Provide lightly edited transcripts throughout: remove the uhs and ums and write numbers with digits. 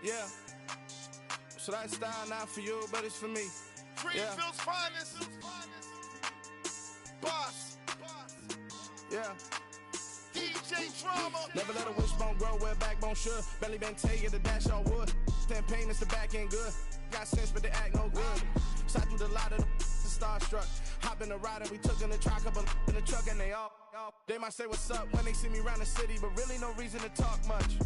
Yeah. So that style not for you, but it's for me. Greenfield's finest. Boss. Yeah. DJ Drama. Never let a wishbone grow where backbone should. Belly been taking the dash all wood. Pain is the back end good. Got sense, but they act no good. Shot through the lot of the starstruck. Hop in the ride and we took in the truck, couple in the truck, and they might say what's up when they see me around the city, but really no reason to talk much.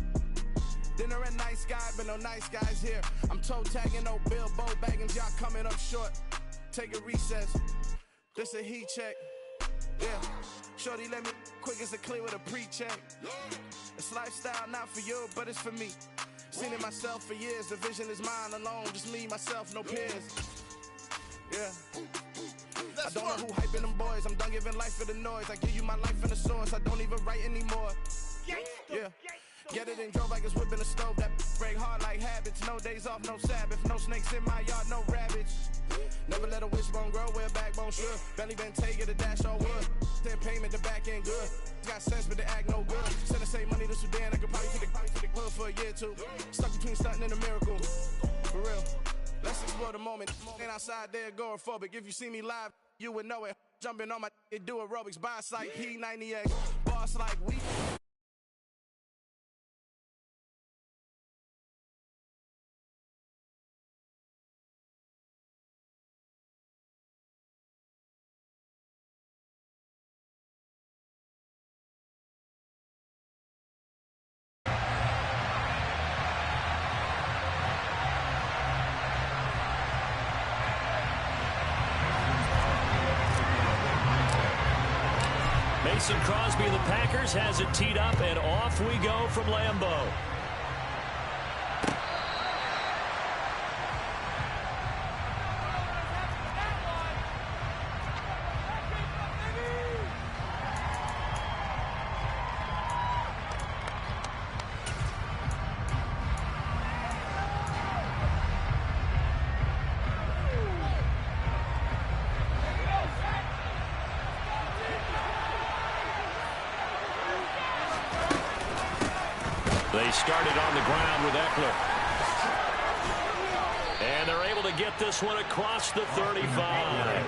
Dinner at Nice Guy, but no nice guys here. I'm toe tagging, no Bilbo Baggins, y'all coming up short. Take a recess. This a heat check. Yeah. Shorty let me quick as a clear with a pre-check. It's lifestyle not for you, but it's for me. Seen it myself for years. The vision is mine alone. Just me, myself, no peers. Yeah. I don't know who hyping them boys. I'm done giving life for the noise. I give you my life in the source. I don't even write anymore. Yeah. Get it and drove like it's whipping a stove. That break hard like habits. No days off, no Sabbath. No snakes in my yard, no rabbits. Never let a wishbone grow where backbone should. Belly been taking the dash all wood. Then payment, the back end good. Got sense, but they act no good. Send the same money to Sudan. I could probably take the hood for a year or two. Stuck between stunting and a miracle. For real. Let's explore the moment. Ain't outside there agoraphobic. If you see me live, you would know it. Jumping on my do aerobics. Boss like P90X. Boss like we. Mason Crosby of the Packers has it teed up, and off we go from Lambeau. They started on the ground with Eckler. And they're able to get this one across the 35.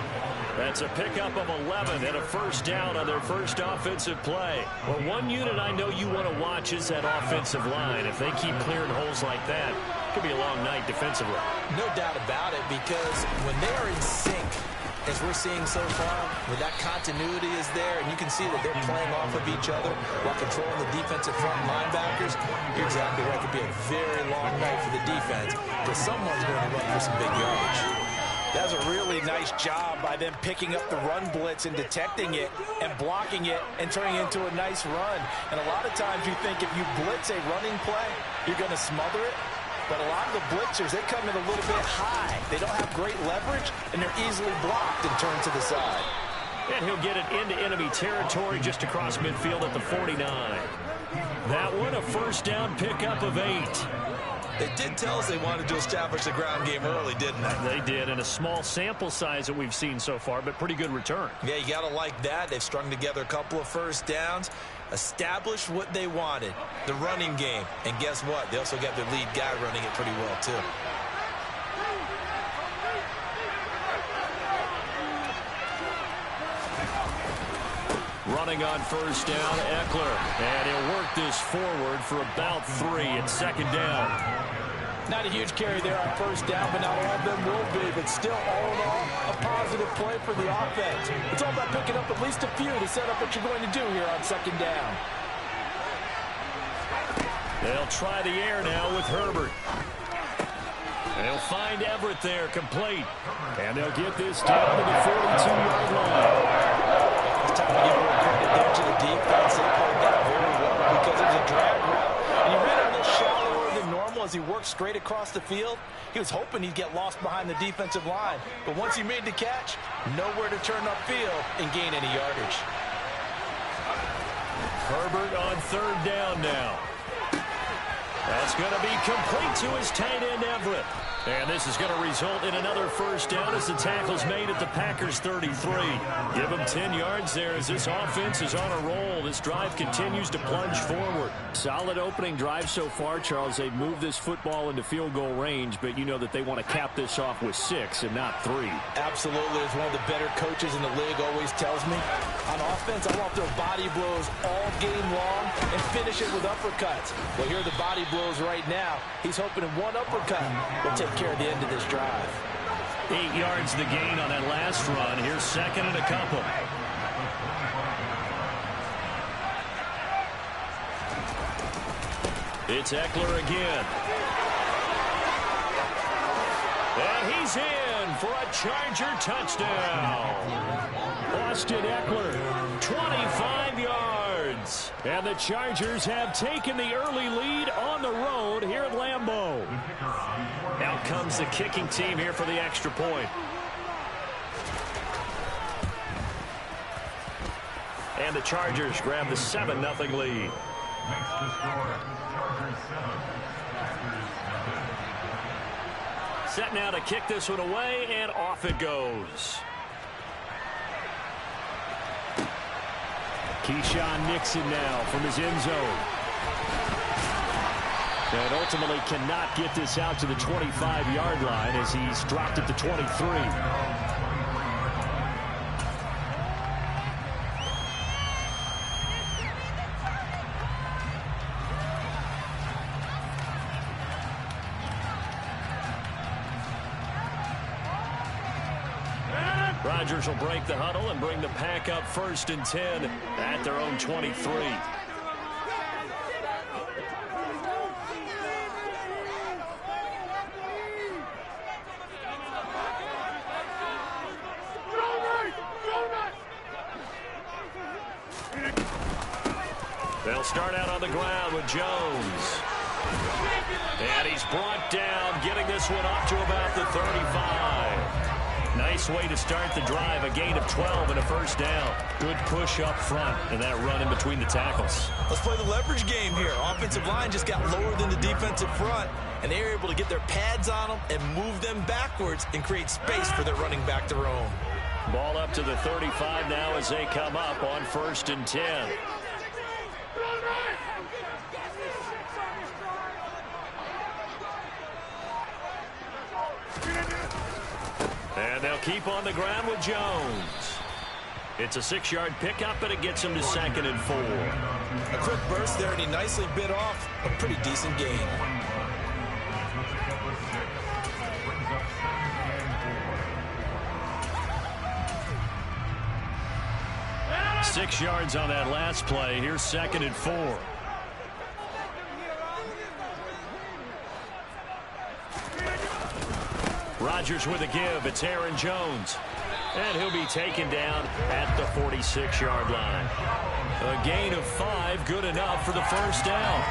That's a pickup of 11 and a first down on their first offensive play. Well, one unit I know you want to watch is that offensive line. If they keep clearing holes like that, it could be a long night defensively. No doubt about it, because when they are in sync, as we're seeing so far, where that continuity is there, and you can see that they're playing off of each other while controlling the defensive front linebackers, you're exactly right. It could be a very long night for the defense, but someone's going to run for some big yardage. That's a really nice job by them picking up the run blitz and detecting it and blocking it and turning it into a nice run. And a lot of times you think if you blitz a running play, you're going to smother it. But a lot of the blitzers, they come in a little bit high. They don't have great leverage, and they're easily blocked and turned to the side. And he'll get it into enemy territory just across midfield at the 49. That one, a first down pickup of 8. They did tell us they wanted to establish the ground game early, didn't they? They did, and a small sample size that we've seen so far, but pretty good return. Yeah, you got to like that. They've strung together a couple of first downs, established what they wanted, the running game. And guess what? They also got their lead guy running it pretty well, too. Running on first down, Eckler. And he'll work this forward for about 3 at second down. Not a huge carry there on first down, but not all of them will be. But still, all in all, a positive play for the offense. It's all about picking up at least a few to set up what you're going to do here on second down. They'll try the air now with Herbert. And they'll find Everett there, complete. And they'll get this down to the 42-yard line. It's time to give a little credit there to the defense. They played that very well because it was a drag route. And he ran a little shallower than normal as he worked straight across the field. He was hoping he'd get lost behind the defensive line. But once he made the catch, nowhere to turn upfield and gain any yardage. Herbert on third down now. And That's going to be complete to his tight end, Everett. And this is going to result in another first down as the tackle's made at the Packers' 33. Give them 10 yards there as this offense is on a roll. This drive continues to plunge forward. Solid opening drive so far, Charles. They've moved this football into field goal range, but you know that they want to cap this off with 6 and not 3. Absolutely. As one of the better coaches in the league always tells me, on offense, I want their body blows all game long and finish it with uppercuts. Well, here are the body blows right now. He's hoping in one uppercut will take care of the end of this drive. 8 yards the gain on that last run. Here's second and a couple. It's Eckler again. And he's in for a Charger touchdown. Austin Eckler, 25 yards. And the Chargers have taken the early lead on the road here at Lambeau. Out comes the kicking team here for the extra point. And the Chargers grab the 7-0 lead. Set now to kick this one away, and off it goes. Keyshawn Nixon now from his end zone. And ultimately cannot get this out to the 25-yard line as he's dropped at the 23. Rodgers will break the huddle and bring the pack up 1st and 10 at their own 23. They'll start out on the ground with Jones. And he's brought down, getting this one up to about the 35. Nice way to start the drive. A gain of 12 and a first down. Good push up front and that run in between the tackles. Let's play the leverage game here. Offensive line just got lower than the defensive front, and they were able to get their pads on them and move them backwards and create space for their running back to roam. Ball up to the 35 now as they come up on 1st and 10. And they'll keep on the ground with Jones. It's a 6-yard pickup, and it gets him to 2nd and 4. A quick burst there, and he nicely bit off a pretty decent gain. Six yards on that last play. Here's 2nd and 4. Rodgers with a give. It's Aaron Jones. And he'll be taken down at the 46-yard line. A gain of 5, good enough for the first down.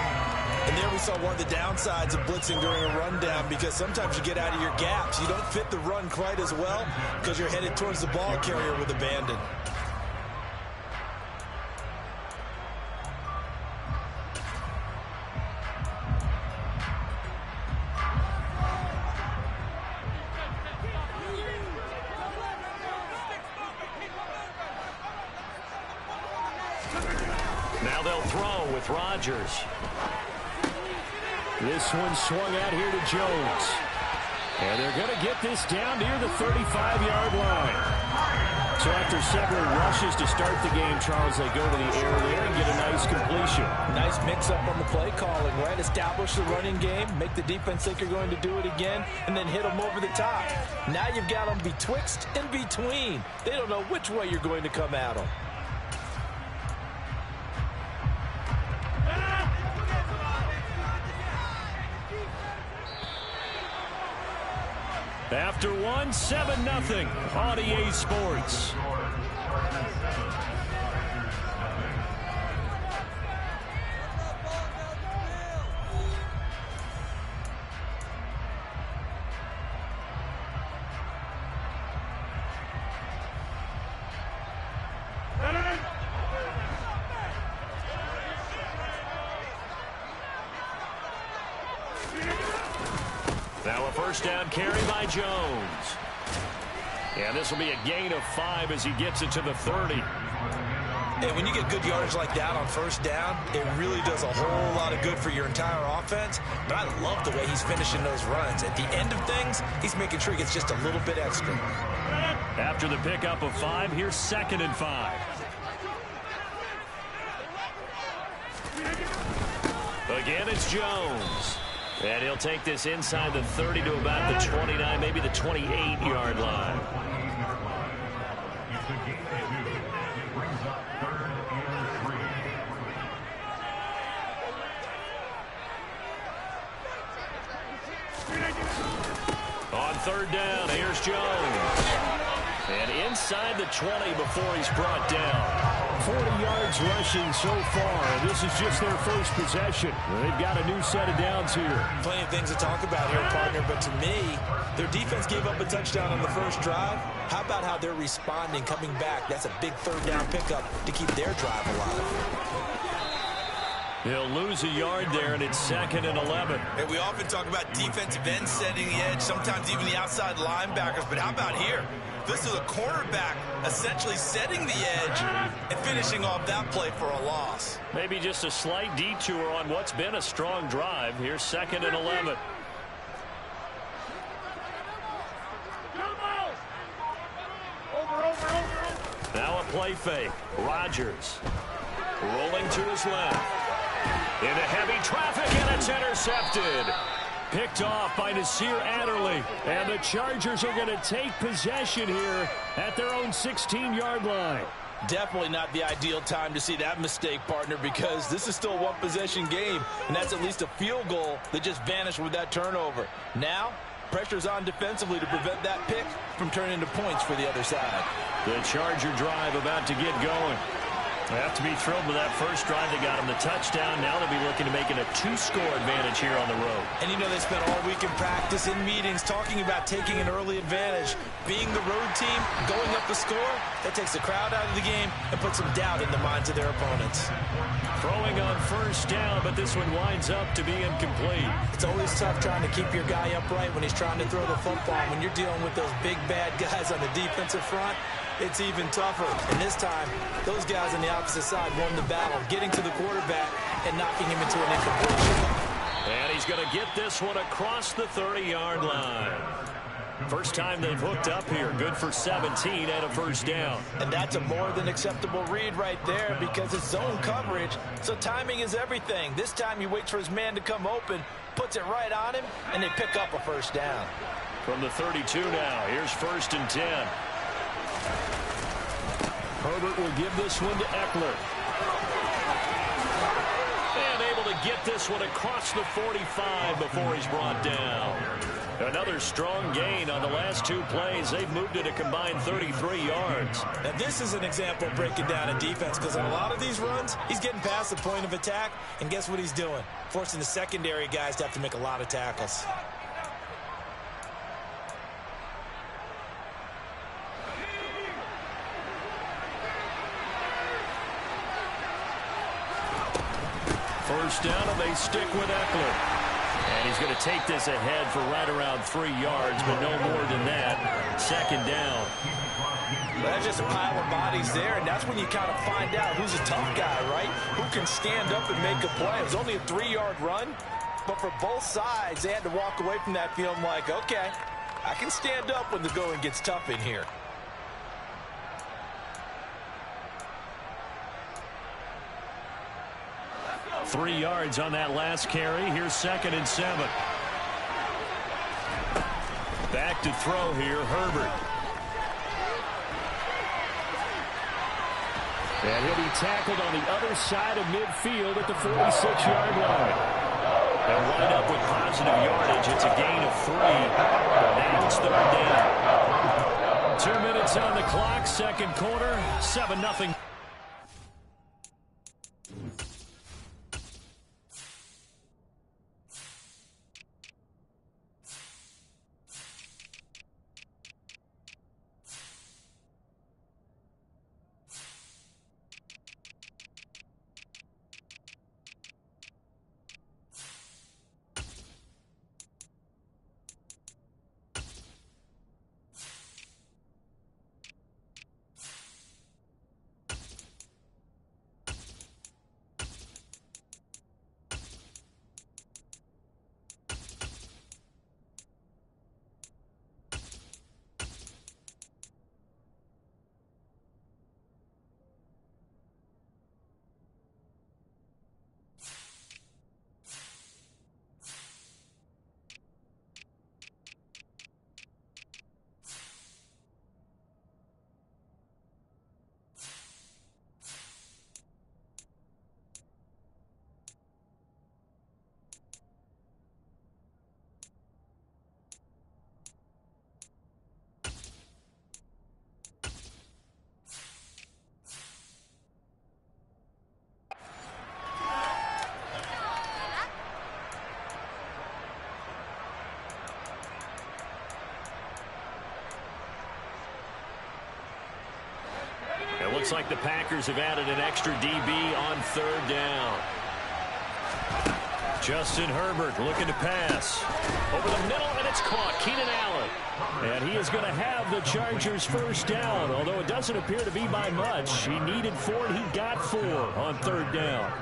And there we saw one of the downsides of blitzing during a rundown, because sometimes you get out of your gaps. You don't fit the run quite as well because you're headed towards the ball carrier with abandon. Now they'll throw with Rodgers. This one swung out here to Jones. And they're going to get this down near the 35-yard line. So after several rushes to start the game, Charles, they go to the air there and get a nice completion. Nice mix-up on the play calling, right? Establish the running game, make the defense think you're going to do it again, and then hit them over the top. Now you've got them betwixt and between. They don't know which way you're going to come at them. After one, 7-0 on EA Sports. Now a first down carry by Jones. And this will be a gain of 5 as he gets it to the 30. And when you get good yardage like that on first down, it really does a whole lot of good for your entire offense. But I love the way he's finishing those runs. At the end of things, he's making sure he gets just a little bit extra. After the pickup of 5, here's 2nd and 5. Again, it's Jones. And he'll take this inside the 30 to about the 29, maybe the 28-yard line. On 3rd down, here's Jones. And inside the 20 before he's brought down. 40 yards rushing so far. This is just their first possession. They've got a new set of downs here. Plenty of things to talk about here, partner, but to me, their defense gave up a touchdown on the first drive. How about how they're responding, coming back? That's a big 3rd down pickup to keep their drive alive. He'll lose a yard there, and it's 2nd and 11. And we often talk about defensive ends setting the edge, sometimes even the outside linebackers. But how about here? This is a cornerback essentially setting the edge and finishing off that play for a loss. Maybe just a slight detour on what's been a strong drive. Here's 2nd and 11. Now a play fake. Rodgers rolling to his left. Into heavy traffic, and it's intercepted. Picked off by Nasir Adderley. And the Chargers are going to take possession here at their own 16-yard line. Definitely not the ideal time to see that mistake, partner, because this is still a one-possession game, and that's at least a field goal that just vanished with that turnover. Now, pressure's on defensively to prevent that pick from turning into points for the other side. The Charger drive about to get going. They have to be thrilled with that first drive. They got him the touchdown. Now they'll be looking to make it a 2-score advantage here on the road. And you know they spent all week in practice, in meetings, talking about taking an early advantage. Being the road team, going up the score, that takes the crowd out of the game and puts some doubt in the minds of their opponents. Throwing on first down, but this one winds up to be incomplete. It's always tough trying to keep your guy upright when he's trying to throw the football. When you're dealing with those big, bad guys on the defensive front, it's even tougher. And this time, those guys on the opposite side won the battle, getting to the quarterback and knocking him into an incompletion. And he's going to get this one across the 30-yard line. First time they've hooked up here. Good for 17 and a first down. And that's a more than acceptable read right there because it's zone coverage, so timing is everything. This time he waits for his man to come open, puts it right on him, and they pick up a first down. From the 32 now, here's 1st and 10. Herbert will give this one to Eckler. And able to get this one across the 45 before he's brought down. Another strong gain on the last 2 plays. They've moved it a combined 33 yards. Now this is an example of breaking down in defense because on a lot of these runs, he's getting past the point of attack, and guess what he's doing? Forcing the secondary guys to have to make a lot of tackles. First down, and they stick with Eckler. And he's going to take this ahead for right around 3 yards, but no more than that. 2nd down. Well, that's just a pile of bodies there, and that's when you kind of find out who's a tough guy, right? Who can stand up and make a play. It was only a 3-yard run, but for both sides, they had to walk away from that feeling like, okay, I can stand up when the going gets tough in here. Three yards on that last carry. Here's 2nd and 7. Back to throw here, Herbert. And he'll be tackled on the other side of midfield at the 46-yard line. They'll wind up with positive yardage. It's a gain of 3. But now it's 3rd down. 2 minutes on the clock, 2nd quarter, 7-0. Looks like the Packers have added an extra DB on third down. Justin Herbert looking to pass. Over the middle, and it's caught. Keenan Allen. And he is going to have the Chargers first down, although it doesn't appear to be by much. He needed 4, and he got 4 on third down.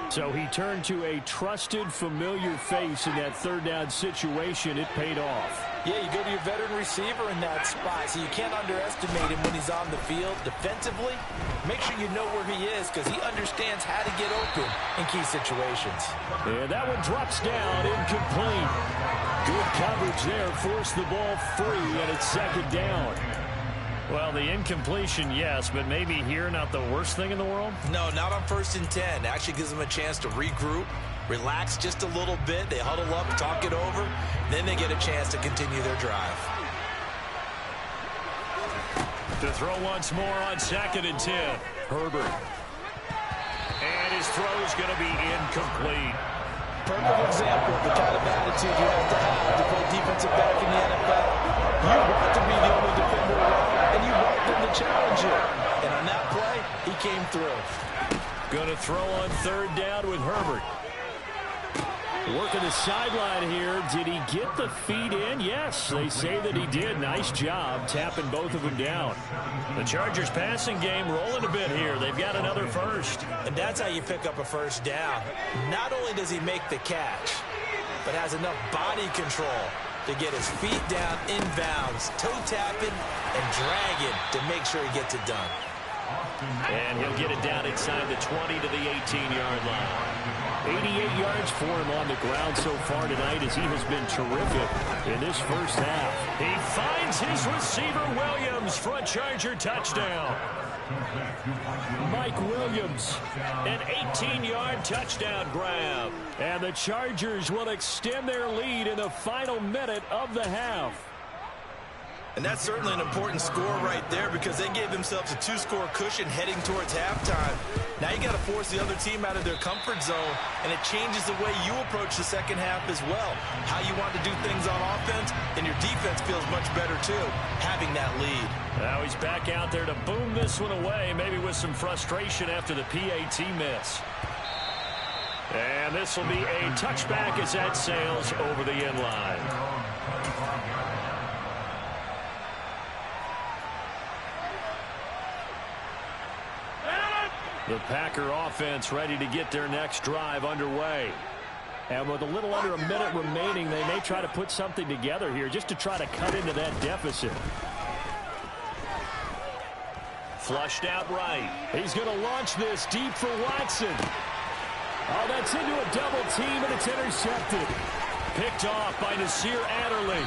So he turned to a trusted, familiar face in that third down situation. It paid off. Yeah, you go to your veteran receiver in that spot, so you can't underestimate him when he's on the field. Defensively, make sure you know where he is because he understands how to get open in key situations. And that one drops down, incomplete. Good coverage there, forced the ball free, and it's second down. Well, the incompletion, yes, but maybe here not the worst thing in the world? No, not on 1st and 10. Actually gives them a chance to regroup, relax just a little bit. They huddle up, talk it over. Then they get a chance to continue their drive. To throw once more on 2nd and 10. Herbert. And his throw is going to be incomplete. Perfect example of the kind of attitude you have to play defensive back in the NFL. You want to be the only defender around, and you want them to challenge you. And on that play, he came through. Going to throw on third down with Herbert. Working the sideline here. Did he get the feet in? Yes, they say that he did. Nice job tapping both of them down. The Chargers passing game rolling a bit here. They've got another first. And that's how you pick up a first down. Not only does he make the catch, but has enough body control to get his feet down inbounds, toe tapping and dragging to make sure he gets it done. And he'll get it down inside the 20 to the 18-yard line. 88 yards for him on the ground so far tonight as he has been terrific in this first half. He finds his receiver, Williams, for a Charger touchdown. Mike Williams. An 18-yard touchdown grab. And the Chargers will extend their lead in the final minute of the half. And that's certainly an important score right there because they gave themselves a 2-score cushion heading towards halftime. Now you got to force the other team out of their comfort zone, and it changes the way you approach the second half as well. How you want to do things on offense, and your defense feels much better too, having that lead. Now he's back out there to boom this one away, maybe with some frustration after the PAT miss. And this will be a touchback as that sails over the end line. The Packer offense ready to get their next drive underway. And with a little under a minute remaining, they may try to put something together here just to try to cut into that deficit. Flushed out right. He's going to launch this deep for Watson. Oh, that's into a double team, and it's intercepted. Picked off by Nasir Adderley.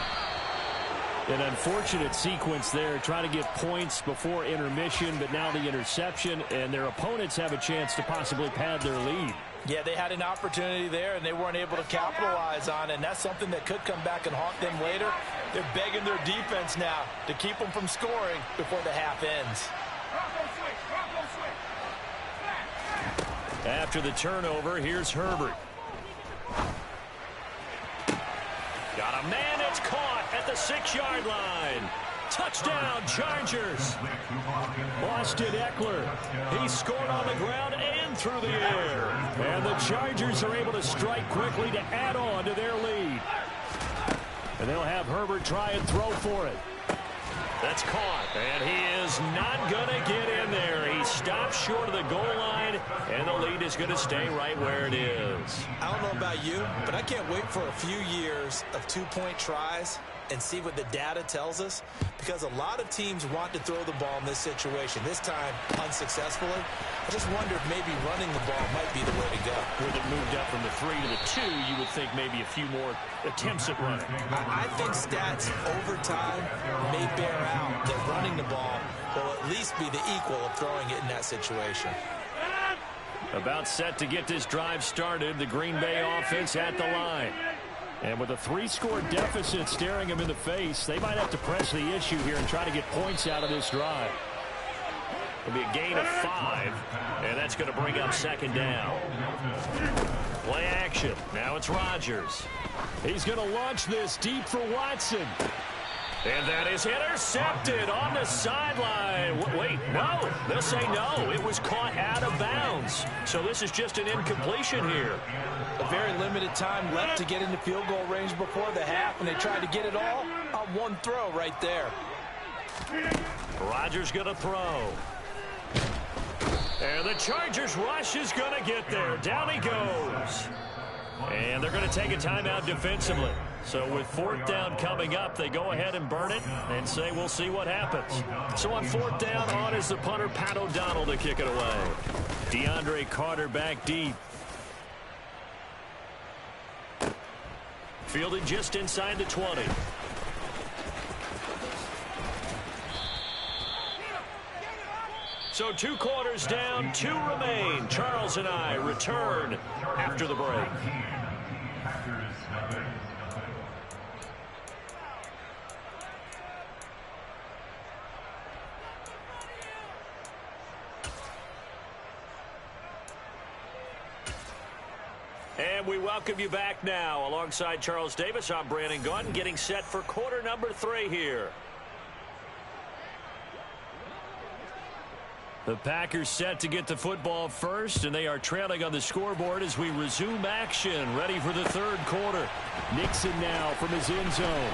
An unfortunate sequence there, trying to get points before intermission, but now the interception, and their opponents have a chance to possibly pad their lead. Yeah, they had an opportunity there, and they weren't able to capitalize on it, and that's something that could come back and haunt them later. They're begging their defense now to keep them from scoring before the half ends. After the turnover, here's Herbert. Got a man, it's caught at the 6-yard line. Touchdown, Chargers. Austin Eckler. He scored on the ground and through the air. And the Chargers are able to strike quickly to add on to their lead. And they'll have Herbert try and throw for it. That's caught, and he is not going to get in there. He stops short of the goal line, and the lead is going to stay right where it is. I don't know about you, but I can't wait for a few years of 2-point tries and see what the data tells us, because a lot of teams want to throw the ball in this situation, this time unsuccessfully. I just wonder if maybe running the ball might be the way to go. With it moved up from the 3 to the 2, you would think maybe a few more attempts at running. I think stats over time may bear out that running the ball will at least be the equal of throwing it in that situation. About set to get this drive started, the Green Bay offense at the line. And with a 3-score deficit staring him in the face, they might have to press the issue here and try to get points out of this drive. It'll be a gain of 5, and that's going to bring up second down. Play action. Now it's Rodgers. He's going to launch this deep for Watson. And that is intercepted on the sideline. Wait, no. They'll say no. It was caught out of bounds. So this is just an incompletion here. A very limited time left to get into field goal range before the half, and they tried to get it all on one throw right there. Rodgers going to throw. And the Chargers rush is going to get there. Down he goes. And they're going to take a timeout defensively. So with 4th down coming up, they go ahead and burn it and say we'll see what happens. So on 4th down, on is the punter, Pat O'Donnell, to kick it away. DeAndre Carter back deep. Fielded just inside the 20. So 2 quarters down, 2 remain. Charles and I return after the break. And we welcome you back now. Alongside Charles Davis, I'm Brandon Gaudin, getting set for quarter number 3 here. The Packers set to get the football first, and they are trailing on the scoreboard as we resume action, ready for the 3rd quarter. Nixon now from his end zone.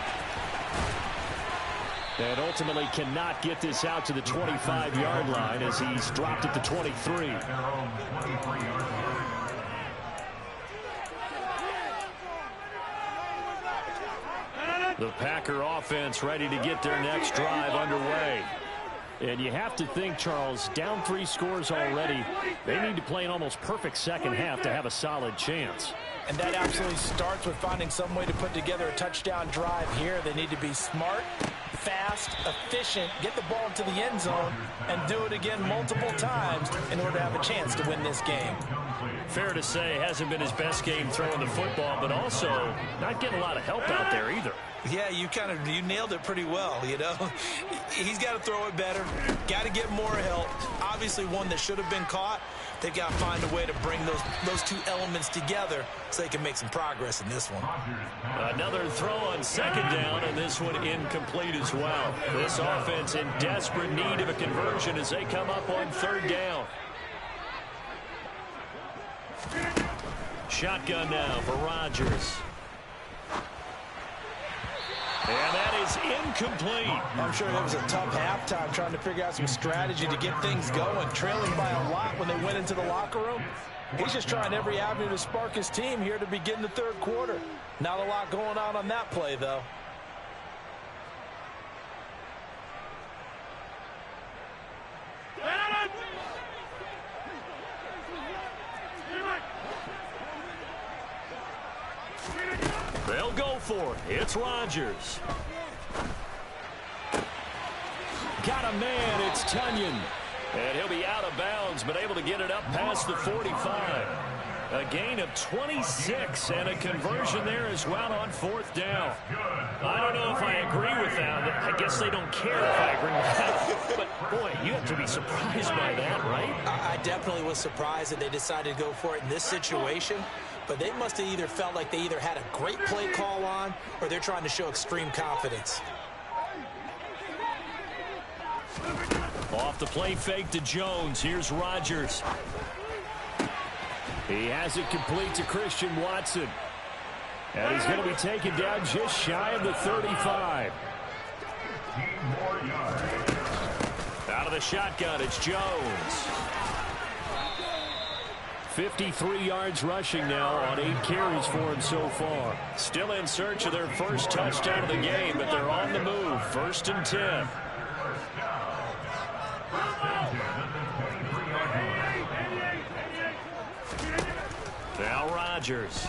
And ultimately cannot get this out to the 25-yard line as he's dropped at the 23. The Packer offense ready to get their next drive underway. And you have to think, Charles, down 3 scores already. They need to play an almost perfect second half to have a solid chance. And that absolutely starts with finding some way to put together a touchdown drive here. They need to be smart, fast, efficient, get the ball to the end zone, and do it again multiple times in order to have a chance to win this game. Fair to say, hasn't been his best game throwing the football, but also not getting a lot of help out there either. Yeah, you nailed it pretty well, you know. He's got to throw it better, got to get more help. Obviously one that should have been caught. They've got to find a way to bring those 2 elements together so they can make some progress in this one. Another throw on 2nd down, and this one incomplete as well. This offense in desperate need of a conversion as they come up on 3rd down. Shotgun now for Rodgers. And that is incomplete. I'm sure it was a tough halftime trying to figure out some strategy to get things going, trailing by a lot when they went into the locker room. He's just trying every avenue to spark his team here to begin the 3rd quarter. Not a lot going on that play, though. They'll go for it. It's Rodgers. Got a man. It's Tunyon. And he'll be out of bounds, but able to get it up past the 45. A gain of 26 and a conversion there as well on 4th down. I don't know if I agree with that. I guess they don't care if I agree with that. But, boy, you have to be surprised by that, right? I definitely was surprised that they decided to go for it in this situation. But they must have either felt like they either had a great play call on or they're trying to show extreme confidence. Off the play fake to Jones. Here's Rodgers. He has it complete to Christian Watson. And he's going to be taken down just shy of the 35. Out of the shotgun, it's Jones. 53 yards rushing now on 8 carries for him so far. Still in search of their first touchdown of the game, but they're on the move. 1st and 10. Now Rodgers.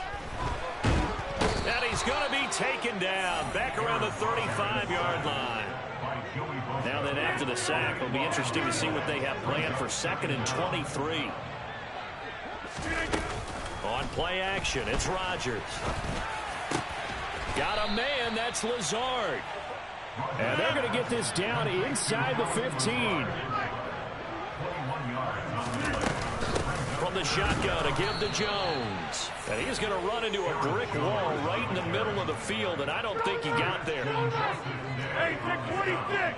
And he's going to be taken down back around the 35-yard line. Now then, after the sack, it'll be interesting to see what they have planned for 2nd and 23. On play action, it's Rodgers. Got a man, that's Lazard. And they're going to get this down inside the 15. from the shotgun to give to Jones. And he's going to run into a brick wall right in the middle of the field, and I don't think he got there. Hey, 26.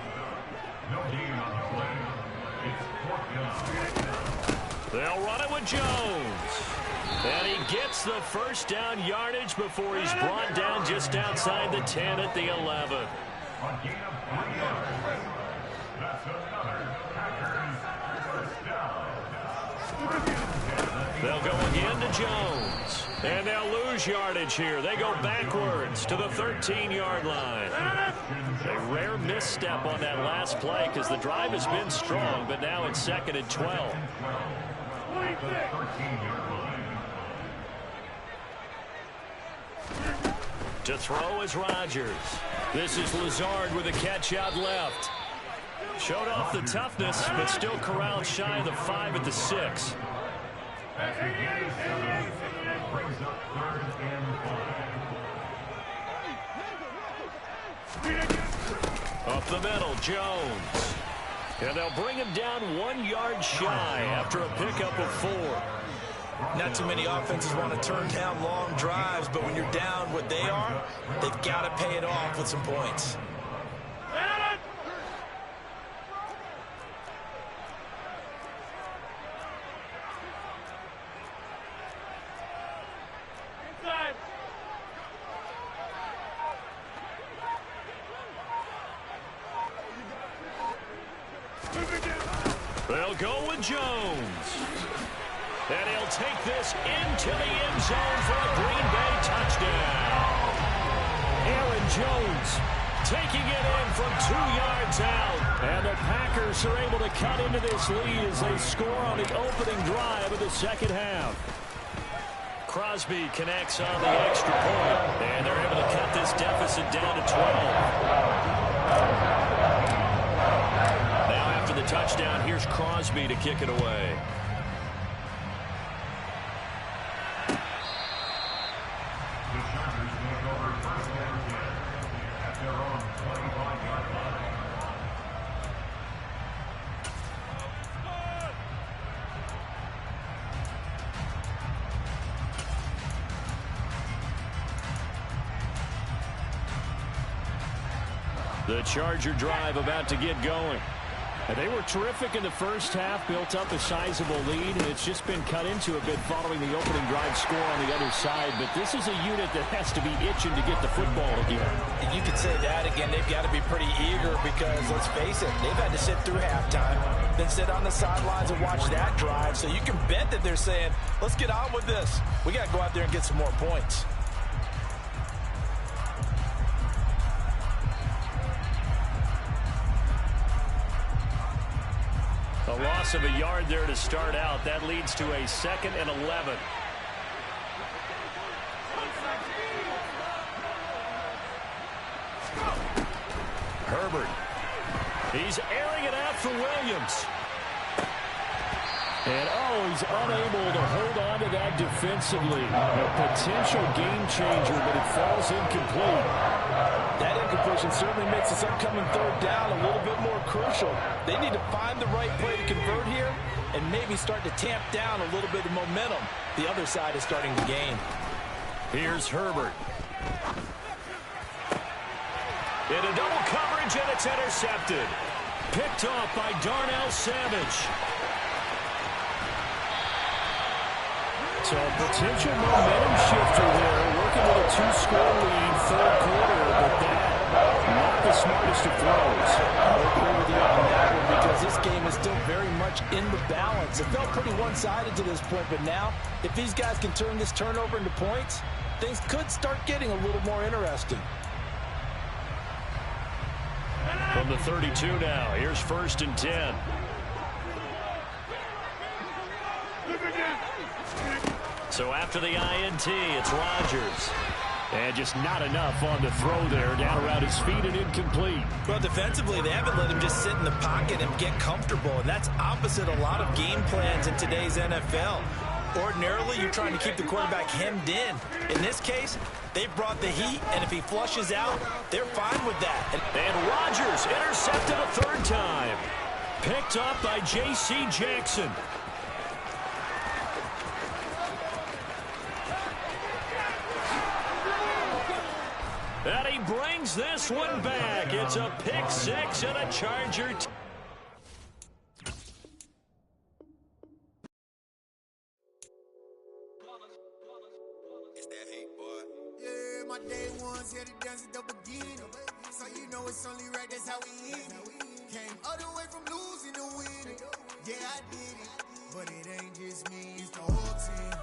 They'll run it with Jones. And he gets the first down yardage before he's brought down just outside the 10 at the 11. They'll go again to Jones. And they'll lose yardage here. They go backwards to the 13-yard line. A rare misstep on that last play because the drive has been strong, but now it's 2nd and 12. To throw is Rodgers. This is Lazard with a catch out left. Showed off the toughness, but still corralled shy of the 5 at the 6. Up the middle, Jones. And they'll bring him down 1 yard shy after a pickup of 4. Not too many offenses want to turn down long drives, but when you're down what they are, they've got to pay it off with some points. They'll go with Jones. And he'll take this into the end zone for a Green Bay touchdown. Aaron Jones taking it in from 2 yards out. And the Packers are able to cut into this lead as they score on the opening drive of the second half. Crosby connects on the extra point. And they're able to cut this deficit down to 12. The touchdown. Here's Crosby to kick it away. The Charger drive about to get going. And they were terrific in the first half, built up a sizable lead, and it's just been cut into a bit following the opening drive score on the other side. But this is a unit that has to be itching to get the football again. And you could say that again. They've got to be pretty eager because, let's face it, they've had to sit through halftime, then sit on the sidelines and watch that drive. So you can bet that they're saying, let's get on with this. We got to go out there and get some more points. A loss of a yard there to start out. That leads to a 2nd and 11. Herbert. He's airing it out for Williams. And, he's unable to hold on to that defensively. A potential game changer, but it falls incomplete. That incompletion certainly makes this upcoming 3rd down a little bit more crucial. They need to find the right play to convert here and maybe start to tamp down a little bit of momentum. The other side is starting to gain. Here's Herbert. Into double coverage, and it's intercepted. Picked off by Darnell Savage. So a potential momentum shifter there, working with a 2-score lead, 3rd quarter, but that, not the smartest of throws. I'll agree with you on that one because this game is still very much in the balance. It felt pretty one-sided to this point, but now, if these guys can turn this turnover into points, things could start getting a little more interesting. From the 32 now, here's 1st and 10. So after the INT, it's Rodgers. And just not enough on the throw there, down around his feet and incomplete. Well, defensively, they haven't let him just sit in the pocket and get comfortable, and that's opposite a lot of game plans in today's NFL. Ordinarily, you're trying to keep the quarterback hemmed in. In this case, they brought the heat, and if he flushes out, they're fine with that. And Rodgers intercepted a 3rd time. Picked up by J.C. Jackson. he brings this one back. It's a pick six and a Charger. Yeah, my day ones here to dance at the beginning. So you know it's only right, that's how we end it. Came all the way from losing to winning. Yeah, I did it. But it ain't just me, it's the whole team.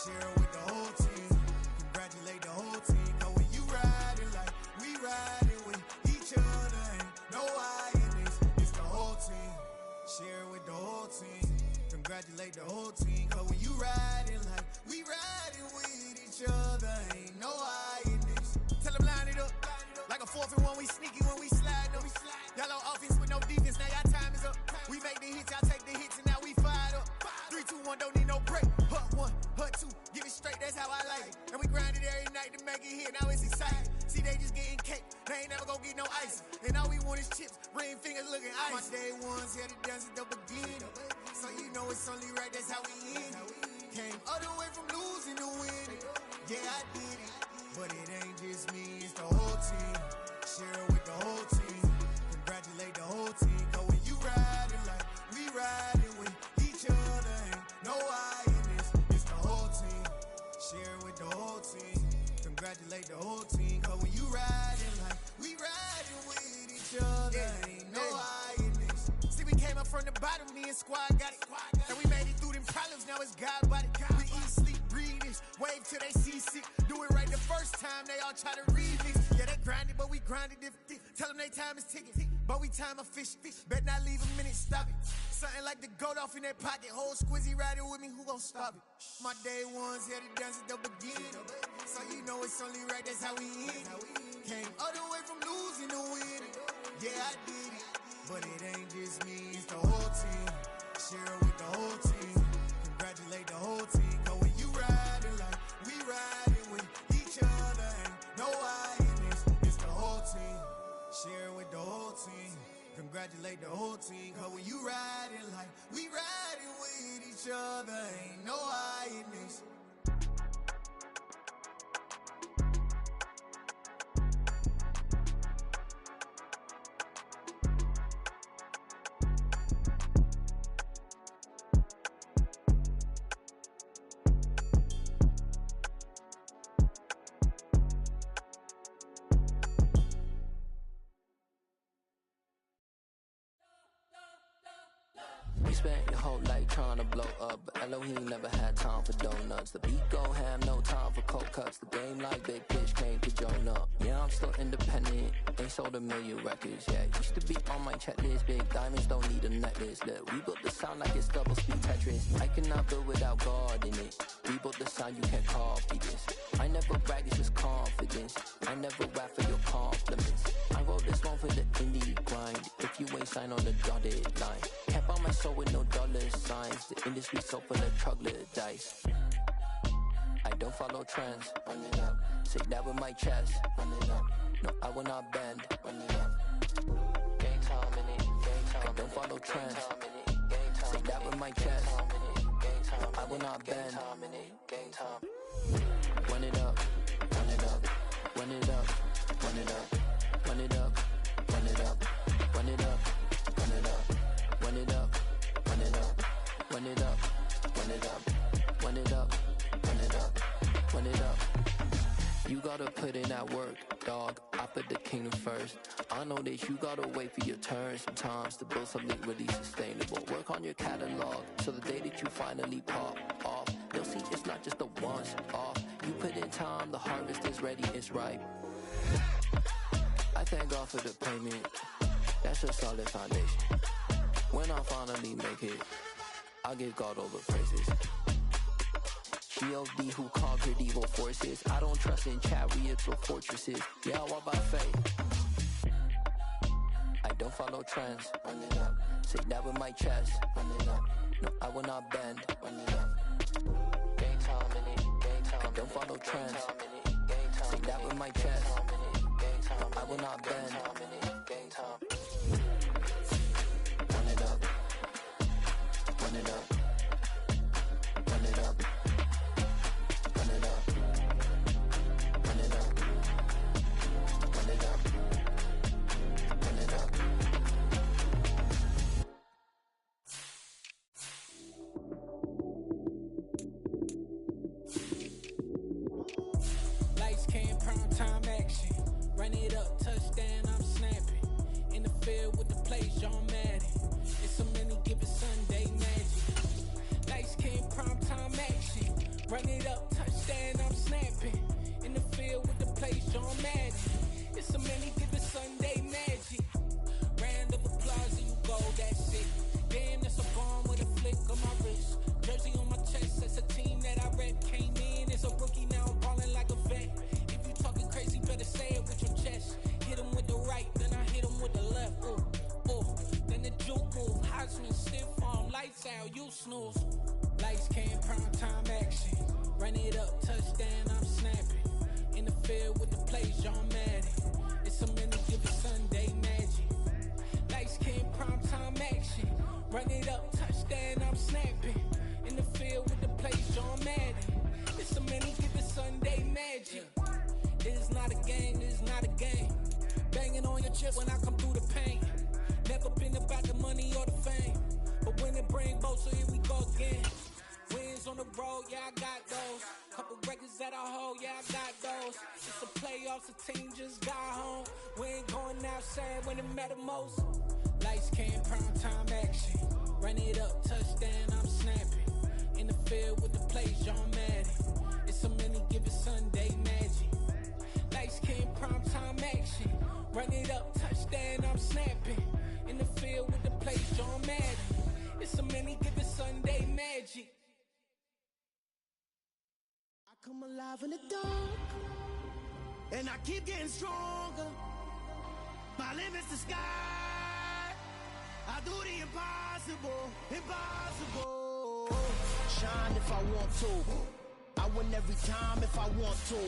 Share it with the whole team. Congratulate the whole team. Cause when you riding like we riding with each other, ain't no I in this. It's the whole team. Share it with the whole team. Congratulate the whole team. Cause when you riding like we riding with each other, ain't no I in this. Tell them line it up. Like a 4th and 1, we sneaky when we slide up. Y'all on offense with no defense, now y'all time is up. We make the hits, y'all take the hits, and now we fired up. 3, 2, 1, don't need no break. Hut 1, hut 2, give it straight, that's how I like it. And we grind it every night to make it hit, now it's exciting. See, they just getting cake, they ain't never gonna get no ice. And all we want is chips, ring fingers looking ice. My day ones here to dance at the beginning. So you know it's only right, that's how we end it. Came all the way from losing to winning. Yeah, I did it. But it ain't just me, it's the whole team. Share it with the whole team. Congratulate the whole team. Cause when you riding like we riding with each other, ain't no I in this. It's the whole team. Share it with the whole team. Congratulate the whole team. Cause when you riding like we riding with each other, ain't no I in this. See, we came up from the bottom, me and squad got it. And we made it through them problems, now it's God body. We eat, sleep, breathe this. Wave till they see sick. Do it right the first time, they all try to remix. Yeah, they grinded, but we grinded different. Tell them they time is ticking, but we time a fish. Bet not leave a minute, stop it. Something like the goat off in that pocket. Whole squizzy riding with me, who gon' stop it? My day ones here to dance at the beginning. So you know it's only right, that's how we end it. Came all the way from losing to winning. Yeah, I did it. But it ain't just me, it's the whole team. Share it with the whole team. Congratulate the whole team. Cause when you riding like we riding with each other, ain't no I in this. It's the whole team. Share it with the whole team. Congratulate the whole team. Cause when you riding like we riding with each other, ain't no I in this. You spent your whole life trying to blow up, but Elohim never had time for donuts. The beat go ham, no time for cold cuts. The game like Big Pitch came to Jonah. Yeah, I'm still independent, ain't sold a million records yet. Used to be on my checklist, big diamonds don't need a necklace. Look, we built the sound like it's double speed Tetris. I cannot build without God in it. We built the sound, you can't copy this. I never brag, it's just confidence. I never rap for your compliments. I wrote this one for the indie grind. If you ain't signed on the dotted line, can't buy my soul with no dollar signs. The industry so full of troglodytes. I don't follow trends. Run it up. Say that with my chest. Run it up. No, I will not bend. Run it up. Game time in it. Game time. I don't follow trends. Say that with my chest. No, I will not bend. Game time. Run it up. Run it up. Run it up. Run it up. Run it up. Run it up. Run it up. Run it up. Run it up. Run it up. Run it up. Run it up. Run it up. Run it up. Run it up. You gotta put in that work, dog. I put the kingdom first. I know that you gotta wait for your turn sometimes to build something really sustainable. Work on your catalog so the day that you finally pop off, they'll see it's not just a once off. You put in time, the harvest is ready, it's ripe. I thank God for the payment. That's a solid foundation. When I finally make it, I'll give God all the praises. G.O.D. who conquered evil forces. I don't trust in chariots or fortresses. Yeah, I walk by faith. I don't follow trends. Run it up. Say that with my chest. Run it up. No, I will not bend. Run it up. Game time in it. Game time. I don't follow trends. Say that with my chest. No, I will not bend. Game time. Run it up. Run it up. Run it up. Run it up. Run it up. Run field with the plays, John Madden. It's a many given Sunday magic. Lights came prime time action. Run it up, touchdown, I'm snapping. In the field with the plays, John Madden. It's a many given Sunday magic. Round of applause and you go, that's it. Damn, that's a bomb with a flick on my wrist. Jersey on my chest, that's a team that I rep. Came in as a rookie, now I'm ballin' like a vet. If you talking crazy, better say it with your chest. Hit him with the right, then I hit him with the left. Ooh, ooh, then the juke move. Heisman stiff arm, lights out, you snooze. Lights came, prime time action. Run it up, touchdown, I'm snapping. In the field with the plays, John Madden. It's a many given Sunday magic. Lights came, prime time action. Run it up, touchdown, I'm snapping. In the field with the plays, John Madden. It's a many given Sunday magic. This is not a game, this is not a game. Banging on your chest when I come through the pain. Never been about the money or the fame. But when it bring both, so here we go again. Wins on the road, yeah, I got those. Couple records that I hold, yeah, I got those. It's the playoffs, the team just got home. We ain't going outside when it matter most. Lights came, prime time action. Run it up, touchdown, I'm snapping. In the field with the plays, John Madden. It's a many given Sunday magic. Lights came, prime time action. Run it up, touchdown, I'm snapping. In the field with the plays, John Madden. It's a many given Sunday magic. I come alive in the dark, and I keep getting stronger. My limit's the sky. I do the impossible, impossible. Shine if I want to. I win every time if I want to.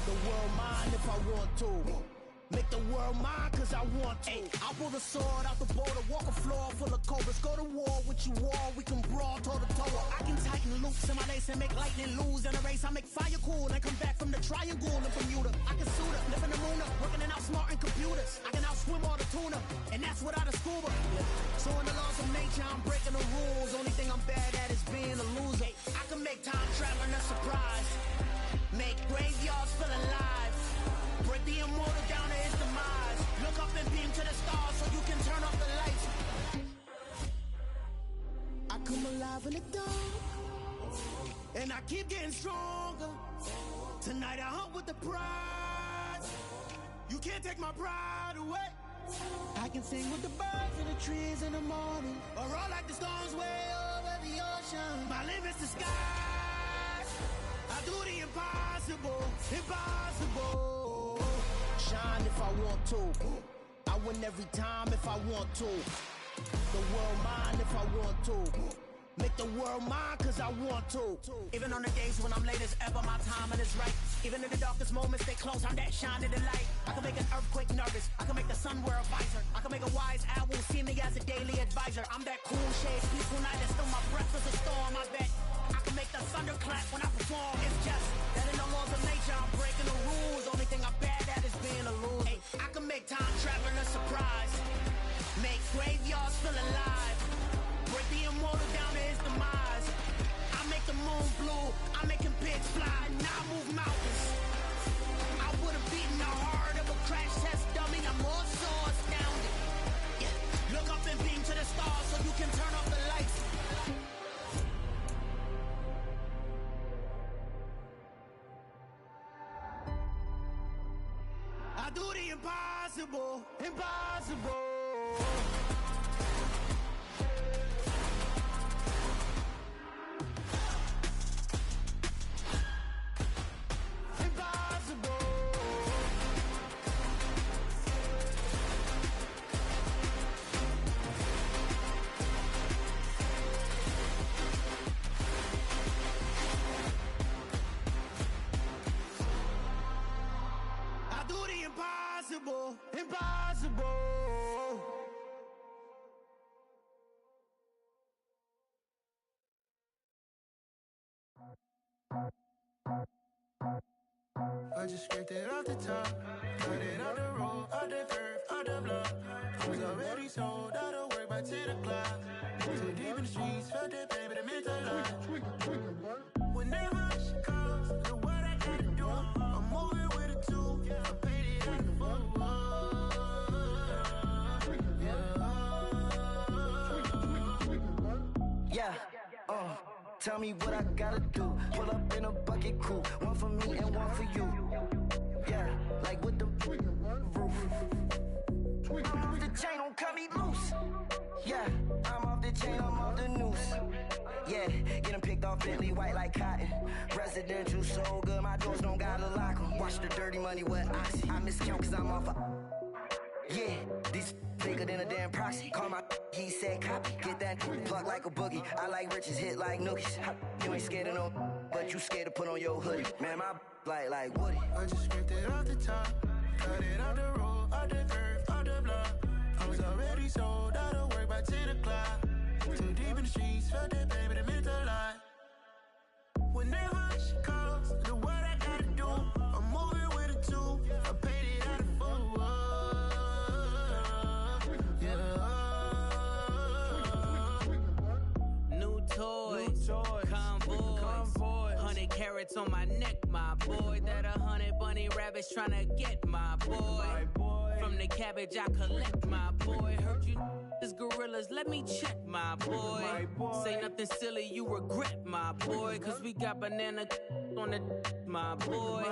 The world mine if I want to. Make the world mine cause I want to. Ay, I pull the sword out the border, walk a floor full of cobras. Go to war with you all, we can brawl toe to toe. I can tighten loops in my lace and make lightning lose in a race. I make fire cool and come back from the triangle in Bermuda. I can suit up, live in the moon up, working and outsmarting computers. I can outswim all the tuna, and that's without a scuba. So in the laws of nature, I'm breaking the rules. Only thing I'm bad at is being a loser. I can make time traveling a surprise, make graveyards feel alive. Break the immortal down to his demise. Look up and beam to the stars so you can turn off the lights. I come alive in the dark, and I keep getting stronger. Tonight I hunt with the pride. You can't take my pride away. I can sing with the birds and the trees in the morning, or roll like the storms way over the ocean. My limit's the sky. I do the impossible, impossible. Shine if I want to. I win every time if I want to. The world mine if I want to. Make the world mine cause I want to. Even on the days when I'm late as ever, my timing is right. Even in the darkest moments, they close, I'm that shining the light. I can make an earthquake nervous, I can make the sun wear a visor. I can make a wise owl see me as a daily advisor. I'm that cool shade, peaceful night, and still my breath is a storm, I bet. I can make the thunder clap when I perform. It's just that in the laws of nature, I'm breaking the rules. Only thing I'm bad at is being a loser. Ay, I can make time traveling a surprise, make graveyards feel alive. Break the immortal down to his demise. I make the moon blue, I'm making pigs fly, now I move mountains. I would've beaten the heart of a crash test dummy, I'm more so astounded. Yeah. Look up and beam to the stars so you can turn off the lights. I do the impossible, impossible. Impossible, impossible. I just scraped it off the top, got it on the road, on the curve, on the block. I was already sold, out of work by 10 o'clock. Too deep in the streets, felt that pain, but it meant a lot. Whenever she calls, know what I gotta do. I'm moving with a two, I'm painted like a fool. Tell me what I gotta do. Pull up in a bucket crew. One for me and one for you. Yeah, like with the roof. I'm off the chain, don't cut me loose. Yeah, I'm off the chain, I'm off the noose. Yeah, getting picked off Bentley white like cotton. Residential so good, my doors don't gotta lock 'em. Watch the dirty money with oxy. I miscount cause I'm off yeah, these bigger than a damn proxy. Call my he said copy. Get that plug like a boogie. I like riches, hit like nookies. You ain't scared of no, but you scared to put on your hoodie. Man, my like Woody. I just scraped it off the top. Cut it off the road, off the curve, off the block. I was already sold out of work by 10 o'clock. Too deep in the streets, felt that baby, that meant a lot. Whenever she calls, do what I gotta do. I'm moving with a two. I paid it out of full. Yeah. New toys, convoy. 100 carats on my neck, my boy. That 100 bunny rabbits tryna get my boy. From the cabbage I collect, my boy. Heard you is gorillas, let me check, my boy. Say nothing silly, you regret, my boy. Cause we got banana on the my boy.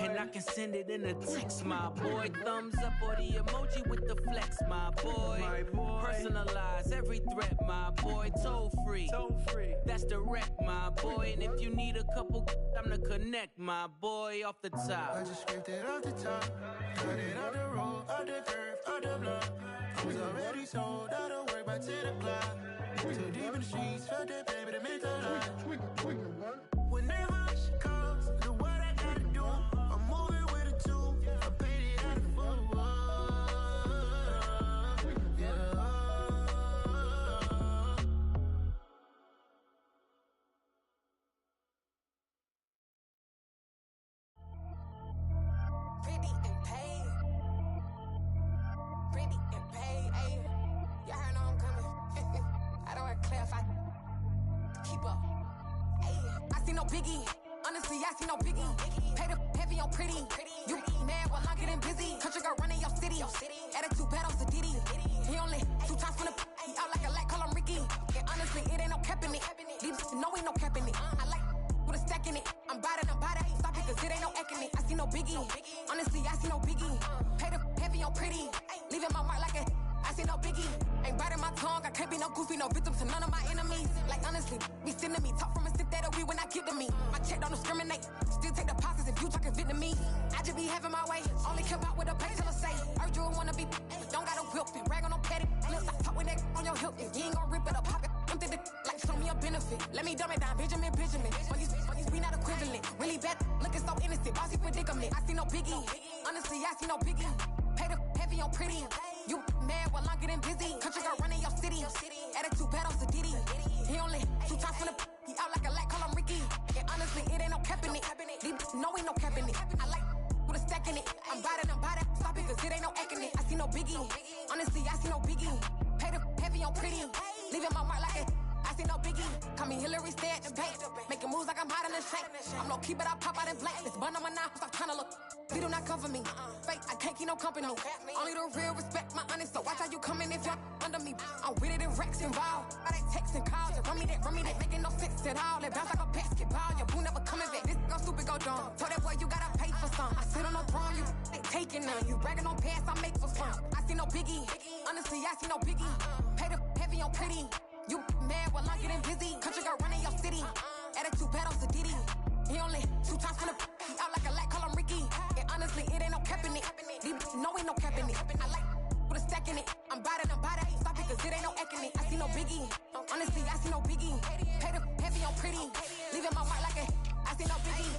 And I can send it in a text, my boy. Thumbs up or the emoji with the flex, my boy. Personalize every threat, my boy. Toll free, that's direct, my boy. And if you need a couple, I'm the connect, my boy. Off the top, I just scraped it off the top. Cut it off the road, off the curve, off the block. I was already sold out of work by 10 o'clock. Too deep in the streets, felt that baby, that meant a lot. Whenever she calls, do what I gotta do. I'm moving with a two. I paid it out of full. Yeah. Pretty and paid. Pretty and paid, ayy. Y'all heard know I'm coming. I don't want to clarify. Keep up. Ayy, I see no biggie. Honestly, I see no biggie. Pay the heavy on pretty. You mad while I'm getting busy. Country girl running your city. Attitude bad on Sadidi. He only 2 times from the he out like a light, call him Ricky. And honestly, it ain't no cap in it. These know ain't no cap in it. I like with a stack in it. I'm bout it. Stop it, cause it ain't no acting it. I see no biggie. Honestly, I see no biggie. Pay the heavy on pretty. Leaving my mark like a I see no biggie. Ain't biting my tongue. I can't be no goofy, no victim to none of my enemies. Like honestly, be sending me talk from a stick that'll be when I get to me. My check don't discriminate. Still take deposits if you talking Vietnamese. I just be having my way. Only care about what the pay teller say. Heard you wanna be, but don't got a whip and brag on no petty. Let's stop talk with that on your hip. If you ain't gon' rip it up, pop it. Empty the like show me a benefit. Let me dumb it down, Benjamin. When these we not equivalent. Really bad, looking so innocent. Bossy predicament. I see no biggie. Honestly, I see no biggie. Pay the heavy on pretty. You mad while I'm getting busy. Country girl running your city. Attitude bad on Sadidi. He only 2 times from the he out like a light, call him Ricky. And honestly, it ain't no cap in it. These know ain't no cap in it. I like with a stack in it. I'm bout it. Stop it, cause it ain't no acting it. I see no biggie. Honestly, I see no biggie. Pay the heavy on pretty. Leaving my mark like a I see no biggie. Call me Hillary, stay at the bank. Making moves like I'm hot in the shank. I'm low key, but I pop out in blank. This bun on my knife, stop trying to look. They do not cover me. Fake, I can't keep no company. Only the real respect my honest. So watch how you coming if you're under me. I'm with it in Rex involved. I they text and calls and run me that. Making no sense at all. They bounce like a basketball. Your boo never coming back. This go stupid, go dumb. Told that boy you gotta pay for some. I sit on no throne, you ain't taking none. You bragging on pants, I make for fun. I see no biggie. Honestly, I see no biggie. Pay the heavy on pretty. You mad while I'm getting busy. Country girl running your city. Attitude bad on Sadidi. He only 2 times from the he out like a light, call him Ricky. And honestly, it ain't no cap in it. These know ain't no cap in it. I like with a stack in it. I'm bout it. Stop it, cause it ain't no acting it. I see no biggie. Honestly, I see no biggie. Pay the heavy on pretty. Leaving my mark like a I see no biggie.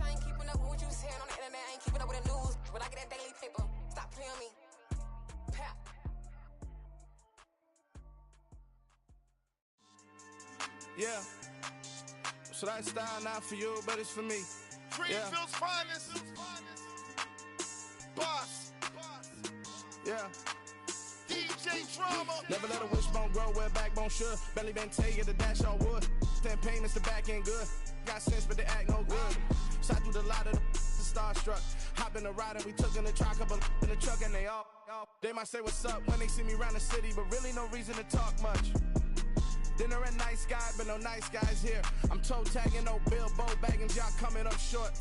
I ain't keeping up with what you saying on the internet. I ain't keeping up with the news. When I get that daily paper, stop playing me. Pap. Yeah. So that style not for you, but it's for me. Greenfield's finest. Boss. Yeah. DJ Drama. Never let a wishbone grow where a backbone should. Belly been tell you the dash on wood. Then payments the back end good. Got sense, but they act no good. So I do the lot of the starstruck. Hop in the ride and we took in the truck, couple in the truck and they might say what's up when they see me around the city, but really no reason to talk much. Dinner at Nice Guy, but no nice guys here. I'm toe tagging, no Bilbo bagging, y'all coming up short.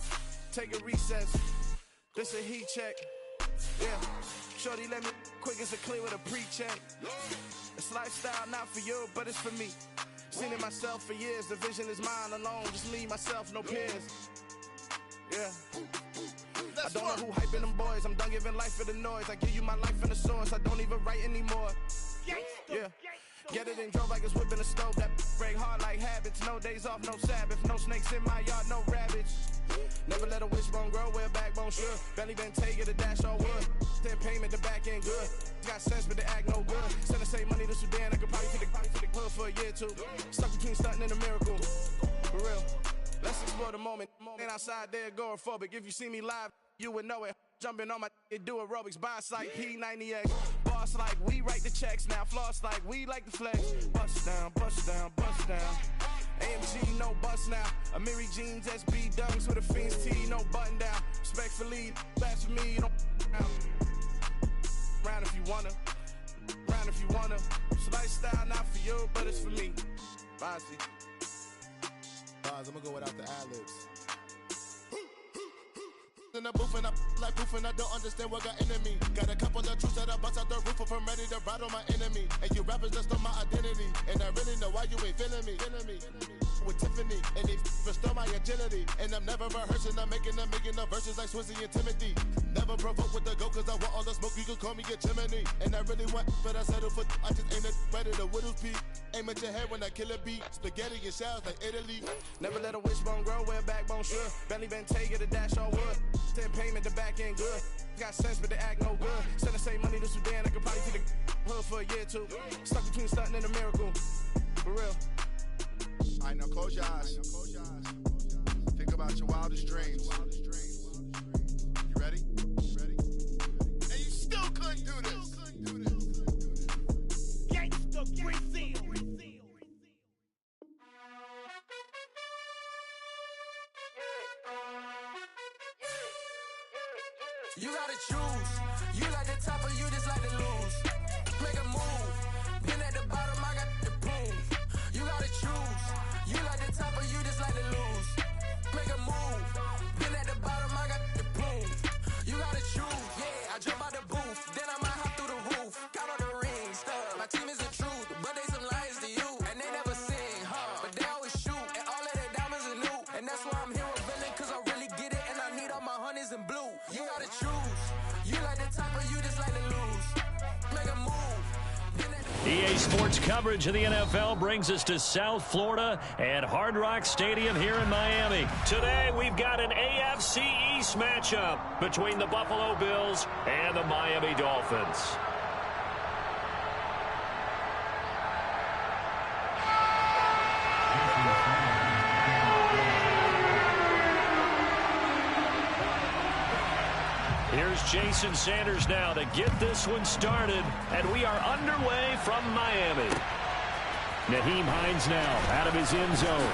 Take a recess. This a heat check. Yeah. Shorty let me quick as a clear with a pre-check. It's lifestyle not for you, but it's for me. Seen it myself for years. The vision is mine alone. Just me, myself, no peers. Yeah. I don't know who hyping them boys. I'm done giving life for the noise. I give you my life in the source. I don't even write anymore. Yeah. Get it and drove like it's whipping a stove. That break hard like habits. No days off, no Sabbath. No snakes in my yard, no rabbits. Never let a wishbone grow where a backbone should. Belly been take it, a dash all wood. Then payment, the back end good. Got sense, but the act no good. Send the same money to Sudan. I could probably take the hood for a year or two. Stuck between stunting and a miracle. For real. Let's explore the moment. Ain't outside there agoraphobic. If you see me live, you would know it. Jumping on my do aerobics, buy site P90X. Boss like we write the checks now. Floss like we like the flex. Bust down, bust down, bust down. AMG, no bust now. Amiri jeans, SB dunks with a Fiends tee, no button down. Respectfully, best for me, you don't round if you wanna. Round if you wanna. It's lifestyle not for you, but it's for me. Bossy. I'm gonna go without the ad-libs. In the booth and I like proof and I don't understand what got into me. Got a couple of truths that I bust out the roof if I'm ready to ride on my enemy. And you rappers just on my identity. And I really know why you ain't feeling me. With Tiffany and they restore my agility. And I'm never rehearsing, I'm making a million of verses like Swizzy and Timothy. Never provoke with the go cause I want all the smoke, you can call me a chimney. And I really want, but I settle for, I just aim it better the Whittles peak. Aim at your head when I kill a beat. Spaghetti and shells like Italy. Never let a wishbone grow where a backbone should. Belly been take it, a dash all wood. Then payment, the back end good. Got sense, but the act no good. Send the same money to Sudan, I could probably take the hood for a year or two. Stuck between stunting and a miracle. For real. Alright, now close your eyes. Think about your wildest dreams. You ready? And you still couldn't do this. Gangsta Brazil. You gotta choose. You like the top or you just like to lose. Make a move. Been at the bottom, I got the proof. You gotta choose. You like the top or you just like to lose. Make a move. Been at the bottom, I got the proof. You gotta choose. Yeah, I jump out the booth. Then I might hop through the roof. Count on the rings, stuff. My team is the truth, but they some liars to you. And they never sing, but they always shoot. And all of their diamonds are new. And that's why I'm here with villain, cause I really get it. And I need all my honeys in blue. You gotta choose. You like the top or you just like to lose. Make a move. EA Sports coverage of the NFL brings us to South Florida at Hard Rock Stadium here in Miami. Today, we've got an AFC East matchup between the Buffalo Bills and the Miami Dolphins. Here's Jason Sanders now to get this one started, and we are underway from Miami. Nyheim Hines now out of his end zone.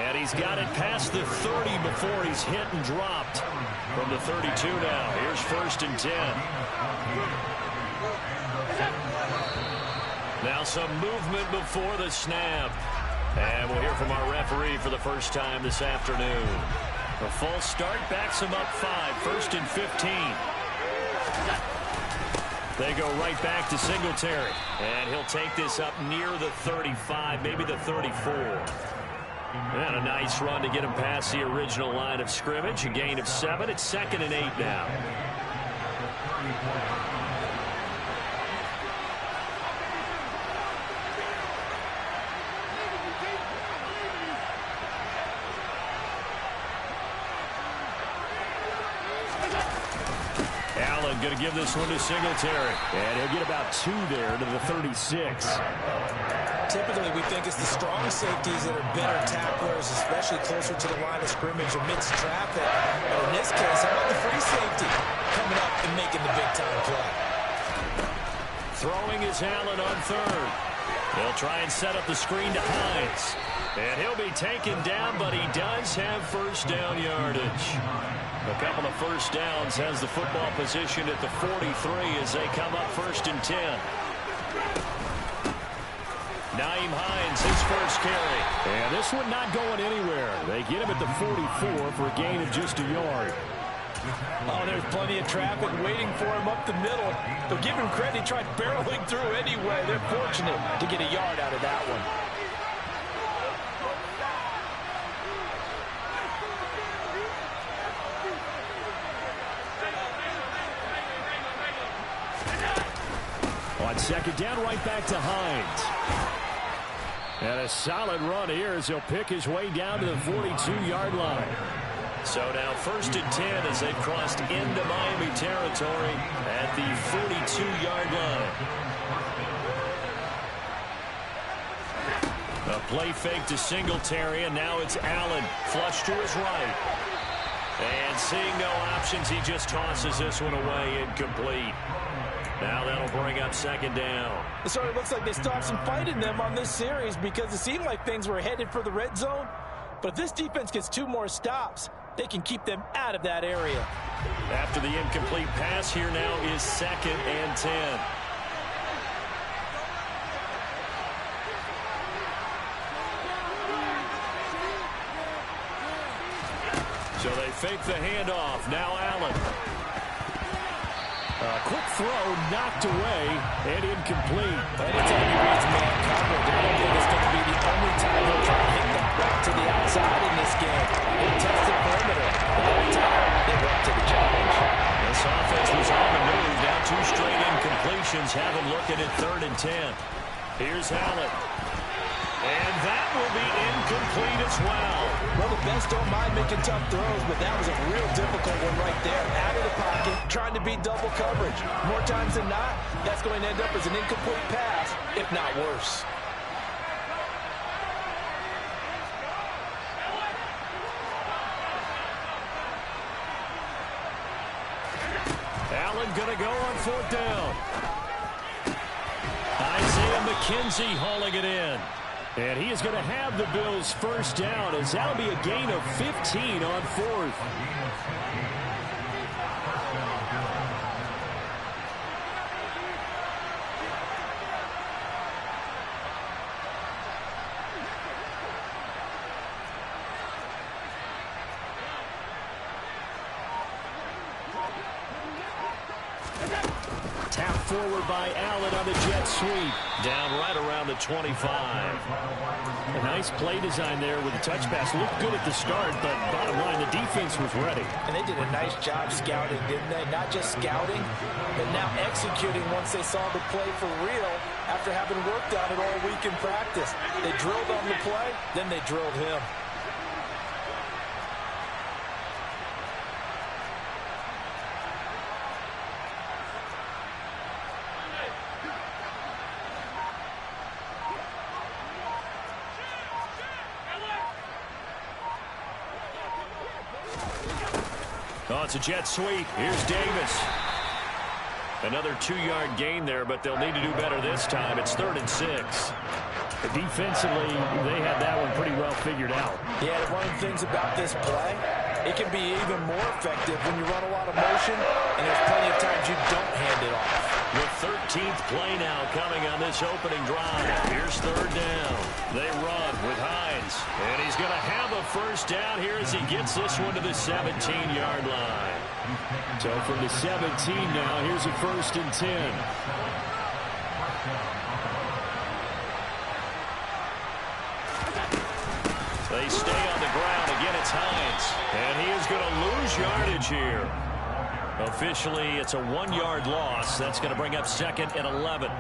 And he's got it past the 30 before he's hit and dropped. From the 32 now. Here's 1st and 10. Now some movement before the snap. And we'll hear from our referee for the first time this afternoon. A false start backs him up 5. 1st and 15. They go right back to Singletary. And he'll take this up near the 35, maybe the 34. And a nice run to get him past the original line of scrimmage. A gain of 7. It's 2nd and 8 now. Allen going to give this one to Singletary. And he'll get about 2 there to the 36. Typically, we think it's the strong safeties that are better tacklers, especially closer to the line of scrimmage amidst traffic. But in this case, how about the free safety coming up and making the big-time play? Throwing is Allen on 3rd. He'll try and set up the screen to Hines. And he'll be taken down, but he does have 1st down yardage. A couple of 1st downs, has the football position at the 43 as they come up 1st and 10. Nyheim Hines, his first carry. And this one not going anywhere. They get him at the 44 for a gain of just a yard. Oh, there's plenty of traffic waiting for him up the middle. But give him credit, he tried barreling through anyway. They're fortunate to get a yard out of that one. On 2nd down, right back to Hines. And a solid run here as he'll pick his way down to the 42-yard line. So now 1st and 10 as they've crossed into Miami territory at the 42-yard line. A play fake to Singletary, and now it's Allen. Flush to his right. And seeing no options, he just tosses this one away, incomplete. Now that'll bring up 2nd down. It sort of looks like they stopped some fight in them on this series because it seemed like things were headed for the red zone. But if this defense gets 2 more stops, they can keep them out of that area. After the incomplete pass, here now is 2nd and 10. So they fake the handoff. Now Allen. A quick throw knocked away and incomplete. Anytime he reads man coverage, I don't think it's going to be the only time he'll try to hit that route to the outside in this game. He'll test the perimeter. But every time, they go up to the challenge. This offense was on the move. Now 2 straight incompletions have him looking at 3rd and 10. Here's Allen. And that will be incomplete as well. Well, the best don't mind making tough throws, but that was a real difficult one right there. Out of the pocket, trying to beat double coverage. More times than not, that's going to end up as an incomplete pass, if not worse. Allen going to go on 4th down. Isaiah McKenzie hauling it in. And he is going to have the Bills' 1st down as that'll be a gain of 15 on 4th. Tap forward by Allen on the jet sweep. Down right around the 25. A nice play design there with the touch pass. Looked good at the start, but bottom line, the defense was ready. And they did a nice job scouting, didn't they? Not just scouting, but now executing once they saw the play for real after having worked on it all week in practice. They drilled on the play, then they drilled him. Oh, it's a jet sweep. Here's Davis. Another 2-yard gain there, but they'll need to do better this time. It's 3rd and 6. Defensively, they had that one pretty well figured out. Yeah, one of the things about this play, it can be even more effective when you run a lot of motion, and there's plenty of times you don't hand it off. The 13th play now coming on this opening drive. Here's third down. They run with Hines, and he's going to have a first down here as he gets this one to the 17-yard line. So from the 17 now, here's a 1st and 10. They stay on the ground. Again, it's Hines. And he is going to lose yardage here. Officially, it's a 1-yard loss. That's going to bring up 2nd and 11.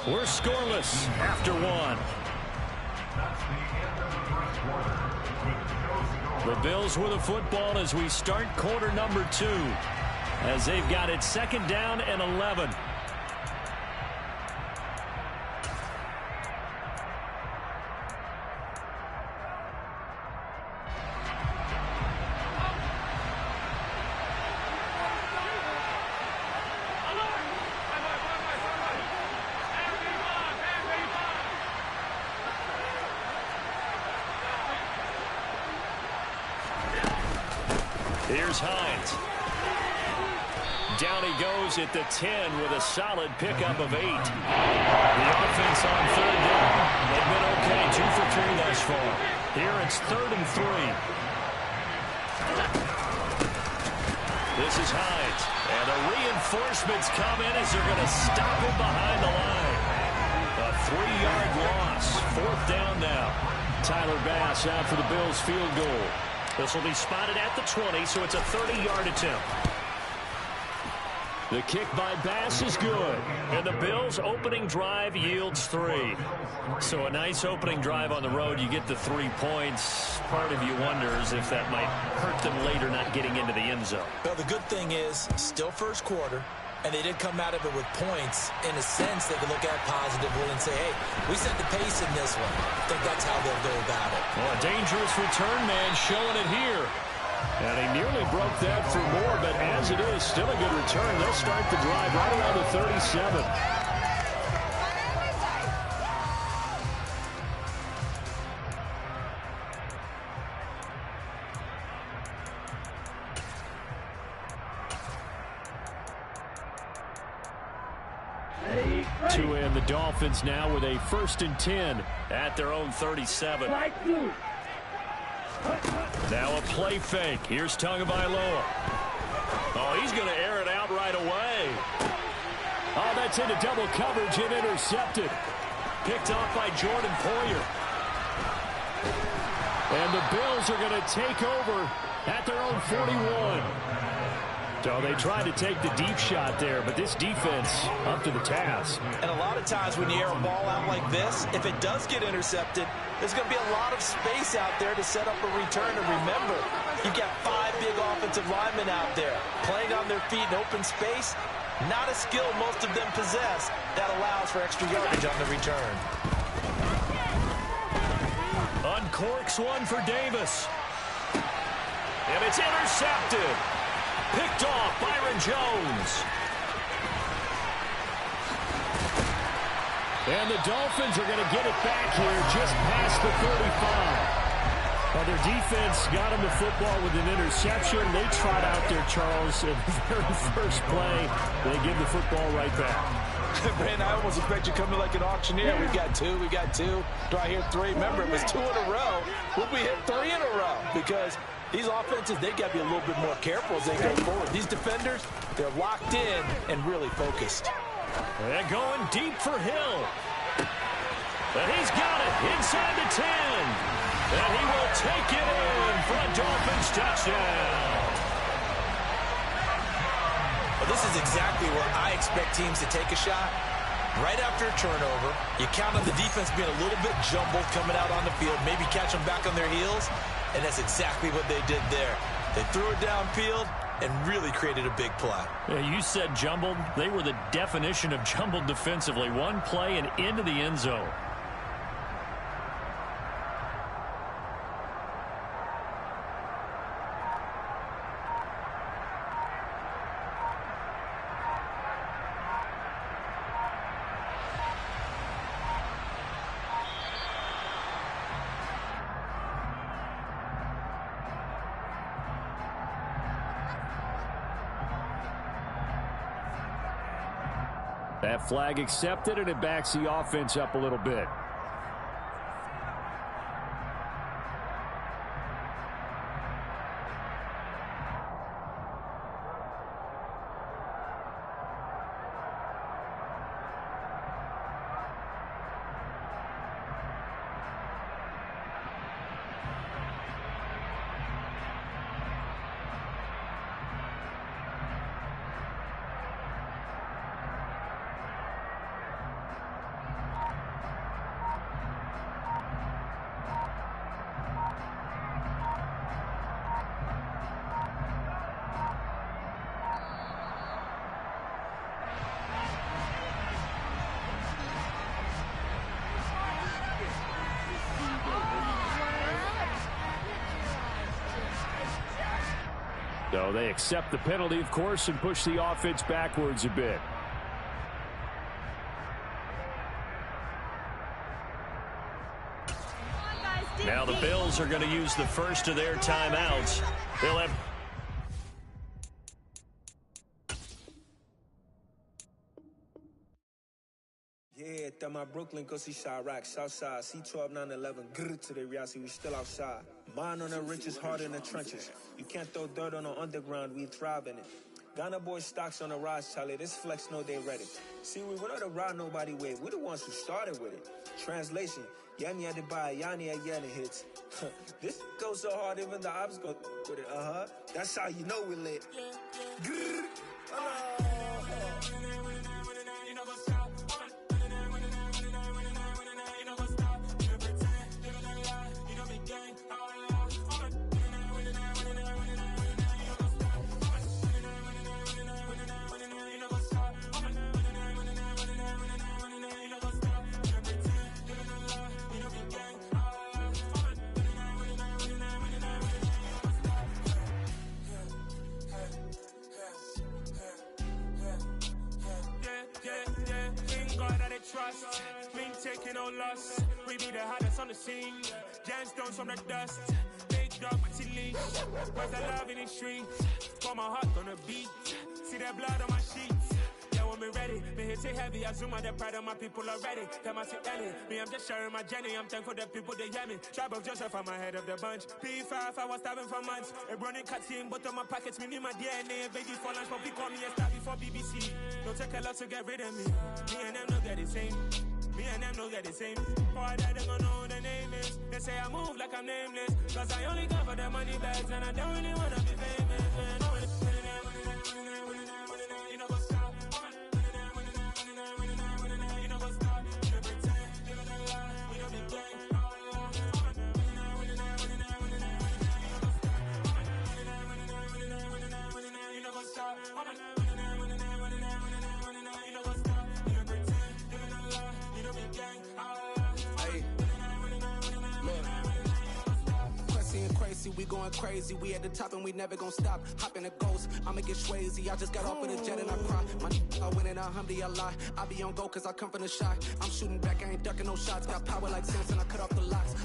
We're scoreless after 1. The Bills with the football as we start quarter number 2. As they've got it 2nd down and 11. Here's Hines. Down he goes at the 10 with a solid pickup of 8. The offense on 3rd down. They've been okay, 2 for 3 thus far. Here it's 3rd and 3. This is Hines. And the reinforcements come in as they're going to stop him behind the line. A 3-yard loss. 4th down now. Tyler Bass out for the Bills field goal. This will be spotted at the 20, so it's a 30-yard attempt. The kick by Bass is good. And the Bills' opening drive yields 3. So a nice opening drive on the road. You get the 3 points. Part of you wonders if that might hurt them later not getting into the end zone. Well, the good thing is, still first quarter, and they did come out of it with points. In a sense, they can look at it positively and say, hey, we set the pace in this one. I think that's how they'll go about it. Well, a dangerous return man showing it here. And he nearly broke that for more, but as it is, still a good return. They'll start the drive right around the 37. To end the Dolphins now with a 1st and 10 at their own 37. Now a play fake. Here's Tagovailoa. Oh, he's going to air it out right away. Oh, that's into double coverage and intercepted. Picked off by Jordan Poyer. And the Bills are going to take over at their own 41. So they tried to take the deep shot there, but this defense up to the task. And a lot of times when you air a ball out like this, if it does get intercepted, there's going to be a lot of space out there to set up a return. And remember, you've got 5 big offensive linemen out there playing on their feet in open space. Not a skill most of them possess that allows for extra yardage on the return. Uncorks one for Davis. And it's intercepted. Picked off Byron Jones. And the Dolphins are going to get it back here just past the 35. Well, their defense got them the football with an interception. They trot out there, Charles, in the very first play. They give the football right back. Man, I almost expect you to come in like an auctioneer. We've got 2, we got 2. Do I hear 3? Remember, it was 2 in a row. Would we hit 3 in a row? Because these offenses, they got to be a little bit more careful as they go forward. These defenders, they're locked in and really focused. They're going deep for Hill. And he's got it inside the 10. And he will take it in for a Dolphins touchdown. Well, this is exactly where I expect teams to take a shot. Right after a turnover, you count on the defense being a little bit jumbled coming out on the field, maybe catch them back on their heels, and that's exactly what they did there. They threw it downfield and really created a big play. Yeah, you said jumbled. They were the definition of jumbled defensively. One play and into the end zone. That flag accepted, and it backs the offense up a little bit. So they accept the penalty, of course, and push the offense backwards a bit. Now the Bills are going to use the first of their timeouts. They'll have... Yeah, that my Brooklyn, go see Chirac, Southside, C12, 911, grrr to the Riasi, we still outside. Mine on the riches, hard in the trenches. You can't throw dirt on the underground, we thrive in it. Ghana boys stocks on the rise, Charlie, this flex know they ready. See, we went on the ride nobody wave, we the ones who started with it. Translation, Yanni had to buy, Yanni had Yanni hits. This goes so hard, even the ops go with it, That's how you know we lit. Grrr. Trust, been taking no loss. We be the hottest on the scene. Gemstones from the dust. Big dog with the leash. Cause I love in the streets. Got my heart on the beat. See that blood on my sheets. Yeah, when me ready, me hit it heavy. I zoom out the pride of my people already. Them I see Ellie. Me, I'm just sharing my journey. I'm thankful the people they hear me. Tribe of Joseph, I'm ahead of the bunch. P5, I was starving for months. A running cut team, but on my pockets, me need my DNA. Baby for lunch, but we call me a star before BBC. Don't take a lot to get rid of me. Me and them know they're the same. Me and them know they're the same. Boy, that they gonna know who the name is. They say I move like I'm nameless. Cause I only come for the money bags and I don't really wanna be famous, man. You know what's up? You know what's up? You know pretend, you know the lie, we don't be gang. You know what's up? We going crazy, we at the top and we never gonna stop. Hop in a ghost, I'ma get swayzy. I just got off of the jet and I cry. I win in alhamdulillah. I be on go cause I come from the shot. I'm shooting back, I ain't ducking no shots. Got power like Samson, I cut off the locks.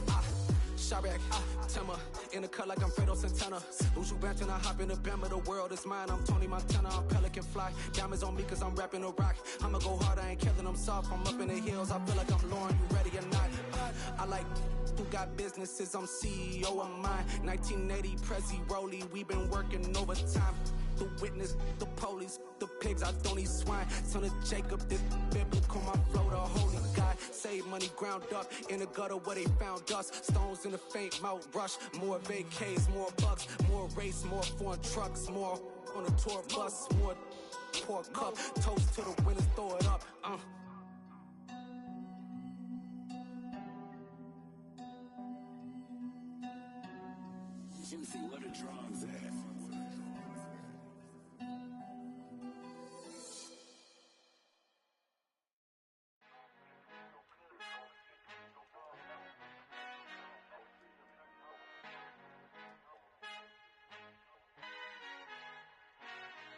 Chirac, Timmer, in the cut like I'm Fredo Santana. Uju Banton, I hop in the Bama, the world is mine. I'm Tony Montana, I'm Pelican Fly. Diamonds on me cause I'm rapping a rock. I'ma go hard, I ain't killing them soft. I'm up in the hills, I feel like I'm Lauren, you ready or not? I like who got businesses, I'm CEO of mine. 1980 Prezi Rolly, we been working overtime. The witness, the police, the pigs, I don't eat swine. Son of Jacob, this biblical, my flow, the holy God. Save money ground up in the gutter where they found us. Stones in the faint mouth rush. More vacays, more bucks, more race, more foreign trucks, more on a tour bus, more pour cup. Toast to the winners, throw it up. Juicy, what a drums at.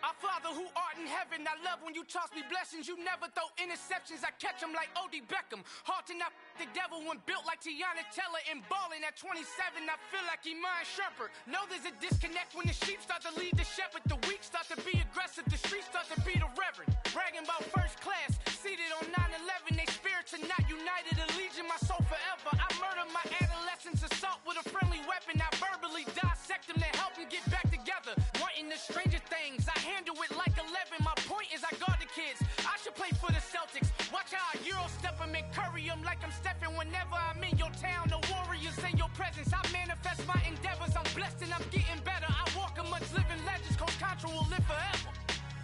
I Father who art in heaven, I love when you toss me blessings. You never throw interceptions, I catch them like O.D. Beckham. Hard to not the devil when built like Tiana Teller and balling at 27. I feel like Iman Shumpert. Know there's a disconnect when the sheep start to lead the shepherd. The weak start to be aggressive, the streets start to be the reverend. Bragging about first class, seated on 9/11. They spirits are not united, allegiant my soul forever. I murdered my adolescence, assault with a friendly weapon. I verbally dissect them to help them get back together. Wanting the stranger things, I handle it like 11. My point is I guard the kids. I should play for the Celtics. Watch how I Euro step them and curry them like I'm Stephen. Whenever I'm in your town, the Warriors in your presence. I manifest my endeavors. I'm blessed and I'm getting better. I walk amongst living legends. Coach Contra will live forever.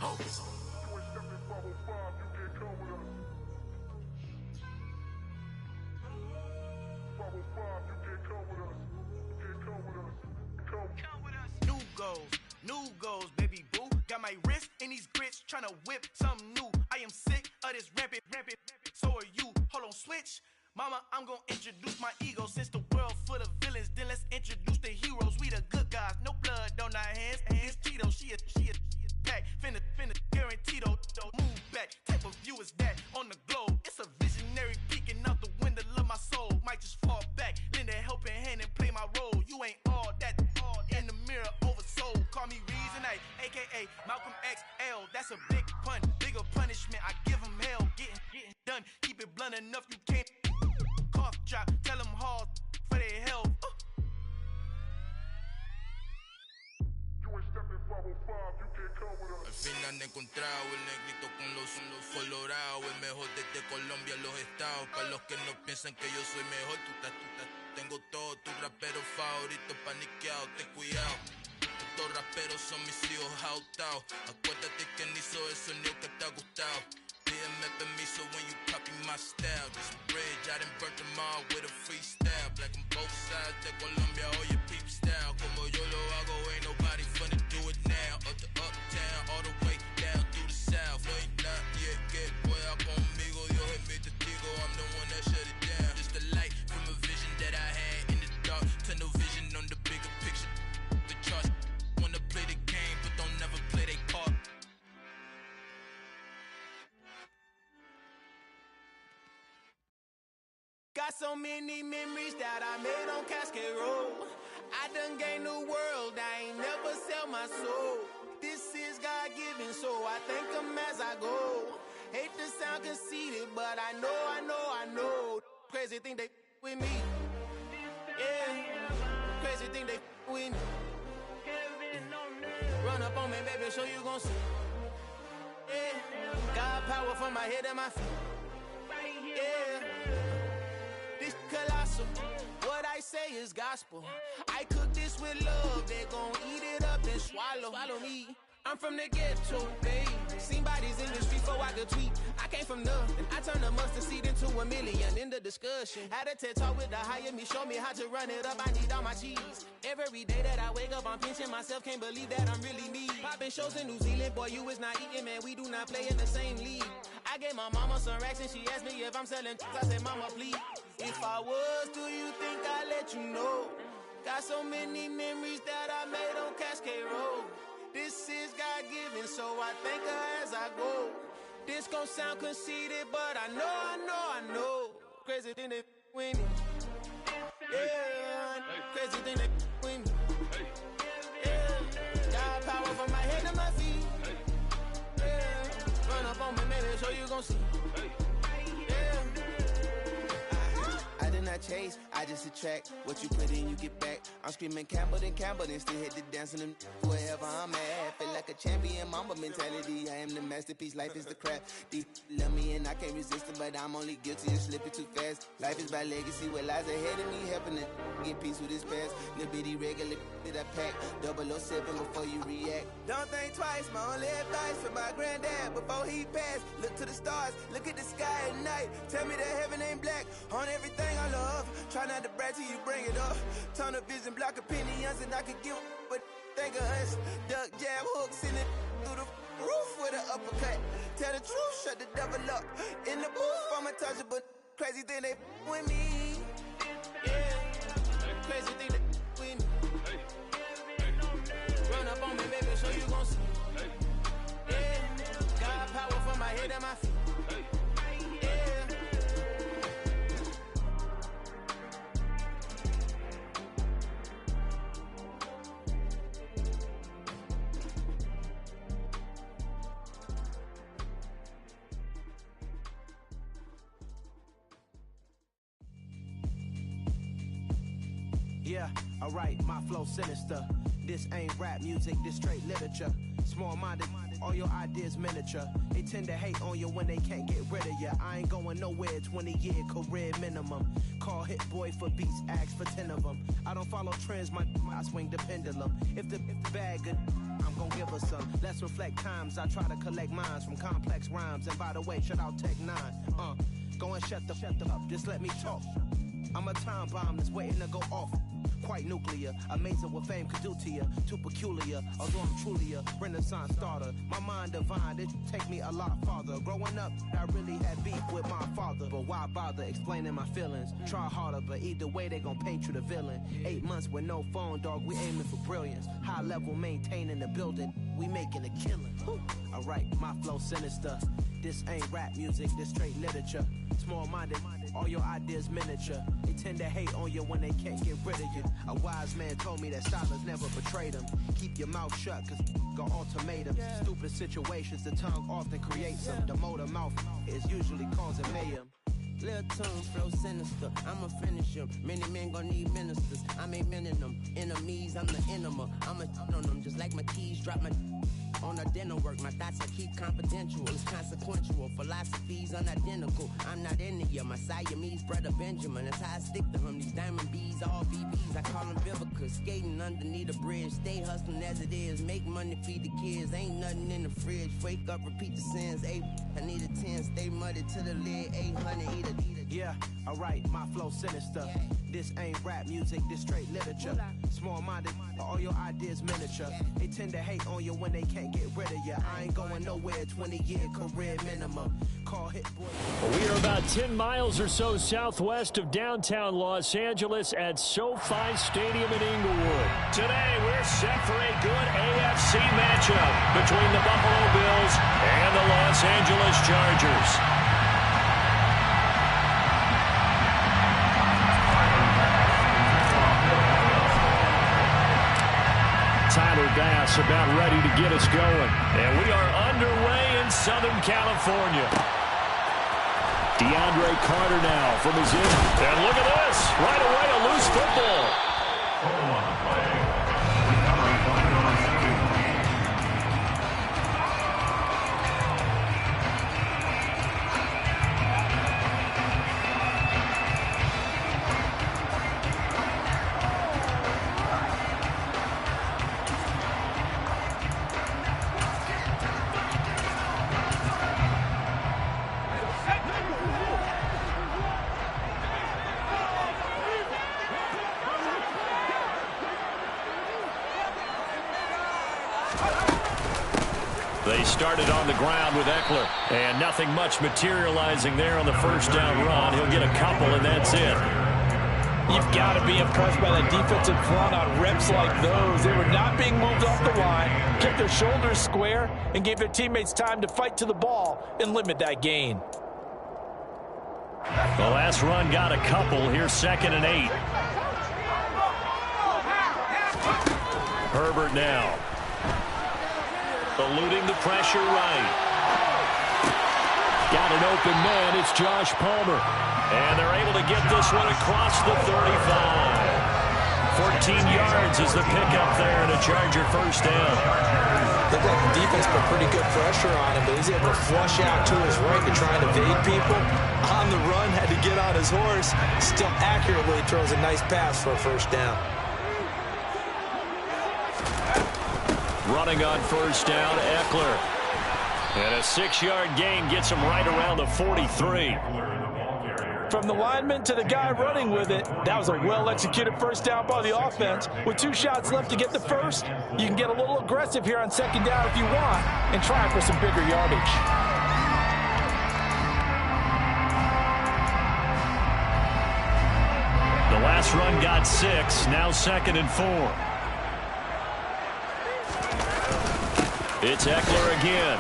Oh. New goals, baby boo. Got my wrist in these grits, tryna whip something new. I am sick of this rampant. So are you. Hold on, switch. Mama, I'm gonna introduce my ego. Since the world full of villains, then let's introduce the heroes. We the good guys, no blood on our hands. It's Tito, she a pack. Finna guarantee though. Move back, type of view is that on the globe. It's a visionary peeking out the window of my soul. Might just fall back, lend a helping hand and play my role. You ain't all that in the mirror oversold. Call me Reasonite, aka Malcolm XL. That's a big pun, bigger punishment. I give him hell, getting done. Keep it blunt enough, you can't cough drop. Tell them hard for their health. Al fin han encontrado el negrito con los colorados, el mejor desde Colombia, los estados. Para los que no piensan que yo soy mejor, tengo todos tus raperos favoritos paniqueados, ten cuidado. Estos raperos son mis hijos jautados. Acuérdate que ni hizo el sonido que te ha gustado. Pídeme permiso when you copy my style. This bridge, I done burnt them all with a freestyle. Black on both sides de Colombia, oye peep style. Como yo lo hago, ain't nobody finna do it now. Up to uptown, all the way down through the south. No ain't not yet, que pueda conmigo. Dios es mi testigo, I'm the one that shut it down. Just the light from a vision that I had in the dark. Tunnel vision on the bigger picture. The charts wanna play the game, but don't never play their part. Got so many memories that I made on Cascade Road. I done gained the world, I ain't never sell my soul. This is God-given, so I thank him as I go. Hate to sound conceited, but I know. Crazy thing they with me. Yeah, crazy thing they with me. Run up on me, baby, so you gon' see. Yeah, God power from my head and my feet. Yeah. This colossal, what I say is gospel. I cook this with love, they gon' eat it up and swallow me. I'm from the ghetto, babe. Seen bodies in the street before I could tweet. I came from nothing, I turned a mustard seed into a million. In the discussion, had a TED talk with the higher me, show me how to run it up. I need all my cheese. Every day that I wake up, I'm pinching myself. Can't believe that I'm really me. Popping shows in New Zealand, boy, you is not eating, man. We do not play in the same league. I gave my mama some racks and she asked me if I'm selling. I said, mama, please. If I was, do you think I'd let you know? Got so many memories that I made on Cascade Road. This is God-given, so I thank her as I go. This gon' sound conceited, but I know. Crazy thing they with me. Yeah, crazy thing they with me. Yeah, God power from my head to my feet. Yeah, run up on me, maybe, so you gon' see. I did not chase, I just attract. What you put in, you get back. I'm screaming Campbell, then still hit the dancing and wherever I'm at. Feel like a champion, mamba mentality. I am the masterpiece, life is the craft. Deep love me and I can't resist it, but I'm only guilty of slipping too fast. Life is my legacy, what lies ahead of me, helping to get peace with this past. Little bitty regular that I pack, 007 before you react. Don't think twice, my only advice for my granddad before he passed. Look to the stars, look at the sky at night. Tell me that heaven ain't black on everything I love. Try not to brag till you bring it up. Tunnel vision, block opinions, and I could give but think of us. Duck, jab, hooks in it through the roof with an uppercut. Tell the truth, shut the devil up. In the booth, I'm untouchable. Crazy thing they with me. Yeah, crazy thing they with me. Run up on me, baby, so you gon' see. it at my feet. Yeah, alright, my flow sinister. This ain't rap music, this straight literature. Small-minded, all your ideas miniature. They tend to hate on you when they can't get rid of you. I ain't going nowhere, 20-year career minimum. Call Hit Boy for beats, ask for 10 of them. I don't follow trends, I swing the pendulum. If the bag good, I'm gon' give her some. Let's reflect times, I try to collect minds from complex rhymes. And by the way, shout out Tech 9. Go and shut the up, just let me talk. I'm a time bomb that's waiting to go off. Quite nuclear, amazing what fame could do to you. Too peculiar, although I'm truly a renaissance starter. My mind divine, it take me a lot farther. Growing up, I really had beef with my father. But why bother explaining my feelings? Try harder, but either way they gon' paint you the villain. 8 months with no phone, dog, we aiming for brilliance. High level maintaining the building, we making a killing. Alright, my flow sinister. This ain't rap music, this straight literature. Small-minded, all your ideas miniature. They tend to hate on you when they can't get rid of you. A wise man told me that silence never betrayed them. Keep your mouth shut, cause go ultimatums. Stupid situations, the tongue often creates them. The motor mouth is usually causing mayhem. Lil' tune, flow sinister, I'ma finish him. Many men gon' need ministers, I ain't mending them. Enemies, I'm the enema, I'ma on them. Just like my keys, drop my on the dinner work. My thoughts I keep confidential, it's consequential. Philosophies unidentical, I'm not into you. My Siamese brother Benjamin, that's how I stick to him. These diamond bees, all BBs, I call them Vivica. Skating underneath the bridge, stay hustling as it is. Make money, feed the kids, ain't nothing in the fridge. Wake up, repeat the sins, I need a 10, stay muddy to the lid, 800, eat a. Yeah, alright, my flow sinister. This ain't rap music, this straight literature. Small-minded, all your ideas miniature. They tend to hate on you when they can't get rid of you. I ain't going nowhere, 20-year career minimum. Call Hit Boy. We are about 10 miles or so southwest of downtown Los Angeles at SoFi Stadium in Inglewood. Today, we're set for a good AFC matchup between the Buffalo Bills and the Los Angeles Chargers. Tyler Bass about ready to get us going. And we are underway in Southern California. DeAndre Carter now from his end. And look at this. Right away, a loose football. They started on the ground with Eckler, and nothing much materializing there on the first down run. He'll get a couple, and that's it. You've got to be impressed by the defensive front on reps like those. They were not being moved off the line, kept their shoulders square, and gave their teammates time to fight to the ball and limit that gain. The last run got a couple. Here's 2nd and 8. Herbert now. Eluding the pressure right. Got an open man. It's Josh Palmer. And they're able to get this one across the 35. 14 yards is the pickup there and a Charger first down. Looked like the defense put pretty good pressure on him, but he's able to flush out to his right to try and evade people. On the run, had to get on his horse. Still accurately throws a nice pass for a first down. Running on first down, Eckler. And a 6-yard gain gets him right around the 43. From the lineman to the guy running with it, that was a well-executed first down by the offense. With 2 shots left to get the first, you can get a little aggressive here on 2nd down if you want and try for some bigger yardage. The last run got 6, now 2nd and 4. It's Eckler again.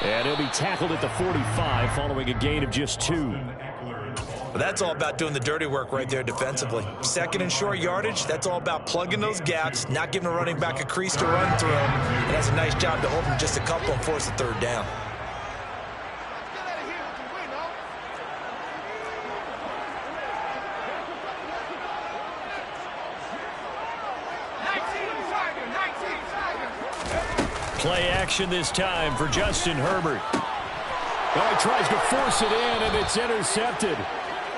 And he'll be tackled at the 45 following a gain of just 2. Well, that's all about doing the dirty work right there defensively. Second and short yardage, that's all about plugging those gaps, not giving a running back a crease to run through. And that's a nice job to hold him just a couple and force the third down. Play action this time for Justin Herbert. Oh, he tries to force it in, and it's intercepted.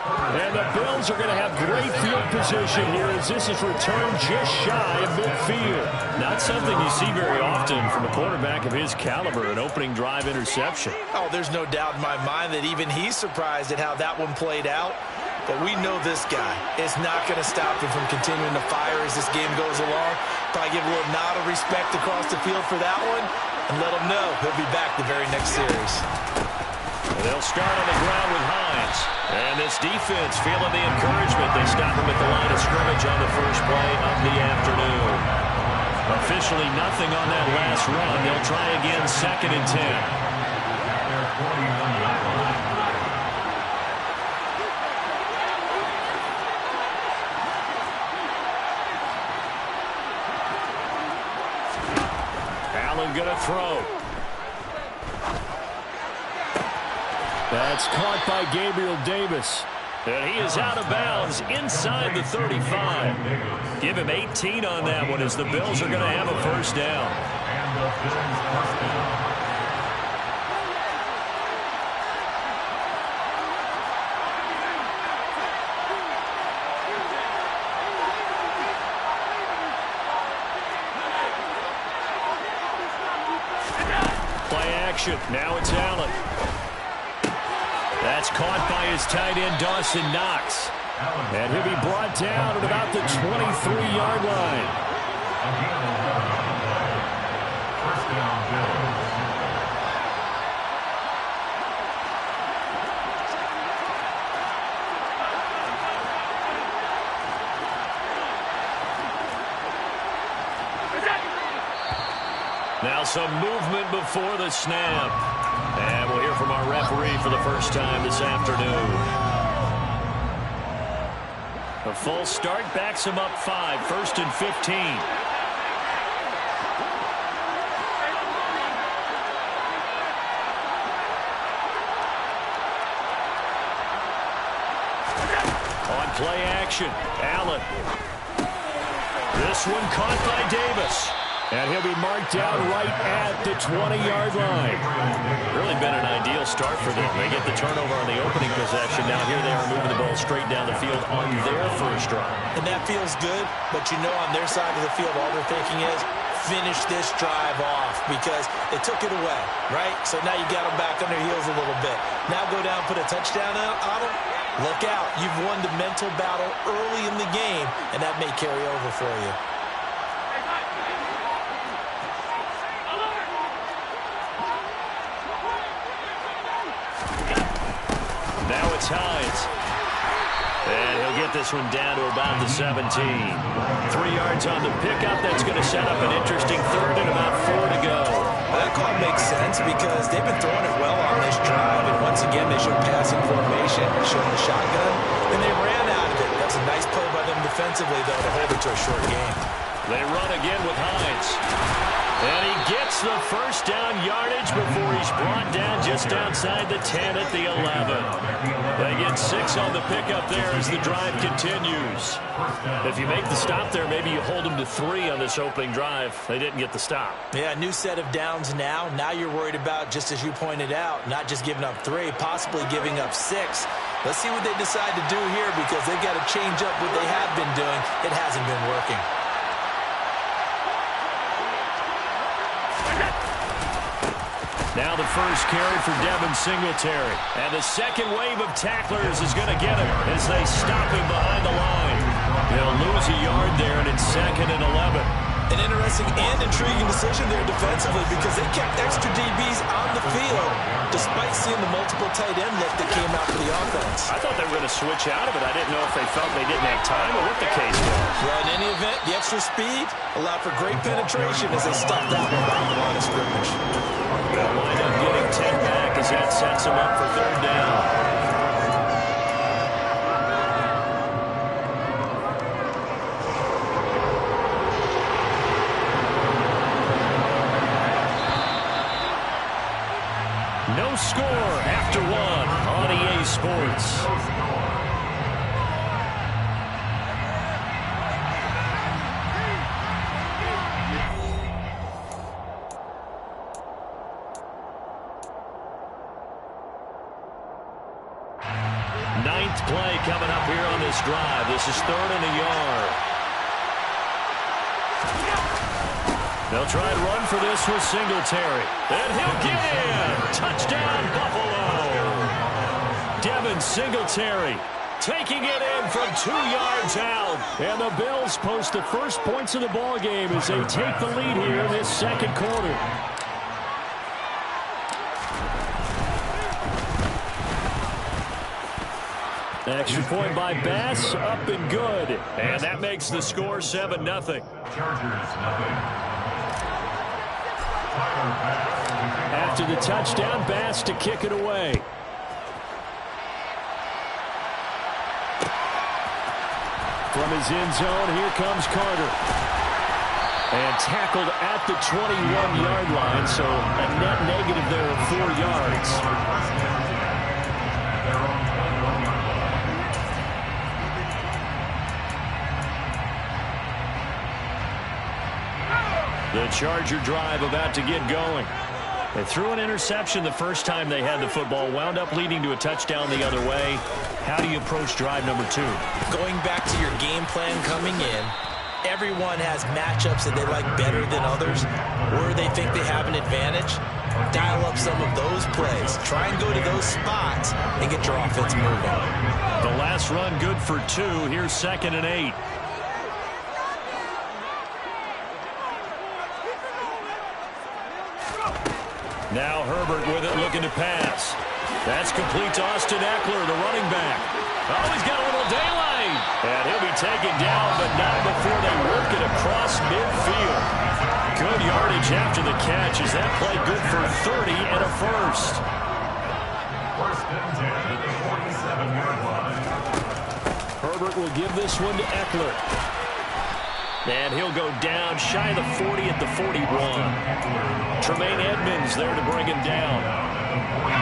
And the Bills are going to have great field position here as this is returned just shy of midfield. Not something you see very often from a quarterback of his caliber, an opening drive interception. Oh, there's no doubt in my mind that even he's surprised at how that one played out. But we know this guy is not going to stop him from continuing to fire as this game goes along. Probably give a little nod of respect across the field for that one and let him know he'll be back the very next series. They'll start on the ground with Hines. And this defense feeling the encouragement. They stop him at the line of scrimmage on the first play of the afternoon. Officially nothing on that last run. They'll try again, 2nd and 10. Allen going to throw. That's caught by Gabriel Davis. And he is out of bounds inside the 35. Give him 18 on that one as the Bills are going to have a first down. Play action. Now it's Allen. That's caught by his tight end, Dawson Knox. And he'll be brought down at about the 23-yard line. First down, Bills. Now some movement before the snap. And we'll hear from our referee for the first time this afternoon. A full start backs him up 5, 1st and 15. On play action, Allen. This one caught by Davis. And he'll be marked down right at the 20-yard line. Really been an ideal start for them. They get the turnover on the opening possession. Now here they are moving the ball straight down the field on their first drive. And that feels good, but you know on their side of the field all they're thinking is finish this drive off because they took it away, right? So now you got them back on their heels a little bit. Now go down, put a touchdown on them. Look out. You've won the mental battle early in the game, and that may carry over for you. Now it's Hines. And he'll get this one down to about the 17. 3 yards on the pickup. That's going to set up an interesting third and about 4 to go. Well, that call makes sense because they've been throwing it well on this drive. And once again, they showed passing formation, showing the shotgun, and they ran out of it. That's a nice play by them defensively, though, to hold it to a short game. They run again with Hines. And he gets the first down yardage before he's brought down just outside the 10 at the 11. They get 6 on the pickup there as the drive continues. If you make the stop there, maybe you hold them to 3 on this opening drive. They didn't get the stop. Yeah, new set of downs now. Now you're worried about, just as you pointed out, not just giving up 3, possibly giving up 6. Let's see what they decide to do here because they've got to change up what they have been doing. It hasn't been working. Now the first carry for Devin Singletary. And the second wave of tacklers is going to get him as they stop him behind the line. He'll lose a yard there, and it's 2nd and 11. An interesting and intriguing decision there defensively because they kept extra DBs on the field despite seeing the multiple tight end look that came out for the offense. I thought they were going to switch out of it. I didn't know if they felt they didn't have time or what the case was. Well, in any event, the extra speed allowed for great penetration as they stuffed that one behind the line of scrimmage. They'll wind up getting 10 back as that sets them up for third down. No score after one on EA Sports. Ninth play coming up here on this drive. This is 3rd and a yard. They'll try and run for this with Singletary. And he'll get in. Touchdown, Buffalo. Devin Singletary taking it in from 2 yards out. And the Bills post the first points of the ball game as they take the lead here in this second quarter. Extra point by Bass, up and good. And that makes the score 7-0. Chargers, nothing. After the touchdown, Bass to kick it away. From his end zone, here comes Carter. And tackled at the 21-yard line, so a net negative there of 4 yards. The Charger drive about to get going. They threw an interception the first time they had the football, wound up leading to a touchdown the other way. How do you approach drive number 2? Going back to your game plan coming in, everyone has matchups that they like better than others, where they think they have an advantage. Dial up some of those plays. Try and go to those spots and get your offense moving. The last run good for 2. Here's 2nd and 8. Now Herbert with it, looking to pass. That's complete to Austin Eckler, the running back. Oh, he's got a little daylight. And he'll be taken down, but not before they work it across midfield. Good yardage after the catch. Is that play good for 30 and a first? First and 10 at the 47-yard line. Herbert will give this one to Eckler. And he'll go down shy of the 40 at the 41. Tremaine Edmonds there to bring him down.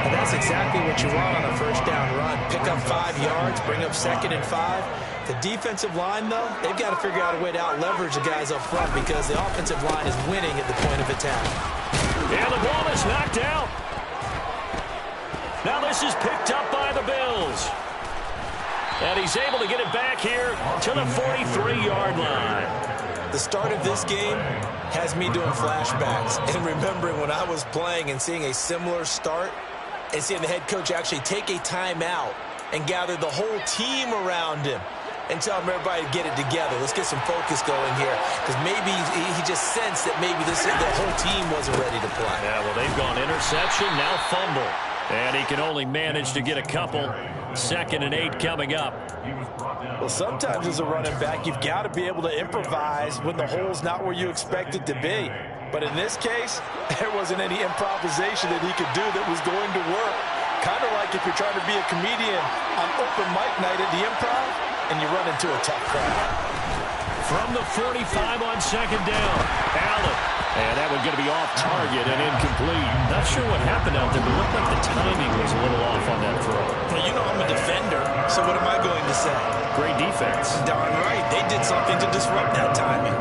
And that's exactly what you want on a first down run. Pick up 5 yards, bring up 2nd and 5. The defensive line, though, they've got to figure out a way to out-leverage the guys up front because the offensive line is winning at the point of attack. And the ball is knocked out. Now this is picked up by the Bills. And he's able to get it back here to the 43-yard line. The start of this game has me doing flashbacks and remembering when I was playing and seeing a similar start and seeing the head coach actually take a timeout and gather the whole team around him and tell everybody to get it together. Let's get some focus going here because maybe he just sensed that maybe the whole team wasn't ready to play. Yeah, well, they've gone interception, now fumble. And he can only manage to get a couple. 2nd and 8 coming up. Well, sometimes as a running back, you've got to be able to improvise when the hole's not where you expect it to be. But in this case, there wasn't any improvisation that he could do that was going to work. Kind of like if you're trying to be a comedian on open mic night at the Improv and you run into a tough crowd. From the 45 on 2nd down, Allen. And that one's going to be off target and incomplete. Not sure what happened out there, but it looked like the timing was a little off on that throw. Well, you know I'm a defender, so what am I going to say? Great defense. Darn right. They did something to disrupt that timing.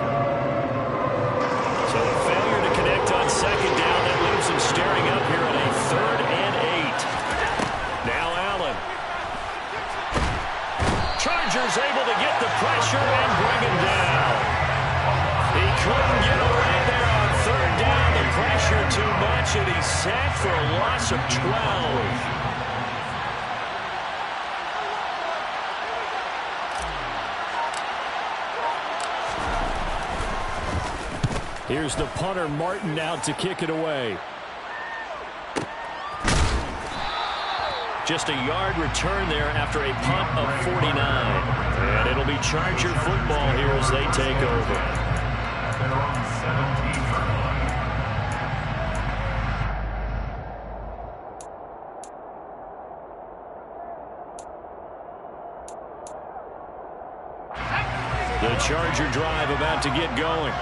So a failure to connect on 2nd down. That leaves them staring up here at a 3rd and 8. Now Allen. Chargers able to get the pressure and bring him down. He couldn't get away there on 3rd down. The pressure too much, and he's sacked for a loss of 12. Here's the punter, Martin, out to kick it away. Just a yard return there after a punt of 49. And it'll be Charger football here as they take over. The Charger drive about to get going.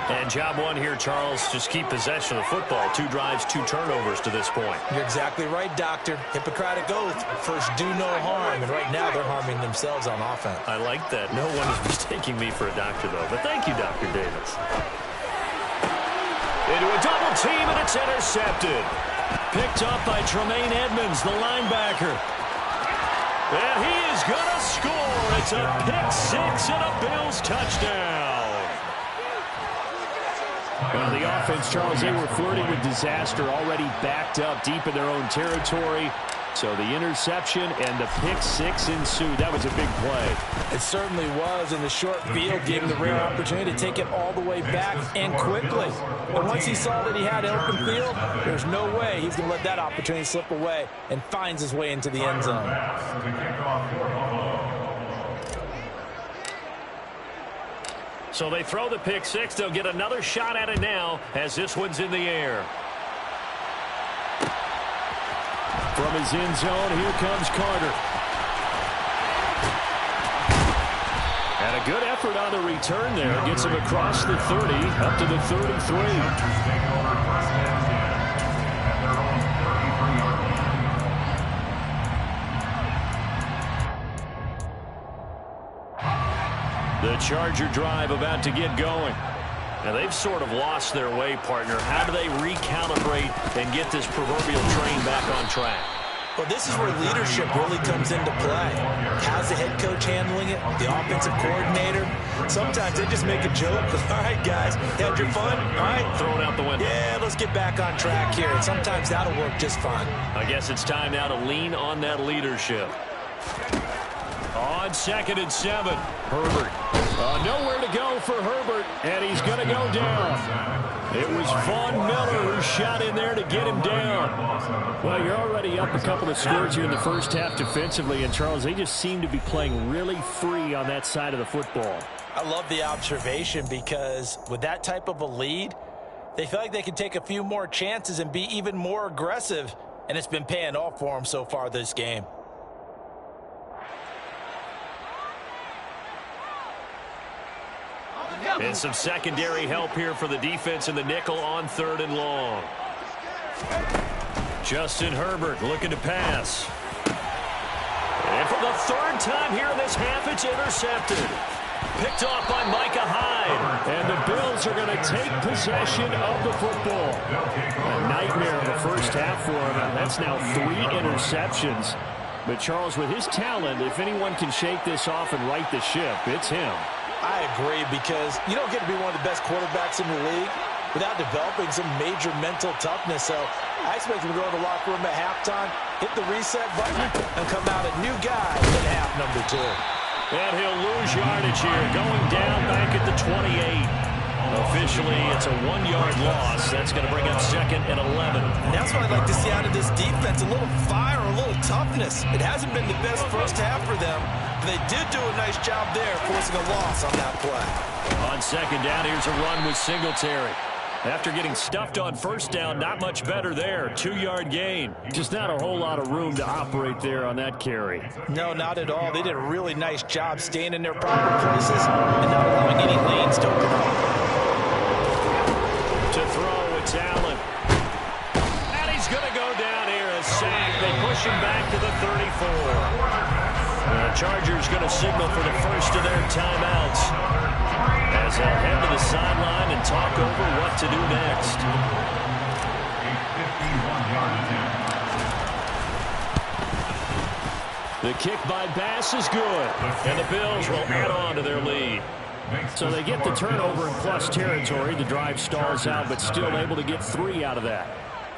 And job one here, Charles, just keep possession of the football. 2 drives, 2 turnovers to this point. You're exactly right, Doctor. Hippocratic oath. First, do no harm. And right now, they're harming themselves on offense. I like that. No one is mistaking me for a doctor, though. But thank you, Dr. Davis. Into a double team, and it's intercepted. Picked up by Tremaine Edmonds, the linebacker. And he is going to score. It's a pick-6 and a Bills touchdown. Well, the offense, Charles, they were flirting with disaster, already backed up deep in their own territory. So the interception and the pick-6 ensued. That was a big play. It certainly was, and the short field gave him the rare opportunity to take it all the way back and quickly. And once he saw that he had open field, there's no way he's going to let that opportunity slip away, and finds his way into the end zone. So they throw the pick-6. They'll get another shot at it now as this one's in the air. From his end zone, here comes Carter. And a good effort on the return there. Gets him across the 30, up to the 33. The Charger drive about to get going. Now, they've sort of lost their way, partner. How do they recalibrate and get this proverbial train back on track? Well, this is where leadership really comes into play. How's the head coach handling it? The offensive coordinator? Sometimes they just make a joke. All right, guys, had your fun? All right. Throw it out the window. Yeah, let's get back on track here. And sometimes that'll work just fine. I guess it's time now to lean on that leadership. On 2nd and 7, Herbert. Nowhere to go for Herbert, and he's going to go down. It was Von Miller who shot in there to get him down. Well, you're already up a couple of scores here in the first half defensively, and Charles, they just seem to be playing really free on that side of the football. I love the observation because with that type of a lead, they feel like they can take a few more chances and be even more aggressive, and it's been paying off for them so far this game. And some secondary help here for the defense in the nickel on 3rd and long. Justin Herbert looking to pass. And for the 3rd time here in this half, it's intercepted. Picked off by Micah Hyde. And the Bills are going to take possession of the football. A nightmare in the first half for him. And that's now 3 interceptions. But Charles, with his talent, if anyone can shake this off and right the ship, it's him. I agree, because you don't get to be one of the best quarterbacks in the league without developing some major mental toughness. So I expect him to go in the locker room at halftime, hit the reset button, and come out a new guy in half number 2. And he'll lose yardage here, going down back at the 28. Officially, it's a 1-yard loss. That's going to bring up 2nd and 11. And that's what I'd like to see out of this defense, a little fire, a little toughness. It hasn't been the best first half for them, but they did do a nice job there, forcing a loss on that play. On 2nd down, here's a run with Singletary. After getting stuffed on 1st down, not much better there. 2-yard gain. Just not a whole lot of room to operate there on that carry. No, not at all. They did a really nice job staying in their proper places and not allowing any lanes to open up. To throw, it's Allen. And he's going to go down here. A sack. They push him back to the 34. The Chargers going to signal for the first of their timeouts as they'll head to the sideline and talk over what to do next. The kick by Bass is good, and the Bills will add on to their lead. So they get the turnover in plus territory. The drive stalls out, but still able to get 3 out of that.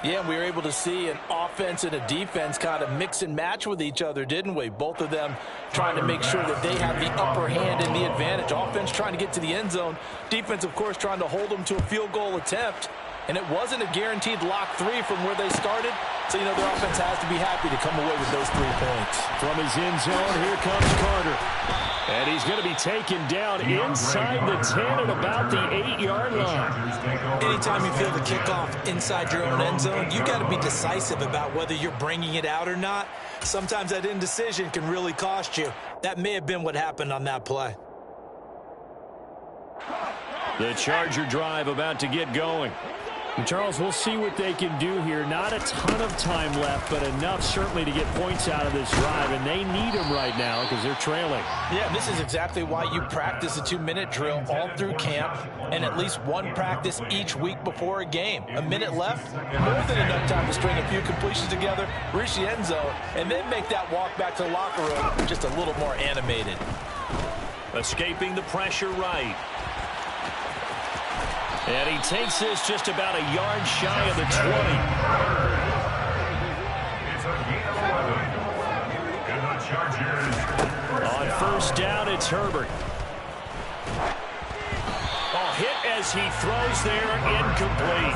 Yeah, we were able to see an offense and a defense kind of mix and match with each other, didn't we? Both of them trying to make sure that they have the upper hand and the advantage. Offense trying to get to the end zone. Defense, of course, trying to hold them to a field goal attempt. And it wasn't a guaranteed lock 3 from where they started. So, their offense has to be happy to come away with those 3 points. From his end zone, here comes Carter. And he's going to be taken down inside the 10 at about the 8-yard line. Anytime you feel the kickoff inside your own end zone, you got to be decisive about whether you're bringing it out or not. Sometimes that indecision can really cost you. That may have been what happened on that play. The Charger drive about to get going. Charles, we'll see what they can do here. Not a ton of time left, but enough certainly to get points out of this drive, and they need them right now because they're trailing. Yeah, this is exactly why you practice a 2-minute drill all through camp and at least one practice each week before a game. A minute left, more than enough time to string a few completions together, reach the end zone, and then make that walk back to the locker room just a little more animated. Escaping the pressure right. And he takes this just about a yard shy of the 20. On first down, it's Herbert. Oh, hit as he throws there, incomplete.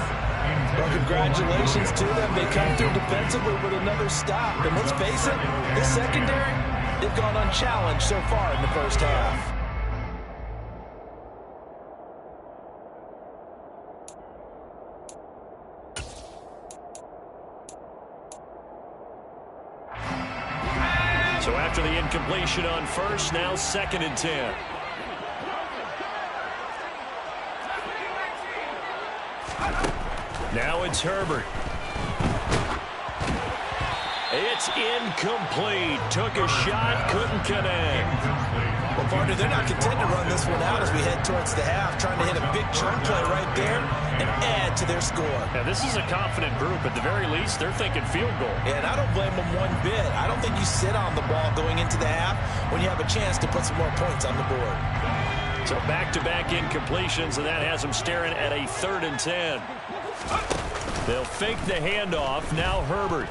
Well, congratulations to them. They come through defensively with another stop. And let's face it, this secondary, they've gone unchallenged so far in the first half. So after the incompletion on first, now 2nd and 10. Now it's Herbert. It's incomplete. Took a shot, couldn't connect. Well, partner, they're not content to run this one out as we head towards the half, trying to hit a big chunk play right there and add to their score. Now, this is a confident group. At the very least, they're thinking field goal. Yeah, and I don't blame them one bit. I don't think you sit on the ball going into the half when you have a chance to put some more points on the board. So back-to-back incompletions, and that has them staring at a 3rd and 10. They'll fake the handoff. Now Herbert.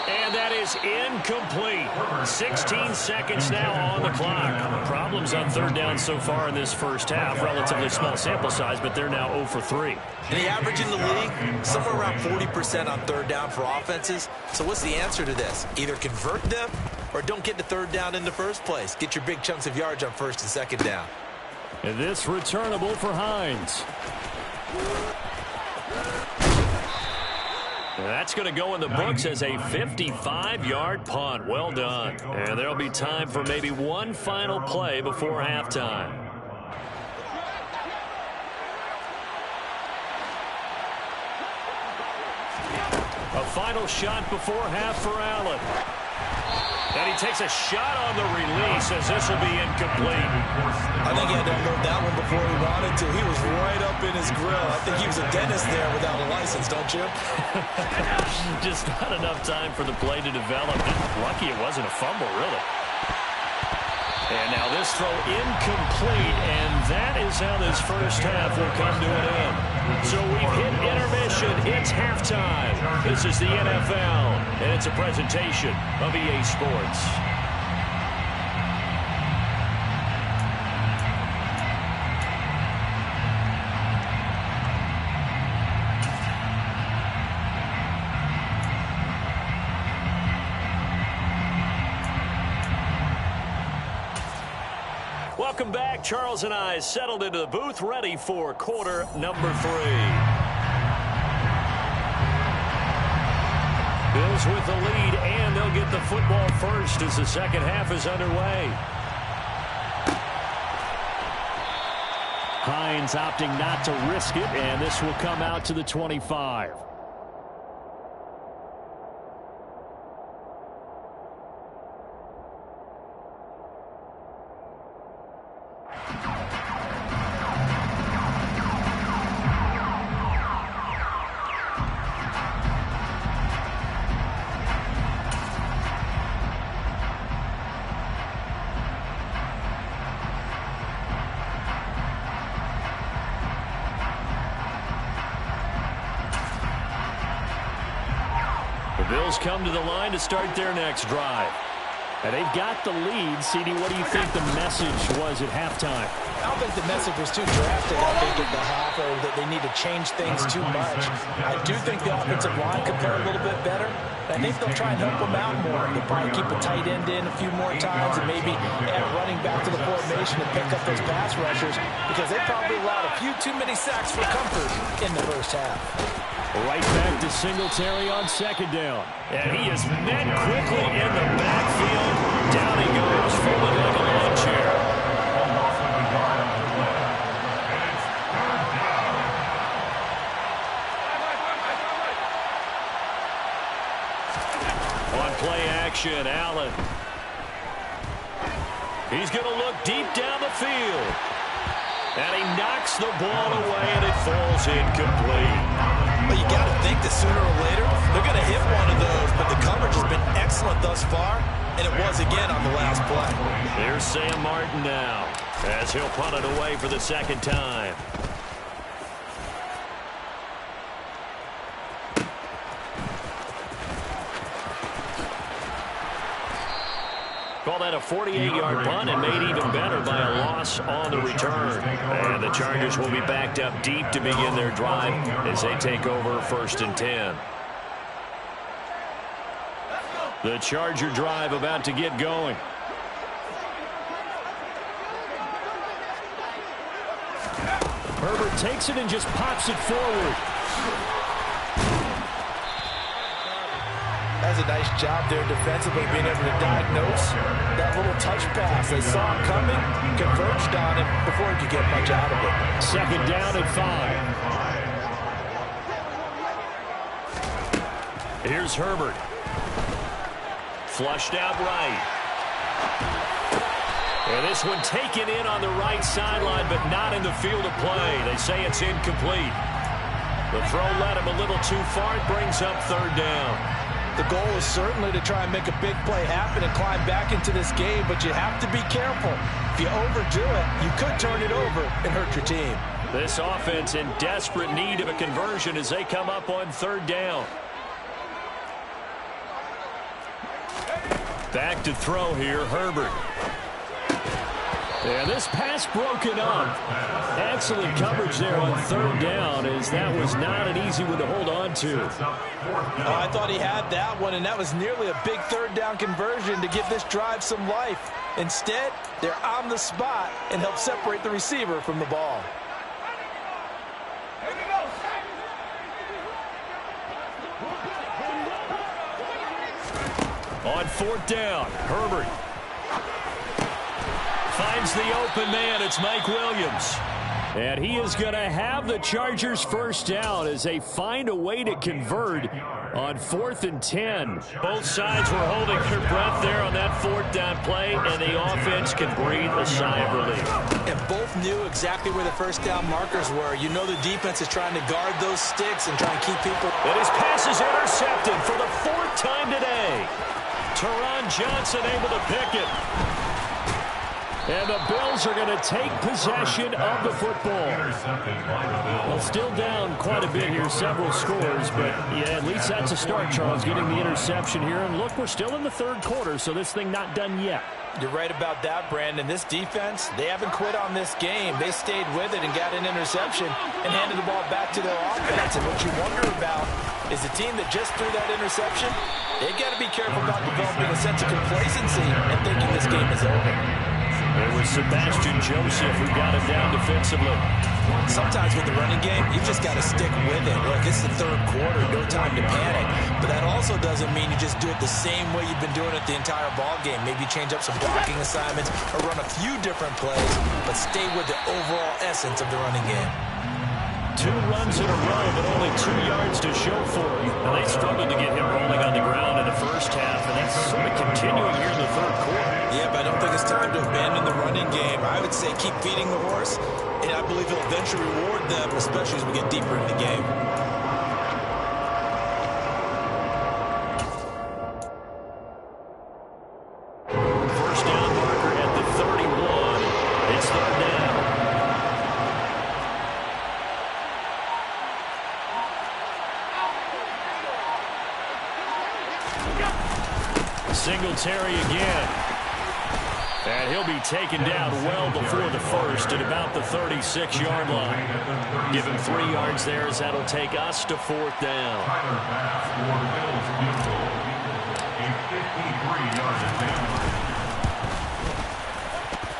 And that is incomplete. 16 seconds now on the clock. Problems on 3rd down so far in this first half. Relatively small sample size, but they're now 0 for 3. And the average in the league, somewhere around 40% on 3rd down for offenses. So what's the answer to this? Either convert them or don't get to 3rd down in the first place. Get your big chunks of yards on 1st and 2nd down. And this returnable for Hines. That's going to go in the books as a 55-yard punt. Well done. And there'll be time for maybe one final play before halftime. A final shot before half for Allen. And he takes a shot on the release as this will be incomplete. I think he had to unload that one before he wanted to. He was right up in his grill. I think he was a dentist there without a license, don't you? Just not enough time for the play to develop. Lucky it wasn't a fumble, really. And now this throw incomplete, and that is how this first half will come to an end. So we've hit intermission. It's halftime. This is the NFL, and it's a presentation of EA Sports. Welcome back. Charles and I settled into the booth, ready for quarter number 3. Bills with the lead, and they'll get the football first as the second half is underway. Hines opting not to risk it, and this will come out to the 25. Bills come to the line to start their next drive. And they've got the lead. CD, what do you think the message was at halftime? I don't think the message was too drastic, I think, at the half, or that they need to change things too much. I do think the offensive line could play a little bit better. I think they'll try and help them out more. They'll probably keep a tight end in a few more times and maybe add running back to the formation and pick up those pass rushers, because they probably allowed a few too many sacks for comfort in the first half. Right back to Singletary on second down. And he is met quickly in the backfield. Down he goes, folded like a lawn chair. On play action, Allen. He's going to look deep down the field. And he knocks the ball away, and it falls incomplete. But you got to think that sooner or later, they're going to hit one of those. But the coverage has been excellent thus far, and it was again on the last play. Here's Sam Martin now, as he'll punt it away for the second time. Call that a 48-yard punt, and made even better by a loss on the return. And the Chargers will be backed up deep to begin their drive as they take over 1st and 10. The Charger drive about to get going. Herbert takes it and just pops it forward. That's a nice job there defensively, being able to diagnose that little touch pass. They saw it coming, converged on it before he could get much out of it. Second down and 5. Here's Herbert. Flushed out right. And this one taken in on the right sideline, but not in the field of play. They say it's incomplete. The throw led him a little too far. It brings up 3rd down. The goal is certainly to try and make a big play happen and climb back into this game, but you have to be careful. If you overdo it, you could turn it over and hurt your team. This offense in desperate need of a conversion as they come up on 3rd down. Back to throw here, Herbert. Yeah, this pass broken up. Excellent coverage there on 3rd down, as that was not an easy one to hold on to. Oh, I thought he had that one, and that was nearly a big 3rd down conversion to give this drive some life. Instead, they're on the spot and help separate the receiver from the ball. On 4th down, Herbert finds the open man. It's Mike Williams. And he is going to have the Chargers first down as they find a way to convert on 4th and 10. Both sides were holding their breath there on that 4th down play, and the offense can breathe a sigh of relief. And both knew exactly where the first down markers were. You know the defense is trying to guard those sticks and try and keep people. And his pass is intercepted for the 4th time today. Teron Johnson able to pick it. And the Bills are going to take possession of the football. Well, still down quite a bit here, several scores, but yeah, at least that's a start, Charles, getting the interception here. And look, we're still in the 3rd quarter, so this thing not done yet. You're right about that, Brandon. This defense, they haven't quit on this game. They stayed with it and got an interception and handed the ball back to their offense. And what you wonder about is the team that just threw that interception, they got to be careful not developing a sense of complacency and thinking this game is over. It was Sebastian Joseph who got him down defensively. Sometimes with the running game, you've just got to stick with it. Look, it's the 3rd quarter, no time to panic. But that also doesn't mean you just do it the same way you've been doing it the entire ball game. Maybe change up some blocking assignments or run a few different plays, but stay with the overall essence of the running game. 2 runs in a row, but only 2 yards to show for it. And they struggled to get him rolling on the ground in the first half, and that's sort of continuing here in the 3rd quarter. Yeah, but I don't think it's time to abandon the running game. I would say keep feeding the horse, and I believe he'll eventually reward them, especially as we get deeper in the game. First down marker at the 31. It's 3rd down. Singletary again. And he'll be taken down well before the first at about the 36-yard line. Give him 3 yards there as that'll take us to 4th down. Tyler Bass for the Bills field goal. A 53-yard attempt.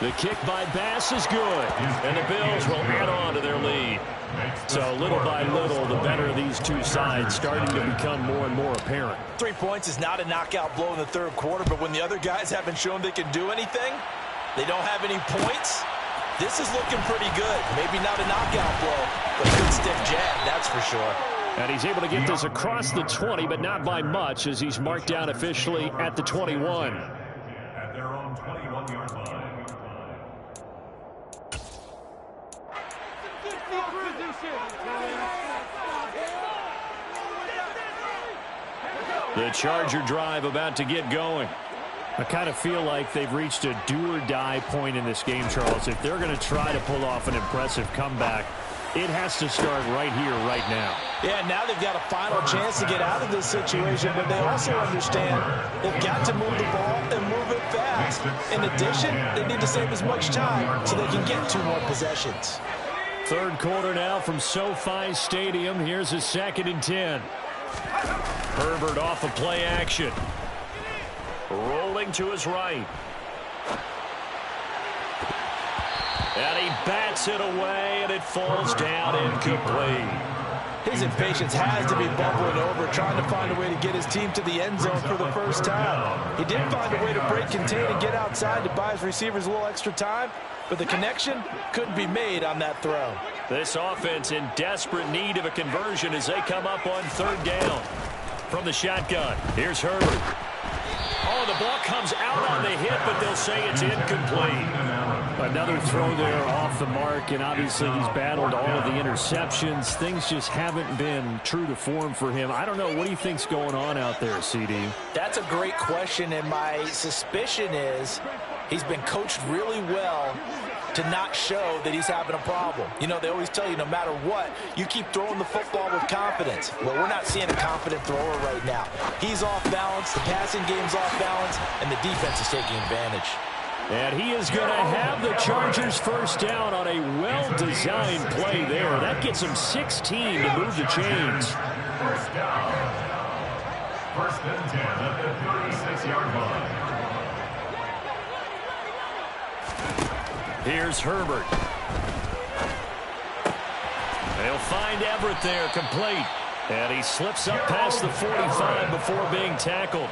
The kick by Bass is good, and the Bills will add on to their lead. So little by little, the better these two sides starting to become more and more apparent. 3 points is not a knockout blow in the third quarter, but when the other guys haven't shown they can do anything, they don't have any points, this is looking pretty good. Maybe not a knockout blow, but a good stiff jab, that's for sure. And he's able to get this across the 20, but not by much, as he's marked down officially at the 21. At their own 21-yard line. The Charger drive about to get going. I kind of feel like they've reached a do-or-die point in this game, Charles. If they're going to try to pull off an impressive comeback, it has to start right here, right now. Yeah, now they've got a final chance to get out of this situation, but they also understand they've got to move the ball and move it fast. In addition, they need to save as much time so they can get 2 more possessions. Third quarter now from SoFi Stadium. Here's a 2nd and 10. Herbert off of play action. Rolling to his right. And he bats it away, and it falls down incomplete. His impatience has to be bubbling over, trying to find a way to get his team to the end zone for the first time. He did find a way to break contain and get outside to buy his receivers a little extra time, but the connection couldn't be made on that throw. This offense in desperate need of a conversion as they come up on 3rd down. From the shotgun, here's Herbert. Oh, the ball comes out on the hit, but they'll say it's incomplete. Another throw there off the mark, and obviously he's battled all of the interceptions. Things just haven't been true to form for him. I don't know. What do you think's going on out there, CD? That's a great question, and my suspicion is he's been coached really well to not show that he's having a problem. You know, they always tell you no matter what, you keep throwing the football with confidence. Well, we're not seeing a confident thrower right now. He's off balance, the passing game's off balance, and the defense is taking advantage. And he is going to have the Chargers first down on a well-designed play there. That gets him 16 to move the chains. First down. 1st and 10 at the 36-yard line. Here's Herbert. They'll find Everett there, complete. And he slips up past the 45 before being tackled.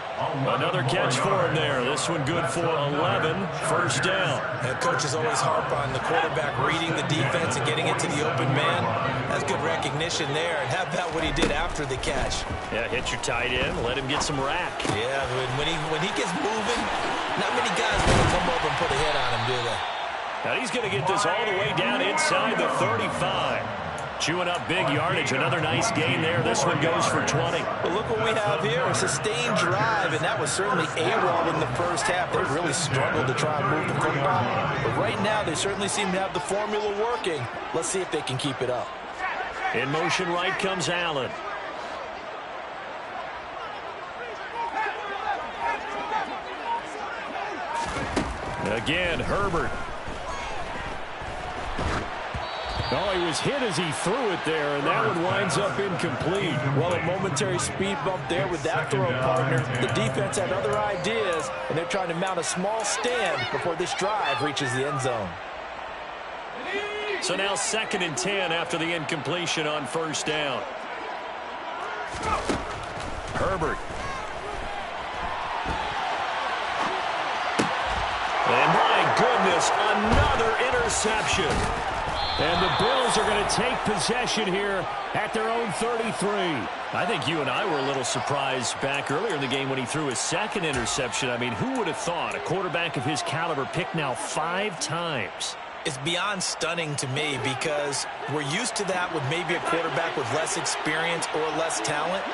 Another catch for him there. This one good for 11. First down. And coaches always harp on the quarterback reading the defense and getting it to the open man. That's good recognition there. And how about what he did after the catch? Yeah, hit your tight end. Let him get some rack. Yeah, when he gets moving, not many guys want to come over and put a hit on him, do they? Now he's going to get this all the way down inside the 35. Chewing up big yardage. Another nice gain there. This one goes for 20. Well, look what we have here. A sustained drive, and that was certainly AWOL in the first half. They really struggled to try and move the football. But right now, they certainly seem to have the formula working. Let's see if they can keep it up. In motion right comes Allen. Again, Herbert. Oh, he was hit as he threw it there, and that one winds up incomplete. Well, a momentary speed bump there with that throw, partner. The defense had other ideas, and they're trying to mount a small stand before this drive reaches the end zone. So now 2nd and 10 after the incompletion on first down. Herbert. And my goodness, another interception. And the Bills are going to take possession here at their own 33. I think you and I were a little surprised back earlier in the game when he threw his 2nd interception. I mean, who would have thought a quarterback of his caliber picked now 5 times? It's beyond stunning to me because we're used to that with maybe a quarterback with less experience or less talent.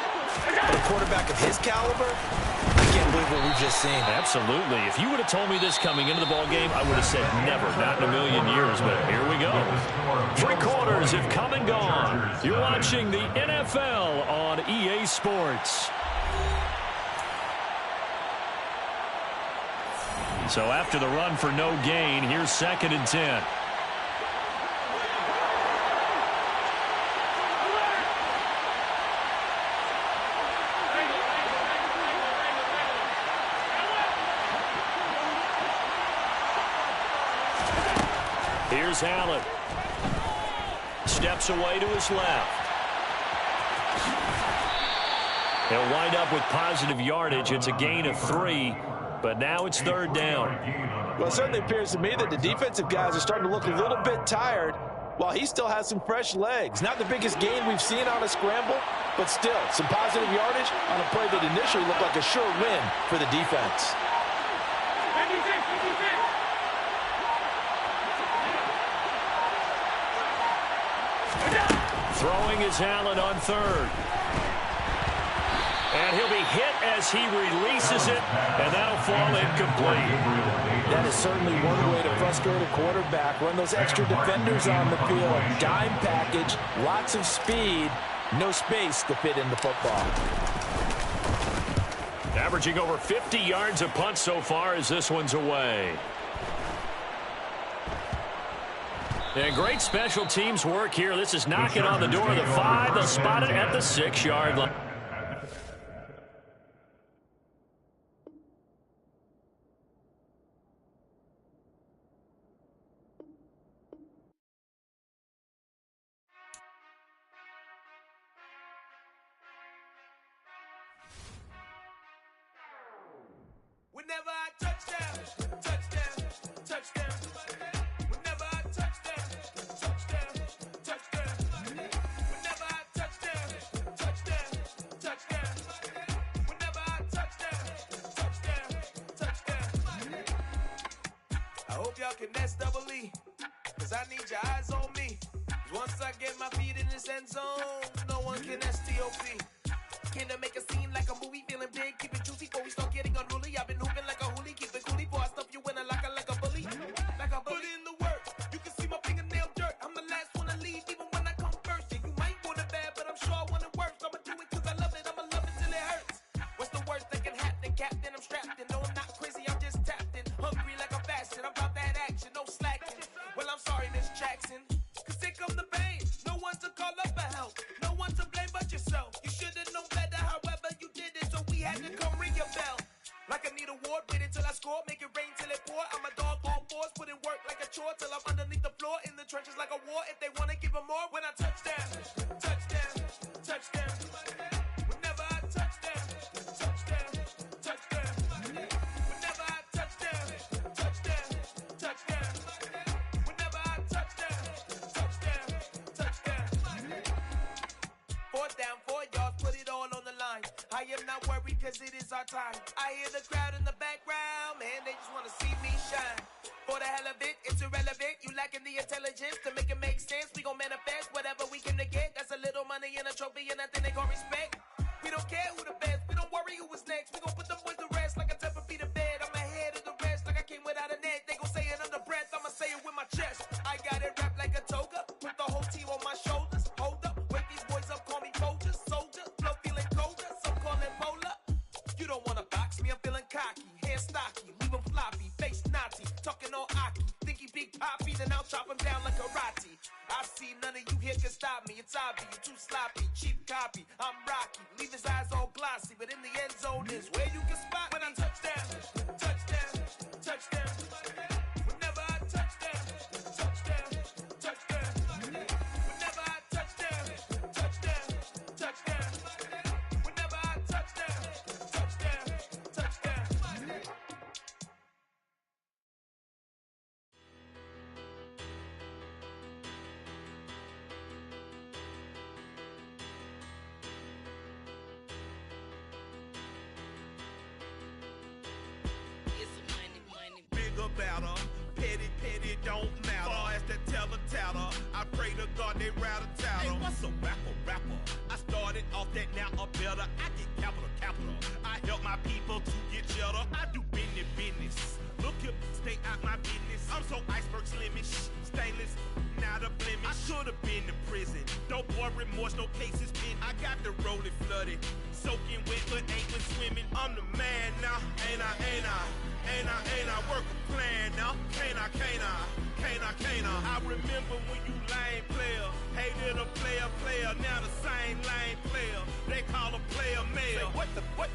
But a quarterback of his caliber, I can't believe what we've just seen. Absolutely. If you would have told me this coming into the ball game, I would have said never, not in a million years. But here we go. 3 quarters have come and gone. You're watching the NFL on EA Sports. So after the run for no gain, here's 2nd and 10. Here's Allen. Steps away to his left. He'll wind up with positive yardage. It's a gain of 3, but now it's 3rd down. Well, it certainly appears to me that the defensive guys are starting to look a little bit tired while he still has some fresh legs. Not the biggest gain we've seen on a scramble, but still some positive yardage on a play that initially looked like a sure win for the defense. Throwing is Allen on 3rd. And he'll be hit as he releases it, and that'll fall incomplete. That is certainly one way to frustrate a quarterback. Run those extra defenders on the field. Dime package, lots of speed, no space to fit in the football. Averaging over 50 yards a punt so far as this one's away. And great special teams work here. This is knocking on the door of the 5. They'll spot it at the 6-yard line. Whenever I touchdown, touchdown, touchdown. Whenever I touchdown, touchdown, touchdown. Whenever I touchdown, touchdown, touchdown. Whenever I touchdown, touchdown. I hope y'all can nest double E, cause I need your eyes on me. Once I get my feet in this end zone, no one can STOP. Can I make a scene like a movie, feeling big, keep it juicy before we start getting unruly. I've been hooping like a hoolie, keep it coolie before I stuff you in a locker like a bully. Like a bully. Put in the work, you can see my fingernail dirt. I'm the last one to leave, even when I come first. Yeah, you might want it bad, but I'm sure I want it worse. I'ma do it cause I love it, I'ma love it till it hurts. What's the worst that can happen, Captain? I'm strapped in, no I'm not crazy, I'm just tapped in. Hungry like a fashion, I'm about that action, no slacking. Well, I'm sorry, Miss Jackson, cause here come the pain. No one to call up for help, no one to blame but yourself. You should've known better, however you did it, so we had to come ring your bell. Like I need a ward, wait until I score, make it rain till it pour. I'm a dog on force, put in work like a chore till I'm underneath the floor, in the trenches like a war. If they wanna give them more, when I touchdown, touchdown, touchdown. Whenever I touchdown, touchdown, touchdown. Whenever I touchdown, touchdown, touchdown. Whenever I touchdown, touchdown, touchdown. 4th down, 4 yards, put it all on the line. I am not worried cause it is our time. I hear the crowd in the background, man, they just wanna see me shine. For the hell of it, it's irrelevant. You lacking the intelligence to make it make sense. We gon' manifest whatever we came to get. That's a little money and a trophy and nothing they gon' respect. We don't care who the best, we don't worry who was next. We gon' put them boys to rest like a Tempur-Pedic to bed. I'm ahead of the rest like I came without a net. They gon' say it under breath, I'ma say it with my chest. I got it wrapped like a toga, put the whole team on my shoulders. Hold up, wake these boys up, call me soldier, soldier. Flow feeling colder, some call it polar. You don't wanna box me, I'm feeling cocky. Hair stocky, leave him floppy, face naughty. Talking all aki, think he big poppy, then I'll chop him down like karate. I see none of you here can stop me. It's obvious, you too sloppy, cheap copy. I'm Rocky, leave his eyes all glossy, but in the end zone is where you can spot when I touchdown, touchdown, touchdown. Whenever I touchdown, touchdown, touchdown. Whenever I touchdown, touchdown, touchdown. Whenever I touchdown, touchdown, touchdown. Big about her, petty, petty don't matter. Far as the teller, I pray to God they rattle tattle. Hey, what's a rapper? I started off that, now I'm better. I get capital. I help my people to get cheddar. I do business. Look here, stay out my business. I'm so iceberg slimish, stainless, not a blemish. I should have been in prison. No boy remorse, no cases pinned. I got the rolling flooded, soaking wet, but ain't been swimming. I'm the man now, ain't I? Work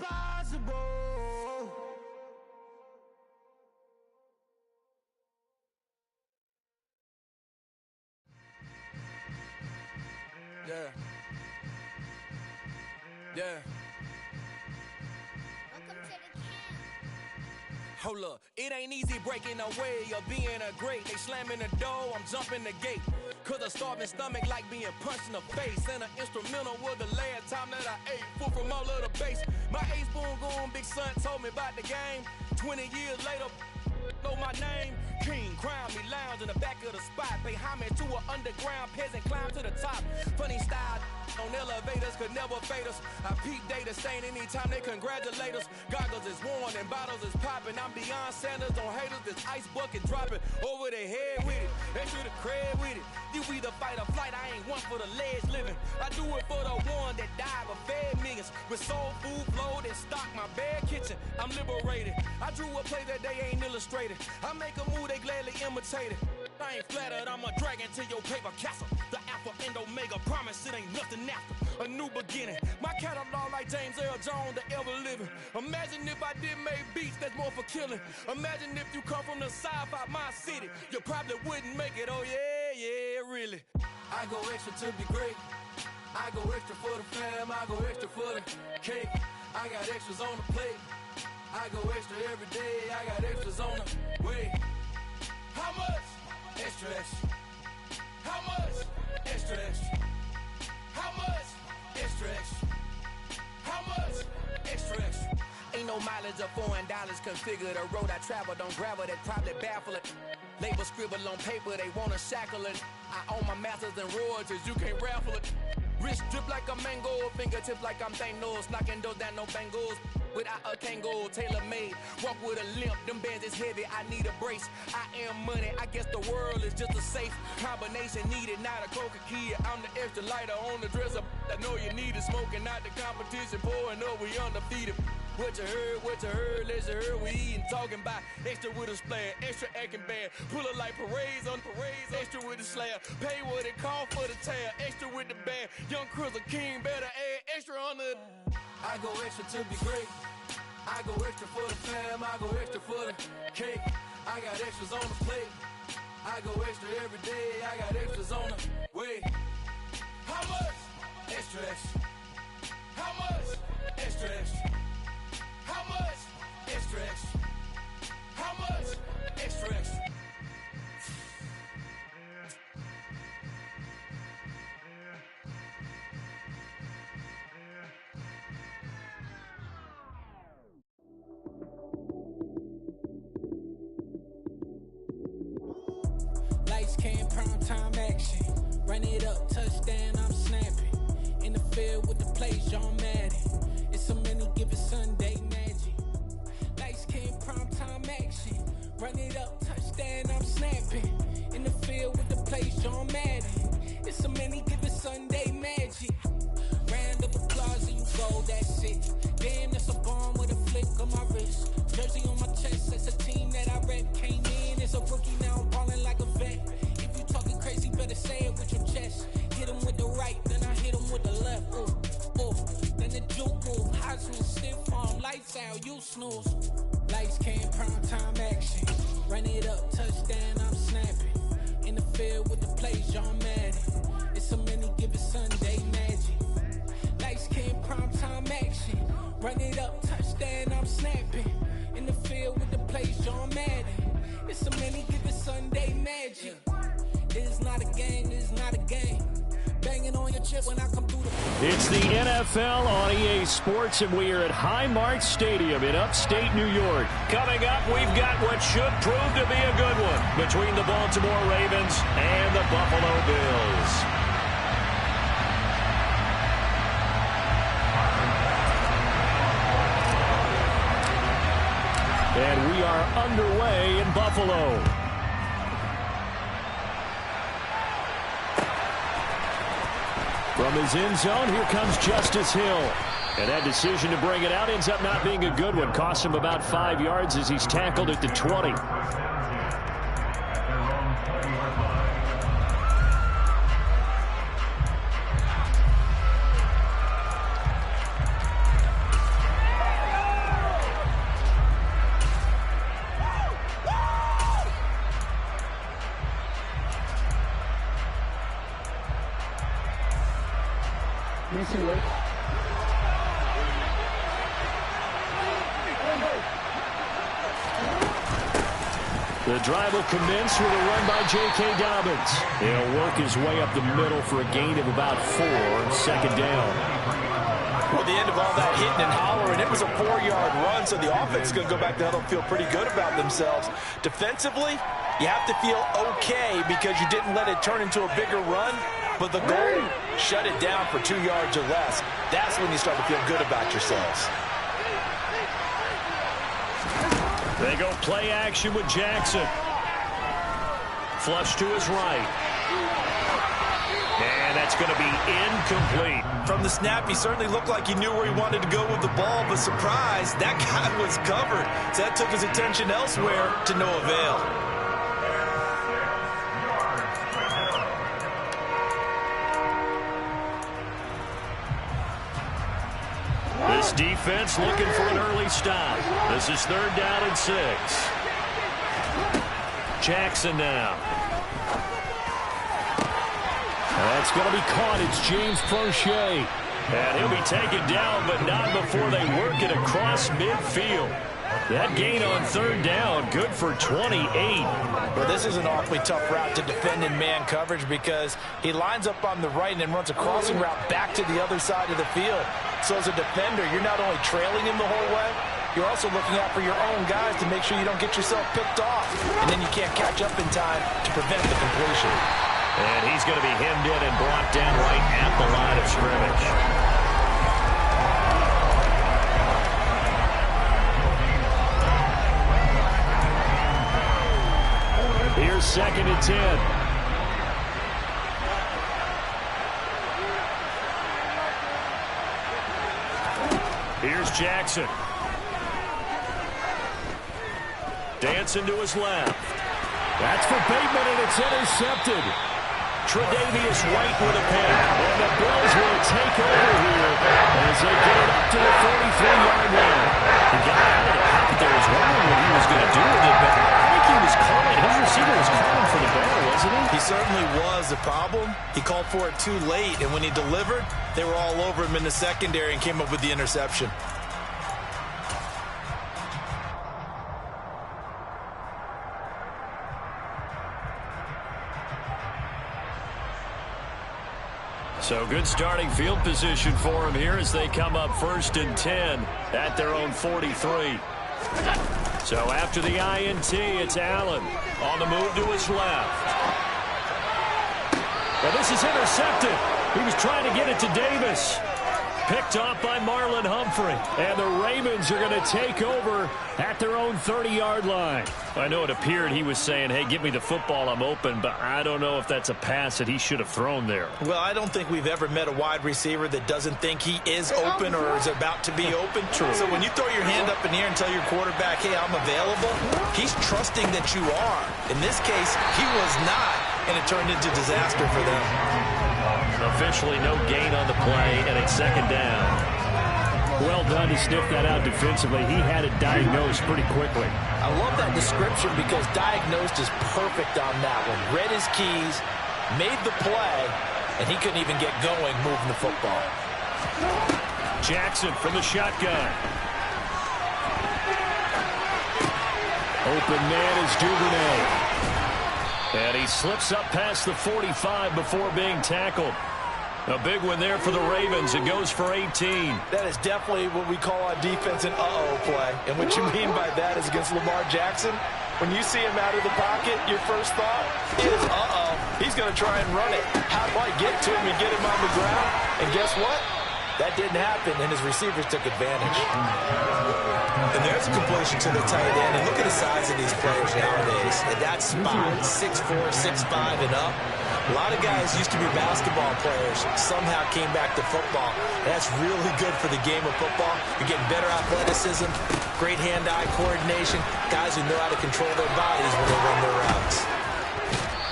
impossible. Yeah. Yeah. Hold up, it ain't easy breaking away or being a great. They slamming the door, I'm jumping the gate. Cause a starving stomach like being punched in the face. And an instrumental was the last time that I ate. Food from all of the base. My ace boom goon, big son told me about the game. 20 years later, know my name. King, crown me, lounge in the back of the spot. Pay homage to an underground peasant, climb to the top. Funny style on elevators could never fade us. I peep data stain anytime they congratulate us. Goggles is worn and bottles is popping. I'm beyond Sanders on haters, this ice bucket dropping over their head with it. They should have cred with it. You either fight or flight, I ain't one for the ledge living. I do it for the one that died but fed millions. With soul food flowed and stocked my bare kitchen. I'm liberated. I drew a play that they ain't illustrated. I make a move, they gladly imitate it. I ain't flattered, I'm a dragon to your paper castle. The Alpha and Omega, promise it ain't nothing after. A new beginning. My catalog like James Earl Jones, the ever living. Imagine if I did make beats that's more for killing. Imagine if you come from the sci-fi, my city. You probably wouldn't make it, oh yeah, yeah, really. I go extra to be great. I go extra for the fam, I go extra for the cake. I got extras on the plate. I go extra every day, I got extras on the way. How much? Extra, extra. How much? Extra, extra. How much? Extra, extra. How much? Extra, extra. Ain't no mileage of $4 configure the road I travel. Don't gravel that probably baffle it. Label scribble on paper, they wanna shackle it. I own my masters and royalties, you can't raffle it. Wrist drip like a mango, fingertips like I'm Thanos, knocking those down, no bangles. Without a Kango, tailor-made, walk with a limp, them bands is heavy, I need a brace. I am money, I guess the world is just a safe combination needed, not a coca key. I'm the extra lighter on the dresser, I know you need it, smoking out the competition, pouring up, we undefeated. What you heard, let's hear we eatin', talking about extra with a splash, extra acting bad, pull it like parades on parades, extra with the slab, pay what it cost for the tab, extra with the bag, young Cruiser King, better add extra on the. I go extra to be great, I go extra for the fam, I go extra for the cake, I got extras on the plate, I go extra every day, I got extras on the way. How much? Extra, extra. How much? Extra, extra. How much? Extra, extra. How much? Extra, extra. Lights came, prime time action. Run it up, touchdown, I'm snapping. In the field with the plays, John Madden. It's so many given Sunday magic. Lights came, prime time action. Run it up, touchdown, I'm snapping. In the field with the plays, John Madden. It's so many given Sunday magic. Round of applause and you go, that's it. Damn, that's a bomb with a flick on my wrist. Jersey on my chest, it's a team that I rep. Came in as a rookie, now I'm ballin' like a vet. If you talking crazy, better say it with your chest. Hit him with the right, then I hit him with the left. Then the juke move, Heisman, stiff arm, lights out, you snooze. Lights came, prime time action. Run it up, touchdown, I'm snapping. In the field with the plays, John Madden. It's so many given Sunday magic. Lights came, prime time action. Run it up, touchdown, I'm snapping. In the field with the plays, John Madden. It's so many given Sunday magic. This is not a game, this is not a game. Banging on your chip when I come through the... It's the NFL on EA Sports, and we are at Highmark Stadium in upstate New York. Coming up, we've got what should prove to be a good one between the Baltimore Ravens and the Buffalo Bills. And we are underway in Buffalo. From his end zone, here comes Justice Hill. And that decision to bring it out ends up not being a good one. Costs him about 5 yards as he's tackled at the 20. The drive will commence with a run by J.K. Dobbins. He'll work his way up the middle for a gain of about 4, second down. Well, the end of all that hitting and hollering, it was a 4-yard run, so the offense is going to go back there and feel pretty good about themselves. Defensively, you have to feel okay because you didn't let it turn into a bigger run, but the goal, shut it down for 2 yards or less. That's when you start to feel good about yourselves. They go play action with Jackson. Flush to his right. And that's going to be incomplete. From the snap, he certainly looked like he knew where he wanted to go with the ball, but surprise, that guy was covered. So that took his attention elsewhere to no avail. This defense looking for an early stop. This is 3rd down and 6. Jackson now. That's going to be caught. It's James Prochet. And he'll be taken down, but not before they work it across midfield. That gain on 3rd down, good for 28. Well, this is an awfully tough route to defend in man coverage because he lines up on the right and then runs a crossing route back to the other side of the field. So as a defender, you're not only trailing him the whole way, you're also looking out for your own guys to make sure you don't get yourself picked off. And then you can't catch up in time to prevent the completion. And he's going to be hemmed in and brought down right at the line of scrimmage. Here's 2nd and 10. Here's Jackson. Dancing to his left. That's for Bateman, and it's intercepted. Tre'Davious White with a pick. And the Bills will take over here as they get it up to the 43-yard line. The guy out of the pocket there was wondering what he was going to do with it, but I think he was calling. His receiver was calling for the ball, wasn't he? He certainly was. The problem, he called for it too late, and when he delivered, they were all over him in the secondary and came up with the interception. So good starting field position for him here as they come up 1st and 10 at their own 43. So after the INT, it's Allen on the move to his left. Well, this is intercepted. He was trying to get it to Davis. Picked off by Marlon Humphrey. And the Ravens are going to take over at their own 30-yard line. I know it appeared he was saying, hey, give me the football, I'm open, but I don't know if that's a pass that he should have thrown there. Well, I don't think we've ever met a wide receiver that doesn't think he is open or is about to be open. True. So when you throw your hand up in the air and tell your quarterback, hey, I'm available, he's trusting that you are. In this case, he was not, and it turned into disaster for them. Officially no gain on the play, and it's 2nd down. Well done to sniff that out defensively. He had it diagnosed pretty quickly. I love that description because diagnosed is perfect on that one. Read his keys, made the play, and he couldn't even get going moving the football. Jackson from the shotgun. Open man is Duvernay. And he slips up past the 45 before being tackled. A big one there for the Ravens. It goes for 18. That is definitely what we call on defense an uh-oh play. And what you mean by that is against Lamar Jackson, when you see him out of the pocket, your first thought is, uh-oh, he's going to try and run it. How do I get to him and get him on the ground? And guess what? That didn't happen, and his receivers took advantage. And there's a completion to the tight end. And look at the size of these players nowadays. At that spot, 6'4", 6'5", and up. A lot of guys used to be basketball players, somehow came back to football. That's really good for the game of football. You're getting better athleticism, great hand-eye coordination, guys who know how to control their bodies when they run their routes.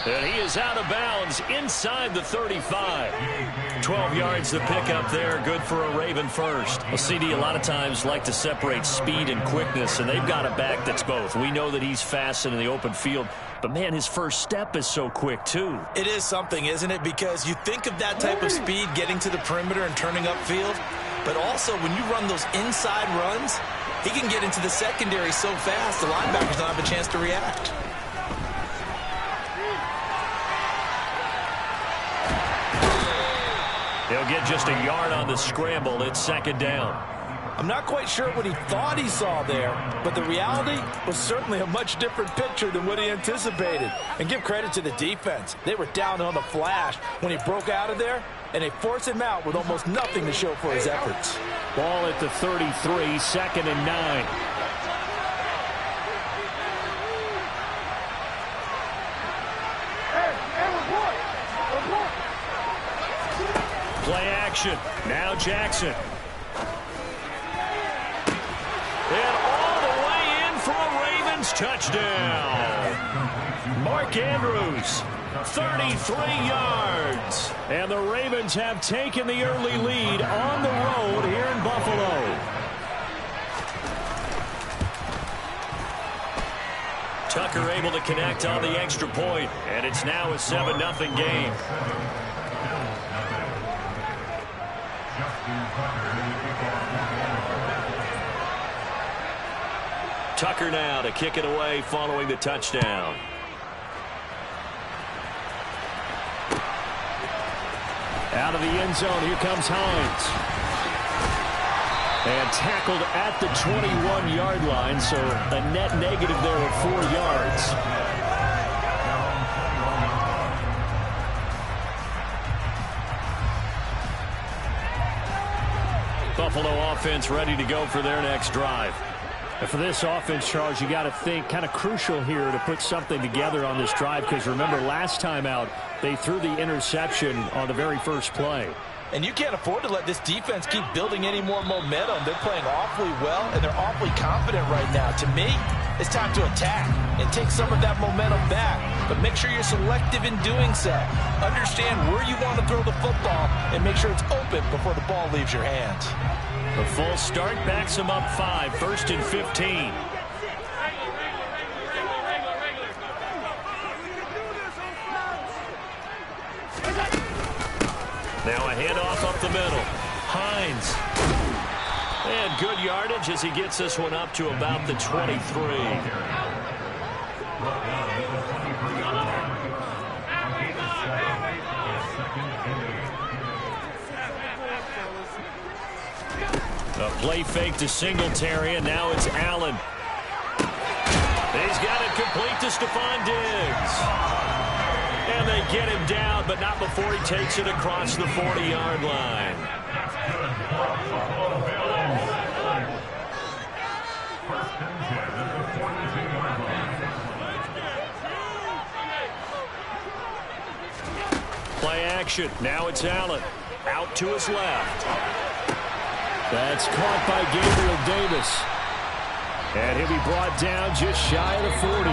And he is out of bounds inside the 35. 12 yards to pick up there. Good for a Raven first. Well, CD, a lot of times like to separate speed and quickness, and they've got a back that's both. We know that he's fast in the open field, but, man, his first step is so quick, too. It is something, isn't it? Because you think of that type of speed getting to the perimeter and turning upfield, but also when you run those inside runs, he can get into the secondary so fast the linebackers don't have a chance to react. He'll get just a yard on the scramble. It's second down. I'm not quite sure what he thought he saw there, but the reality was certainly a much different picture than what he anticipated. And give credit to the defense. They were down on the flash when he broke out of there, and they forced him out with almost nothing to show for his efforts. Ball at the 33, second and 9. Play action. Now Jackson. And all the way in for a Ravens touchdown. Mark Andrews, 33 yards. And the Ravens have taken the early lead on the road here in Buffalo. Tucker able to connect on the extra point, and it's now a 7-0 game. Tucker now to kick it away following the touchdown. Out of the end zone, here comes Hines. And tackled at the 21-yard line, so a net negative there of 4 yards. Buffalo offense ready to go for their next drive. And for this offense, Charles, you got to think kind of crucial here to put something together on this drive, because remember last time out they threw the interception on the very first play. And you can't afford to let this defense keep building any more momentum. They're playing awfully well, and they're awfully confident right now. To me, it's time to attack and take some of that momentum back. But make sure you're selective in doing so. Understand where you want to throw the football and make sure it's open before the ball leaves your hands. The full start backs him up 5, 1st and 15. Now a handoff up the middle. Hines. And good yardage as he gets this one up to about the 23. A play fake to Singletary, and now it's Allen. He's got it complete to Stephon Diggs. And they get him down, but not before he takes it across the 40-yard line. Play action. Now it's Allen. Out to his left. That's caught by Gabriel Davis. And he'll be brought down just shy of the 40.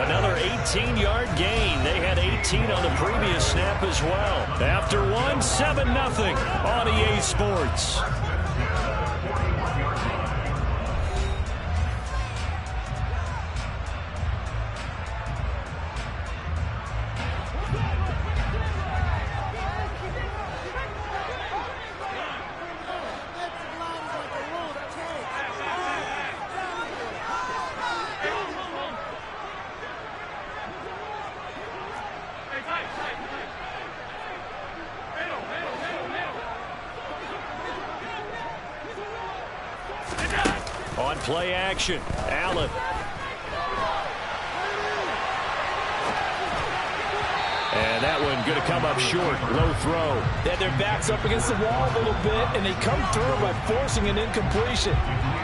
Another 18-yard gain. They had 18 on the previous snap as well. After one, 7-0 on EA Sports. On play action, Allen. And that one going to come up short. Low throw. They had their backs up against the wall a little bit, and they come through by forcing an incompletion.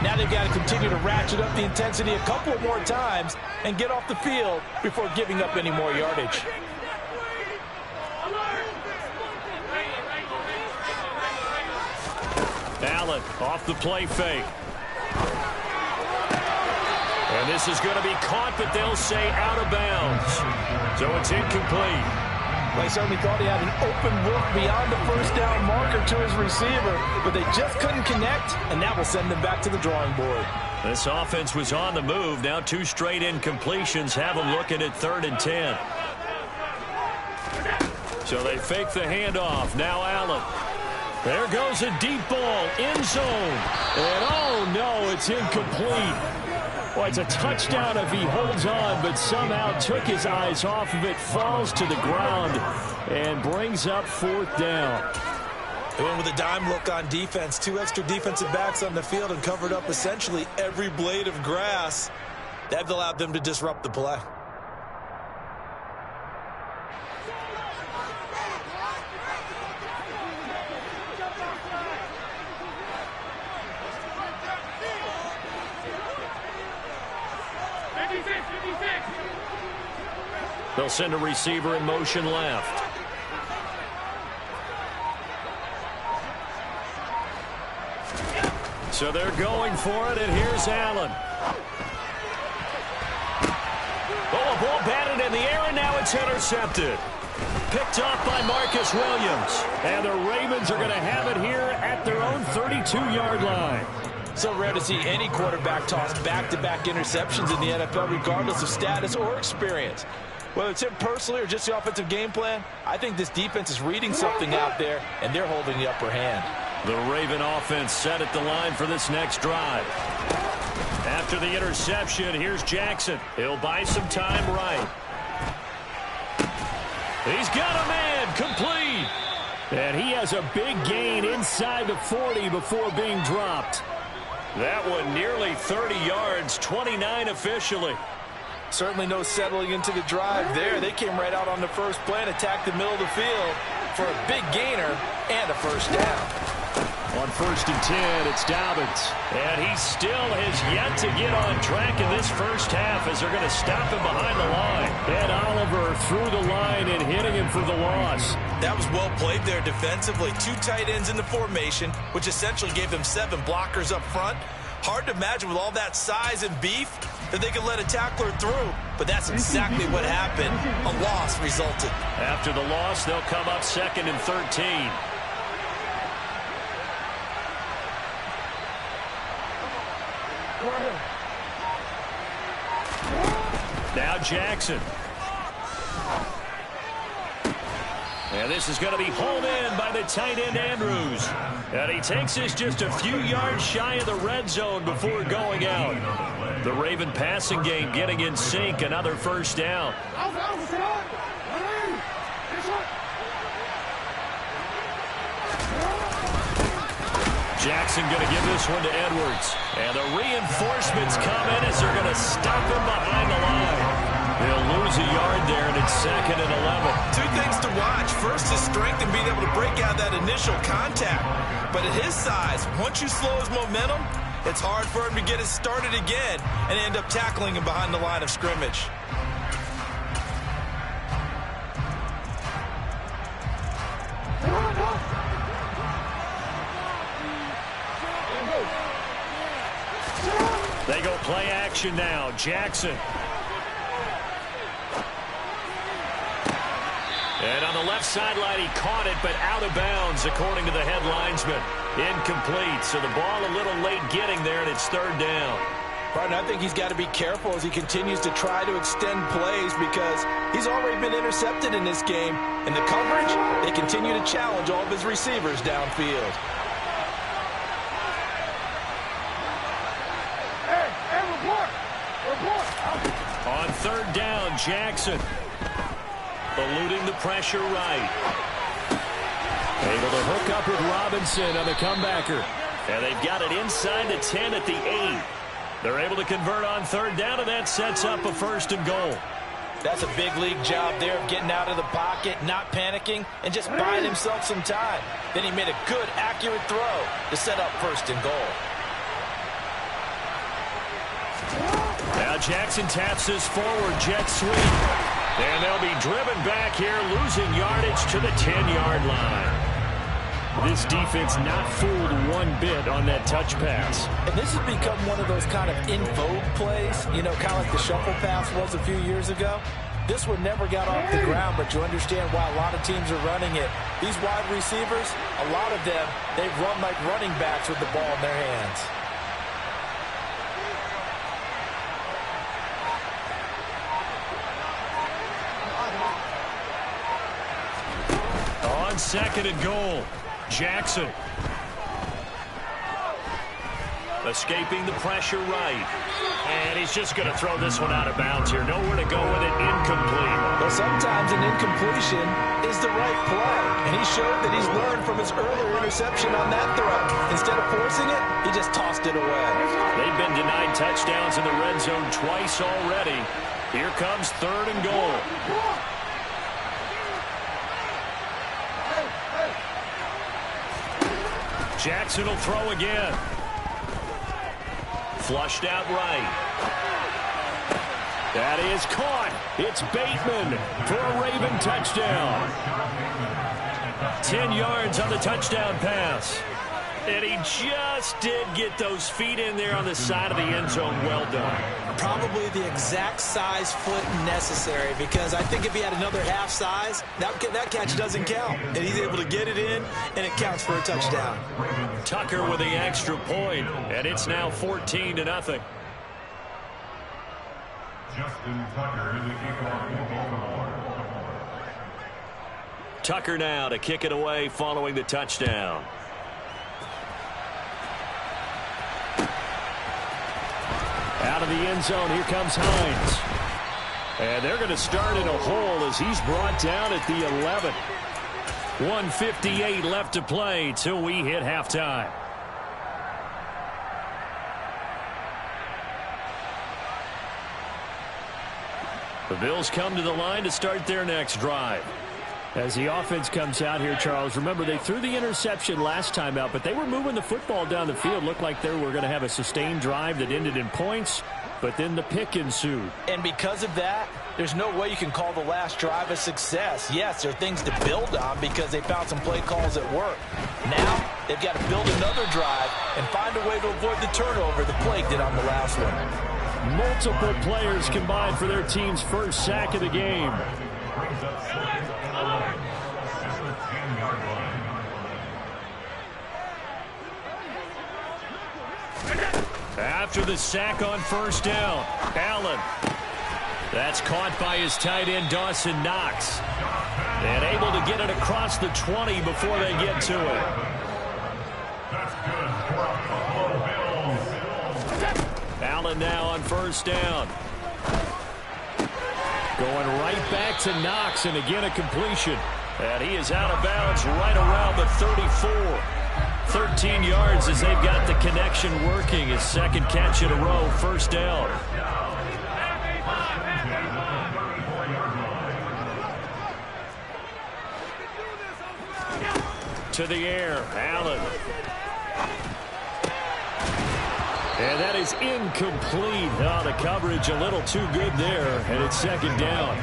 Now they've got to continue to ratchet up the intensity a couple more times and get off the field before giving up any more yardage. Allen off the play fake. And this This is going to be caught, but they'll say out of bounds. So it's incomplete. They certainly thought he had an open look beyond the first down marker to his receiver, but they just couldn't connect, and that will send them back to the drawing board. This offense was on the move. Now 2 straight incompletions have them looking at 3rd and 10. So they fake the handoff. Now Allen. There goes a deep ball. End zone. And oh no, it's incomplete. Well, it's a touchdown if he holds on, but somehow took his eyes off of it, falls to the ground, and brings up 4th down. They went with a dime look on defense. 2 extra defensive backs on the field and covered up essentially every blade of grass. That allowed them to disrupt the play. They'll send a receiver in motion left. So they're going for it, and here's Allen. Oh, a ball batted in the air, and now it's intercepted. Picked off by Marcus Williams. And the Ravens are going to have it here at their own 32-yard line. So rare to see any quarterback toss back-to-back interceptions in the NFL, regardless of status or experience. Whether it's him personally or just the offensive game plan, I think this defense is reading something out there, and they're holding the upper hand. The Raven offense set at the line for this next drive. After the interception, here's Jackson. He'll buy some time right. He's got a man, complete. And he has a big gain inside the 40 before being dropped. That one nearly 30 yards, 29 officially. Certainly no settling into the drive there. They came right out on the first play and attacked the middle of the field for a big gainer and a first down. On 1st and 10, it's Dobbins. And he still has yet to get on track in this first half as they're going to stop him behind the line. Ed Oliver through the line and hitting him for the loss. That was well played there defensively. 2 tight ends in the formation, which essentially gave them 7 blockers up front. Hard to imagine with all that size and beef that they could let a tackler through, but that's exactly what happened. A loss resulted. After the loss, they'll come up 2nd and 13. Now Jackson. And this is going to be hauled in by the tight end Andrews. And he takes this just a few yards shy of the red zone before going out. The Raven passing game getting in sync. Another first down. Jackson going to give this one to Edwards. And the reinforcements come in as they're going to stop him behind the line. They'll lose a yard there, and it's 2nd and 11. 2 things to watch. First, his strength and being able to break out that initial contact. But at his size, once you slow his momentum, it's hard for him to get it started again and end up tackling him behind the line of scrimmage. They go play action now. Jackson. And on the left sideline, he caught it, but out of bounds, according to the head linesman. Incomplete, so the ball a little late getting there, and it's 3rd down. Pardon, I think he's got to be careful as he continues to try to extend plays because he's already been intercepted in this game. And the coverage, they continue to challenge all of his receivers downfield. On 3rd down, Jackson. Eluding the pressure right. Able to hook up with Robinson on the comebacker. And they've got it inside the 10 at the 8. They're able to convert on 3rd down, and that sets up a 1st and goal. That's a big league job there of getting out of the pocket, not panicking, and just buying himself some time. Then he made a good, accurate throw to set up 1st and goal. Now Jackson taps this forward jet sweep. And they'll be driven back here, losing yardage to the 10-yard line. This defense not fooled one bit on that touch pass. And this has become one of those kind of in vogue plays, you know, kind of like the shuffle pass was a few years ago. This one never got off the ground, but you understand why a lot of teams are running it. These wide receivers, a lot of them, they run like running backs with the ball in their hands. On second and goal, Jackson. Escaping the pressure right. And he's just going to throw this one out of bounds here. Nowhere to go with it. Incomplete. Well, sometimes an incompletion is the right play. And he showed that he's learned from his earlier interception on that throw. Instead of forcing it, he just tossed it away. They've been denied touchdowns in the red zone twice already. Here comes third and goal. Jackson will throw again. Flushed out right. That is caught. It's Bateman for a Raven touchdown. 10 yards on the touchdown pass. And he just did get those feet in there on the side of the end zone. Well done. Probably the exact size foot necessary, because I think if he had another half size, that catch doesn't count. And he's able to get it in, and it counts for a touchdown. Tucker with the extra point, and it's now 14-0. Justin Tucker is the kickoff. Tucker now to kick it away following the touchdown. Out of the end zone, here comes Hines. And they're going to start in a hole as he's brought down at the 11. 1:58 left to play till we hit halftime. The Bills come to the line to start their next drive. As the offense comes out here, Charles, remember they threw the interception last time out, but they were moving the football down the field. Looked like they were going to have a sustained drive that ended in points, but then the pick ensued. And because of that, there's no way you can call the last drive a success. Yes, there are things to build on because they found some play calls that work. Now, they've got to build another drive and find a way to avoid the turnover the play did on the last one. Multiple players combined for their team's first sack of the game. After the sack on first down, Allen. That's caught by his tight end, Dawson Knox. And able to get it across the 20 before they get to it. Allen now on first down. Going right back to Knox, and again a completion. And he is out of bounds right around the 34. 13 yards as they've got the connection working. His second catch in a row, first down. To the air, Allen. And that is incomplete. Oh, the coverage a little too good there, and it's second down.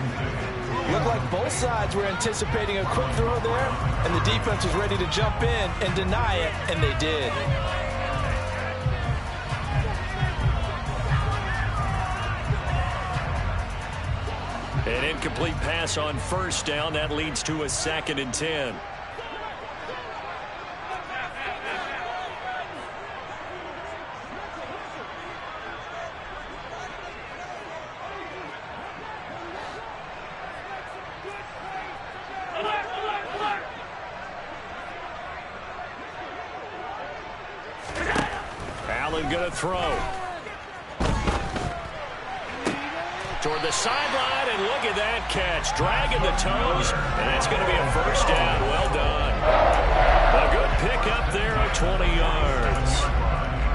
Looked like both sides were anticipating a quick throw there, and the defense was ready to jump in and deny it, and they did. An incomplete pass on first down. That leads to a 2nd and 10. Going to throw toward the sideline, and look at that catch, dragging the toes, and that's going to be a first down. Well done. A good pickup there of 20 yards.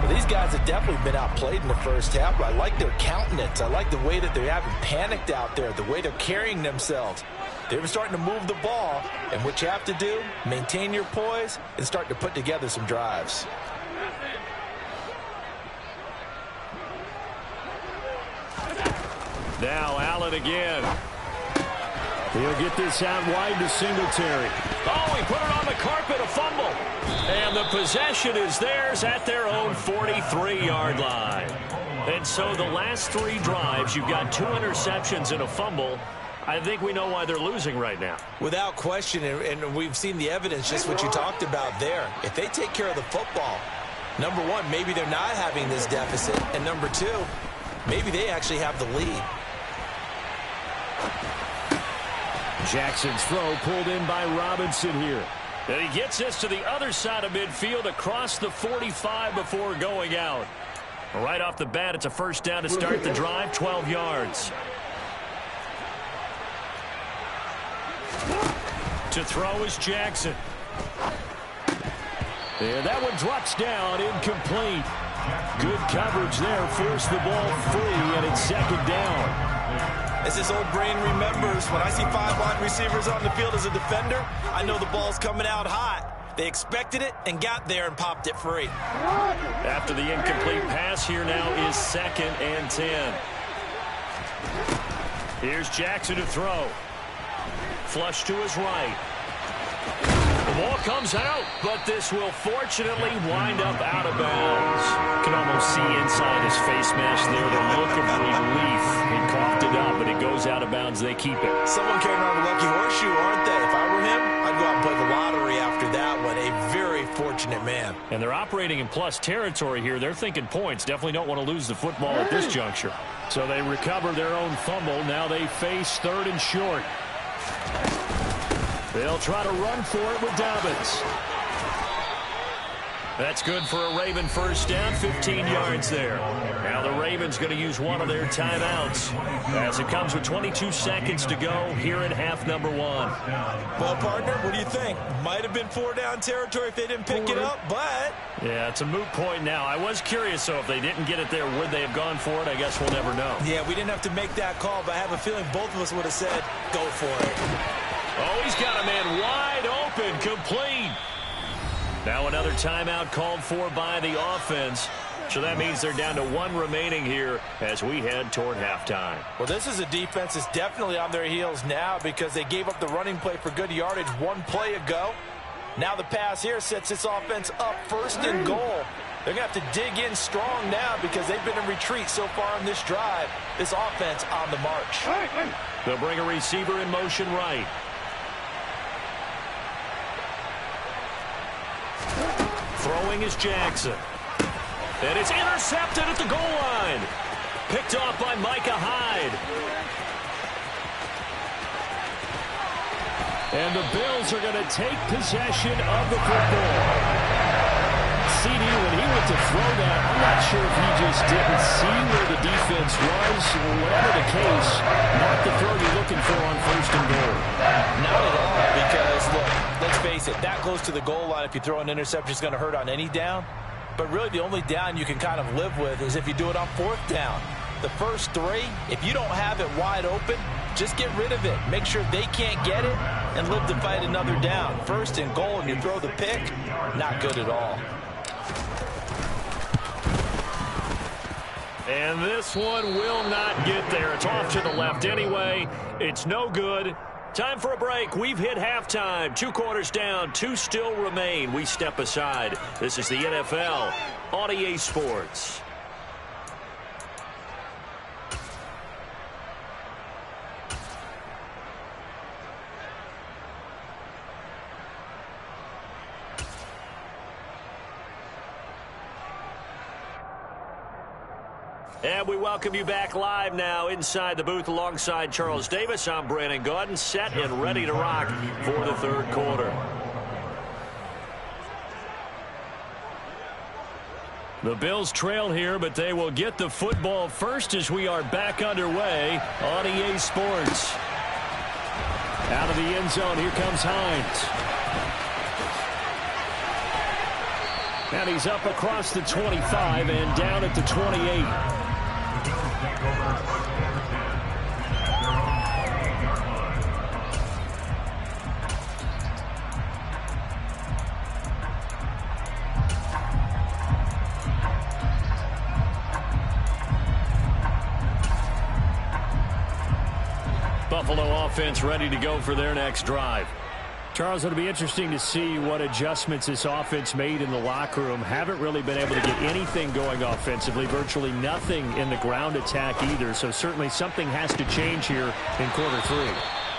Well, these guys have definitely been outplayed in the first half, but I like their countenance. I like the way that they haven't panicked out there, the way they're carrying themselves. They're starting to move the ball, and what you have to do, maintain your poise and start to put together some drives. Now Allen again. He'll get this out wide to Singletary. Oh, he put it on the carpet, a fumble. And the possession is theirs at their own 43-yard line. And so the last 3 drives, you've got 2 interceptions and a fumble. I think we know why they're losing right now. Without question, and we've seen the evidence, just what you talked about there. If they take care of the football, number one, maybe they're not having this deficit. And number two, maybe they actually have the lead. Jackson's throw pulled in by Robinson here. And he gets this to the other side of midfield across the 45 before going out. Right off the bat, it's a first down to start the drive, 12 yards. To throw is Jackson. And that one drops down, incomplete. Good coverage there, forced the ball free, and it's second down. As this old brain remembers, when I see 5 wide receivers on the field as a defender, I know the ball's coming out hot. They expected it and got there and popped it free. After the incomplete pass, here now is 2nd and 10. Here's Jackson to throw. Flush to his right. The ball comes out, but this will fortunately wind up out of bounds. You can almost see inside his face mask there the look of relief. He coughed it up, but it goes out of bounds. They keep it. Someone came around a lucky horseshoe, aren't they? If I were him, I'd go out and play the lottery after that one. A very fortunate man. And they're operating in plus territory here. They're thinking points. Definitely don't want to lose the football at this juncture. So they recover their own fumble. Now they face 3rd and short. They'll try to run for it with Dobbins. That's good for a Raven first down, 15 yards there. Now the Ravens going to use one of their timeouts as it comes with 22 seconds to go here in half number 1. Well, partner, what do you think? Might have been 4-down territory if they didn't pick it up, but... Yeah, it's a moot point now. I was curious, so if they didn't get it there, would they have gone for it? I guess we'll never know. Yeah, we didn't have to make that call, but I have a feeling both of us would have said, go for it. Oh, he's got a man wide open, complete. Now another timeout called for by the offense. So that means they're down to 1 remaining here as we head toward halftime. Well, this is a defense that's definitely on their heels now because they gave up the running play for good yardage 1 play ago. Now the pass here sets this offense up 1st and goal. They're going to have to dig in strong now because they've been in retreat so far in this drive. This offense on the march. They'll bring a receiver in motion right. Throwing is Jackson. And it's intercepted at the goal line. Picked off by Micah Hyde. And the Bills are going to take possession of the football. CD, when he went to throw that, I'm not sure if he just didn't see where the defense was. Whatever the case, not the throw you're looking for on 1st and goal. Not at all, because, look, let's face it, that close to the goal line, if you throw an interception, is going to hurt on any down. But really, the only down you can kind of live with is if you do it on 4th down. The first 3, if you don't have it wide open, just get rid of it. Make sure they can't get it and live to fight another down. 1st and goal, and you throw the pick, not good at all. And this one will not get there. It's off to the left anyway. It's no good. Time for a break. We've hit halftime. 2 quarters down. 2 still remain. We step aside. This is the NFL on EA Sports. And we welcome you back live now inside the booth alongside Charles Davis. I'm Brandon Gaudin, set and ready to rock for the 3rd quarter. The Bills trail here, but they will get the football first as we are back underway on EA Sports. Out of the end zone, here comes Hines. And he's up across the 25 and down at the 28. Buffalo offense ready to go for their next drive. Charles, it'll be interesting to see what adjustments this offense made in the locker room. Haven't really been able to get anything going offensively, virtually nothing in the ground attack either. So certainly something has to change here in quarter 3.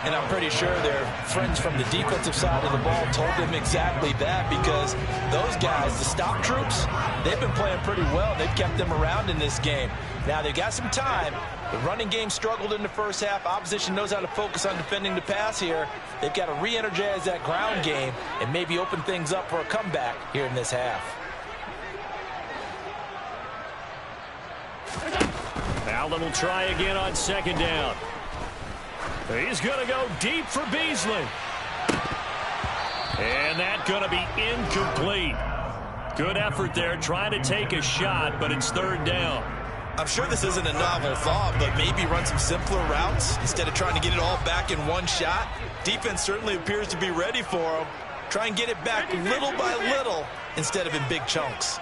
And I'm pretty sure their friends from the defensive side of the ball told them exactly that, because those guys, the stop troops, they've been playing pretty well. They've kept them around in this game. Now they've got some time. The running game struggled in the first half. Opposition knows how to focus on defending the pass here. They've got to re-energize that ground game and maybe open things up for a comeback here in this half. Allen will try again on second down. He's going to go deep for Beasley. And that's going to be incomplete. Good effort there, trying to take a shot, but it's third down. I'm sure this isn't a novel thought, but maybe run some simpler routes instead of trying to get it all back in one shot. Defense certainly appears to be ready for them. Try and get it back little by little instead of in big chunks.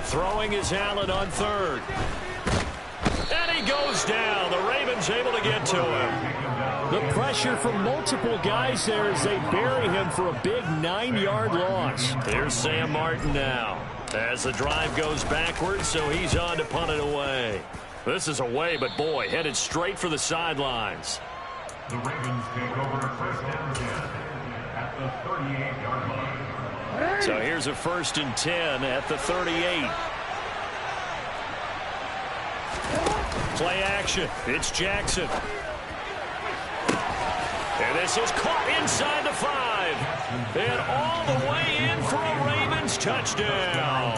Throwing is Allen on third. And he goes down. The Ravens able to get to him. The pressure from multiple guys there as they bury him for a big 9-yard loss. Here's Sam Martin now as the drive goes backwards, so he's on to punt it away. This is away, but boy, headed straight for the sidelines. The Ravens take over first and 10 at the 38-yard line. So here's a 1st and 10 at the 38. Play action. It's Jackson. And this is caught inside the 5. And all the way in for a Ravens touchdown.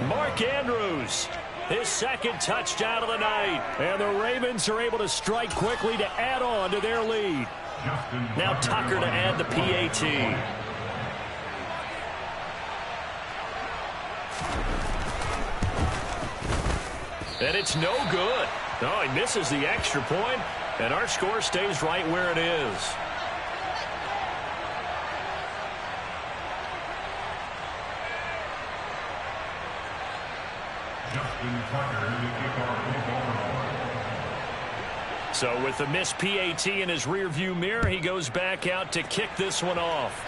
Mark Andrews, his second touchdown of the night. And the Ravens are able to strike quickly to add on to their lead. Now Tucker to add the PAT. And it's no good. Oh, he misses the extra point, and our score stays right where it is. So with the missed PAT in his rearview mirror, he goes back out to kick this one off.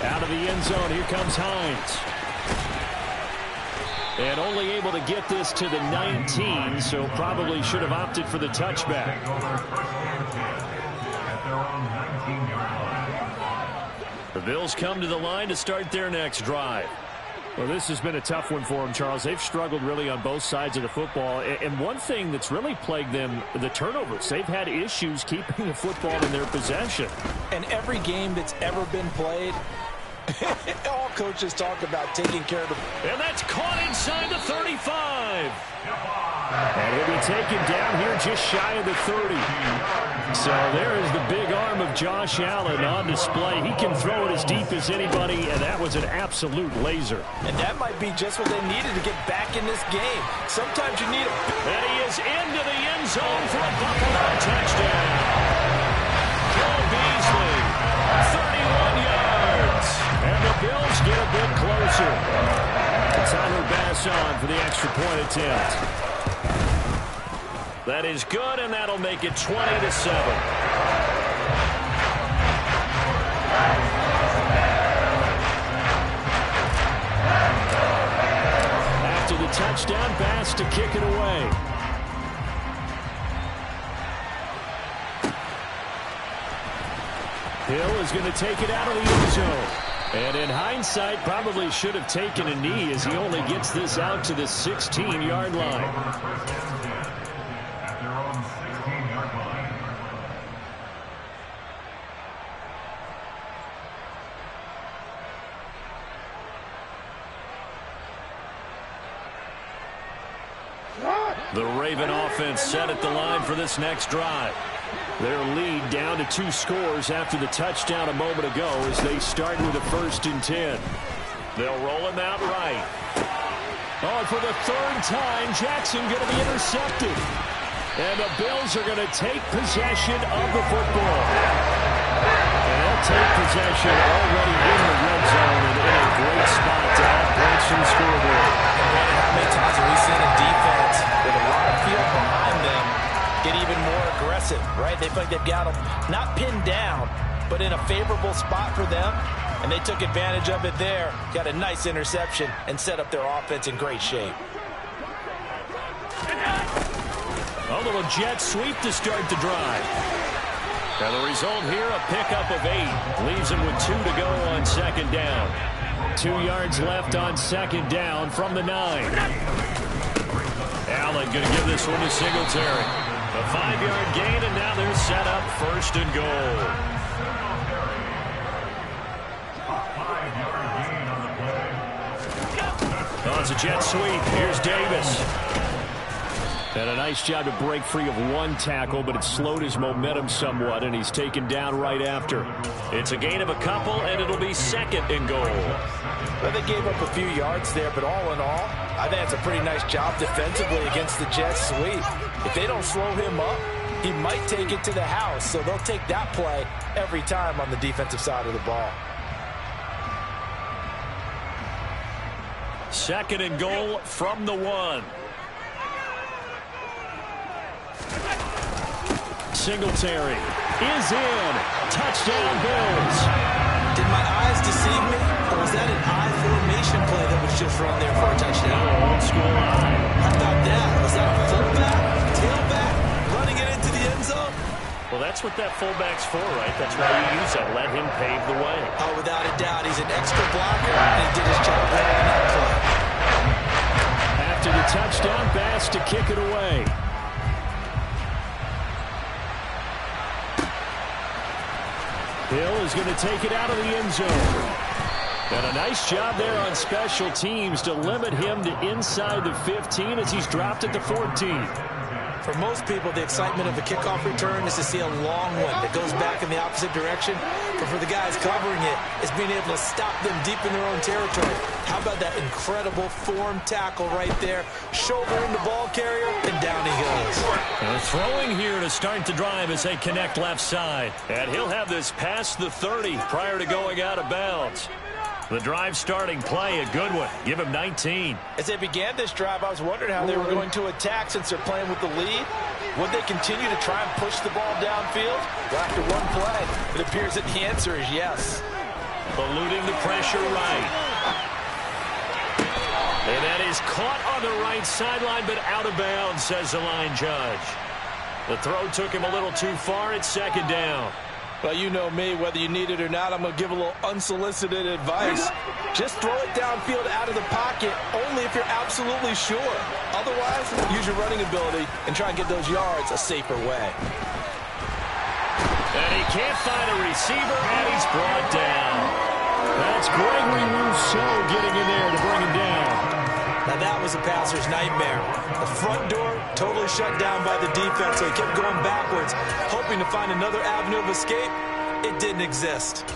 Out of the end zone, here comes Hines. And only able to get this to the 19, so probably should have opted for the touchback. The Bills come to the line to start their next drive. Well, this has been a tough one for them, Charles. They've struggled really on both sides of the football. And one thing that's really plagued them, the turnovers. They've had issues keeping the football in their possession. And every game that's ever been played, all coaches talk about taking care of the... And that's caught inside the 35. And he'll be taken down here just shy of the 30. So there is the big arm of Josh Allen on display. He can throw it as deep as anybody, and that was an absolute laser. And that might be just what they needed to get back in this game. Sometimes you need a... And he is into the end zone for a Buffalo touchdown. Joe Beasley, 31 yards. And the Bills get a bit closer. Tyler Bass on for the extra point attempt. That is good, and that'll make it 20-7. After the touchdown, Bass to kick it away. Hill is going to take it out of the end zone. And in hindsight, probably should have taken a knee as he only gets this out to the 16-yard line. The Raven offense set at the line for this next drive. Their lead down to 2 scores after the touchdown a moment ago as they start with a 1st and 10. They'll roll him out right. Oh, for the 3rd time, Jackson going to be intercepted. And the Bills are going to take possession of the football. take possession already in the red zone and in a great spot to add points to the scoreboard. And how many times have we seen a defense with a lot of field behind them get even more aggressive, right? They feel like they've got them not pinned down, but in a favorable spot for them, and they took advantage of it there. Got a nice interception and set up their offense in great shape. A little jet sweep to start the drive. And the result here, a pickup of 8. Leaves him with 2 to go on second down. 2 yards left on second down from the 9. Allen going to give this one to Singletary. A 5-yard gain, and now they're set up first and goal. Oh, it's a jet sweep. Here's Davis. And a nice job to break free of 1 tackle, but it slowed his momentum somewhat, and he's taken down right after. It's a gain of a couple, and it'll be second and goal. Well, they gave up a few yards there, but all in all, I think it's a pretty nice job defensively against the jet sweep. If they don't slow him up, he might take it to the house, so they'll take that play every time on the defensive side of the ball. Second and goal from the 1. Singletary is in. Touchdown, Bills. Did my eyes deceive me? Or was that an I formation play that was just run there for a touchdown? Old school I. How about that? Was that a fullback, tailback, running it into the end zone? Well, that's what that fullback's for, right? That's why you use that. Let him pave the way. Oh, without a doubt. He's an extra blocker, and he did his job right on that play. After the touchdown, Bass to kick it away. Hill is going to take it out of the end zone. And a nice job there on special teams to limit him to inside the 15 as he's dropped at the 14. For most people, the excitement of a kickoff return is to see a long one that goes back in the opposite direction. But for the guys covering it, it's being able to stop them deep in their own territory. How about that incredible form tackle right there? Shoulder in the ball carrier, and down he goes. They're throwing here to start the drive as they connect left side. And he'll have this past the 30 prior to going out of bounds. The drive starting play, a good one. Give him 19. As they began this drive, I was wondering how they were going to attack since they're playing with the lead. Would they continue to try and push the ball downfield? Well, after one play, it appears that the answer is yes. Eluding the pressure right. And that is caught on the right sideline, but out of bounds, says the line judge. The throw took him a little too far. It's second down. Well, you know me, whether you need it or not, I'm going to give a little unsolicited advice. Just throw it downfield out of the pocket, only if you're absolutely sure. Otherwise, use your running ability and try and get those yards a safer way. And he can't find a receiver, and he's brought down. That's Gregory Rousseau getting in there to bring him down. Now that was a passer's nightmare. The front door totally shut down by the defense, so he kept going backwards, hoping to find another avenue of escape. It didn't exist.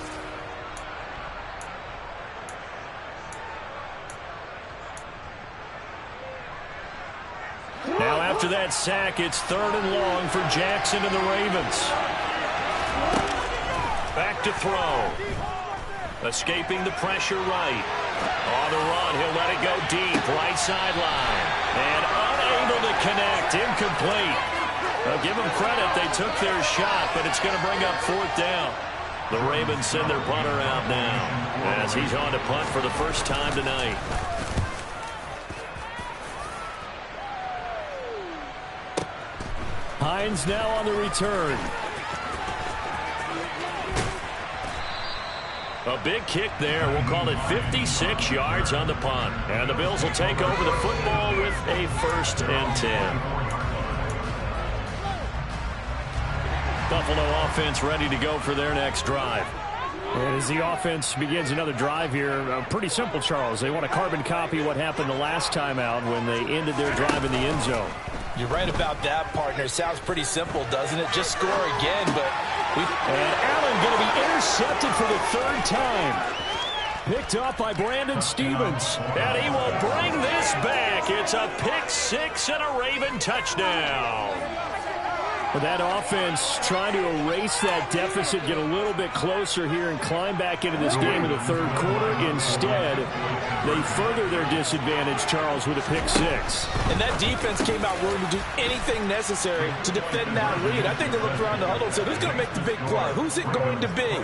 Now after that sack, it's third and long for Jackson and the Ravens. Back to throw. Escaping the pressure right. On the run, he'll let it go deep, right sideline. And unable to connect, incomplete. Well, give them credit, they took their shot, but it's going to bring up fourth down. The Ravens send their punter out now, as he's on to punt for the first time tonight. Hines now on the return. A big kick there. We'll call it 56 yards on the punt. And the Bills will take over the football with a 1st and 10. Buffalo offense ready to go for their next drive. As the offense begins another drive here, pretty simple, Charles. They want to carbon copy what happened the last time out when they ended their drive in the end zone. You're right about that, partner. Sounds pretty simple, doesn't it? Just score again, but... And Allen going to be intercepted for the 3rd time. Picked up by Brandon Stephens. And he will bring this back. It's a pick 6 and a Raven touchdown. That offense trying to erase that deficit, get a little bit closer here and climb back into this game in the third quarter. Instead, they further their disadvantage, Charles, with a pick six. And that defense came out willing to do anything necessary to defend that lead. I think they looked around the huddle and said, who's going to make the big play? Who's it going to be?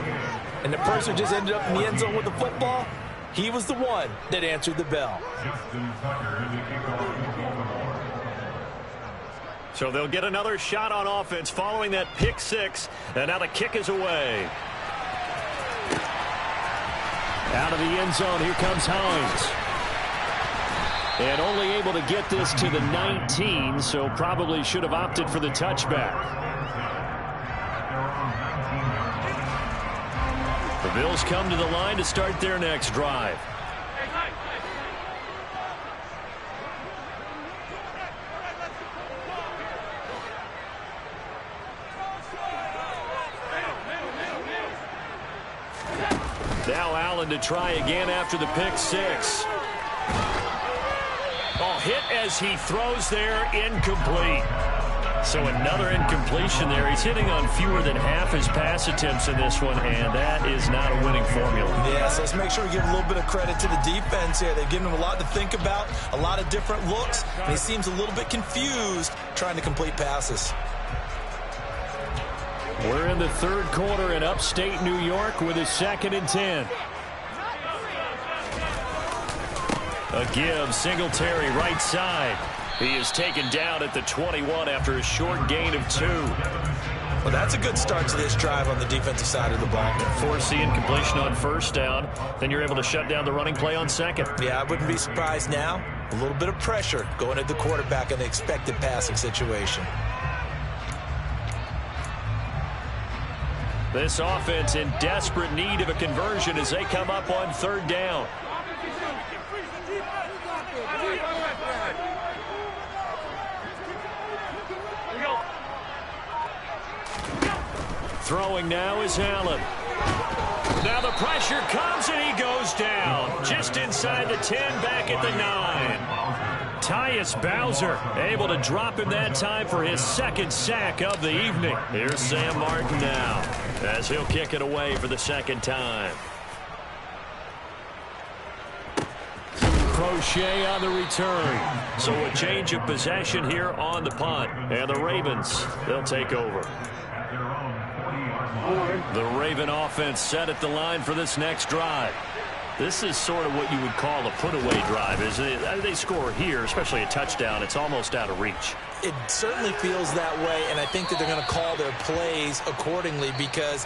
And the person just ended up in the end zone with the football. He was the one that answered the bell. So they'll get another shot on offense following that pick six. And now the kick is away. Out of the end zone, here comes Hines. And only able to get this to the 19, so probably should have opted for the touchback. The Bills come to the line to start their next drive. Now Allen to try again after the pick six. Oh, hit as he throws there, incomplete. So another incompletion there. He's hitting on fewer than half his pass attempts in this one, and that is not a winning formula. Yeah, so let's make sure we give a little bit of credit to the defense here. They've given him a lot to think about, a lot of different looks, and he seems a little bit confused trying to complete passes. We're in the third quarter in upstate New York with a 2nd and 10. A give, Singletary right side. He is taken down at the 21 after a short gain of 2. Well, that's a good start to this drive on the defensive side of the ball. Force the incompletion on first down. Then you're able to shut down the running play on second. Yeah, I wouldn't be surprised now. A little bit of pressure going at the quarterback in the expected passing situation. This offense in desperate need of a conversion as they come up on third down. Throwing now is Allen. Now the pressure comes and he goes down. Just inside the 10, back at the 9. Tyus Bowser able to drop him that time for his 2nd sack of the evening. Here's Sam Martin now as he'll kick it away for the 2nd time. Crochet on the return. So a change of possession here on the punt. And the Ravens, they'll take over. The Raven offense set at the line for this next drive. This is sort of what you would call a put-away drive. They score here, especially a touchdown. It's almost out of reach. It certainly feels that way, and I think that they're going to call their plays accordingly because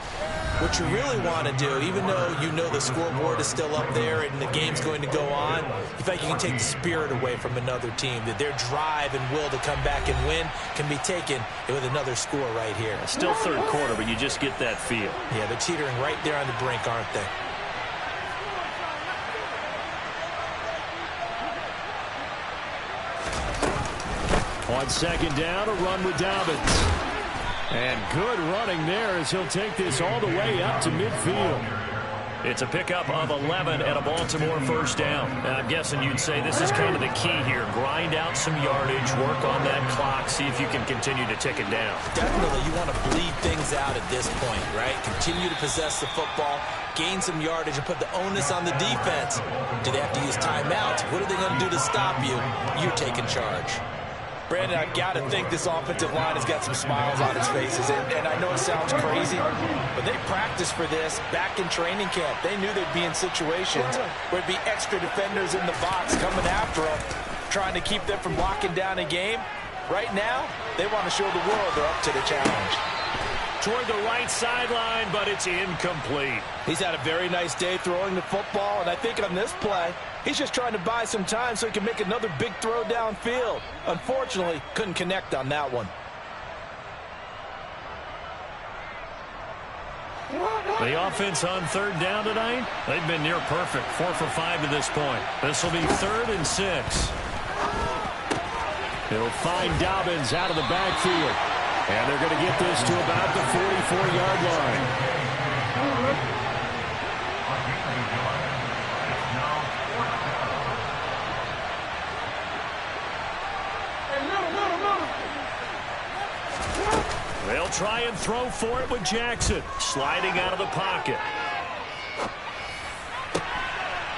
what you really want to do, even though you know the scoreboard is still up there and the game's going to go on, you think you can take the spirit away from another team, that their drive and will to come back and win can be taken with another score right here. Still third quarter, but you just get that feel. Yeah, they're teetering right there on the brink, aren't they? On 2nd down, a run with Dobbins. And good running there as he'll take this all the way up to midfield. It's a pickup of 11 and a Baltimore first down. I'm guessing you'd say this is kind of the key here. Grind out some yardage, work on that clock, see if you can continue to tick it down. Definitely, you want to bleed things out at this point, right? Continue to possess the football, gain some yardage, and put the onus on the defense. Do they have to use timeouts? What are they going to do to stop you? You're taking charge. Brandon, I've got to think this offensive line has got some smiles on its faces. And I know it sounds crazy, but they practiced for this back in training camp. They knew they'd be in situations where it'd be extra defenders in the box coming after them, trying to keep them from locking down a game. Right now, they want to show the world they're up to the challenge. Toward the right sideline, but it's incomplete. He's had a very nice day throwing the football, and I think on this play, he's just trying to buy some time so he can make another big throw downfield. Unfortunately, couldn't connect on that one. The offense on third down tonight, they've been near perfect. 4 for 5 to this point. This will be 3rd and 6. He'll find Dobbins out of the backfield. And they're going to get this to about the 44-yard line. They'll try and throw for it with Jackson. Sliding out of the pocket.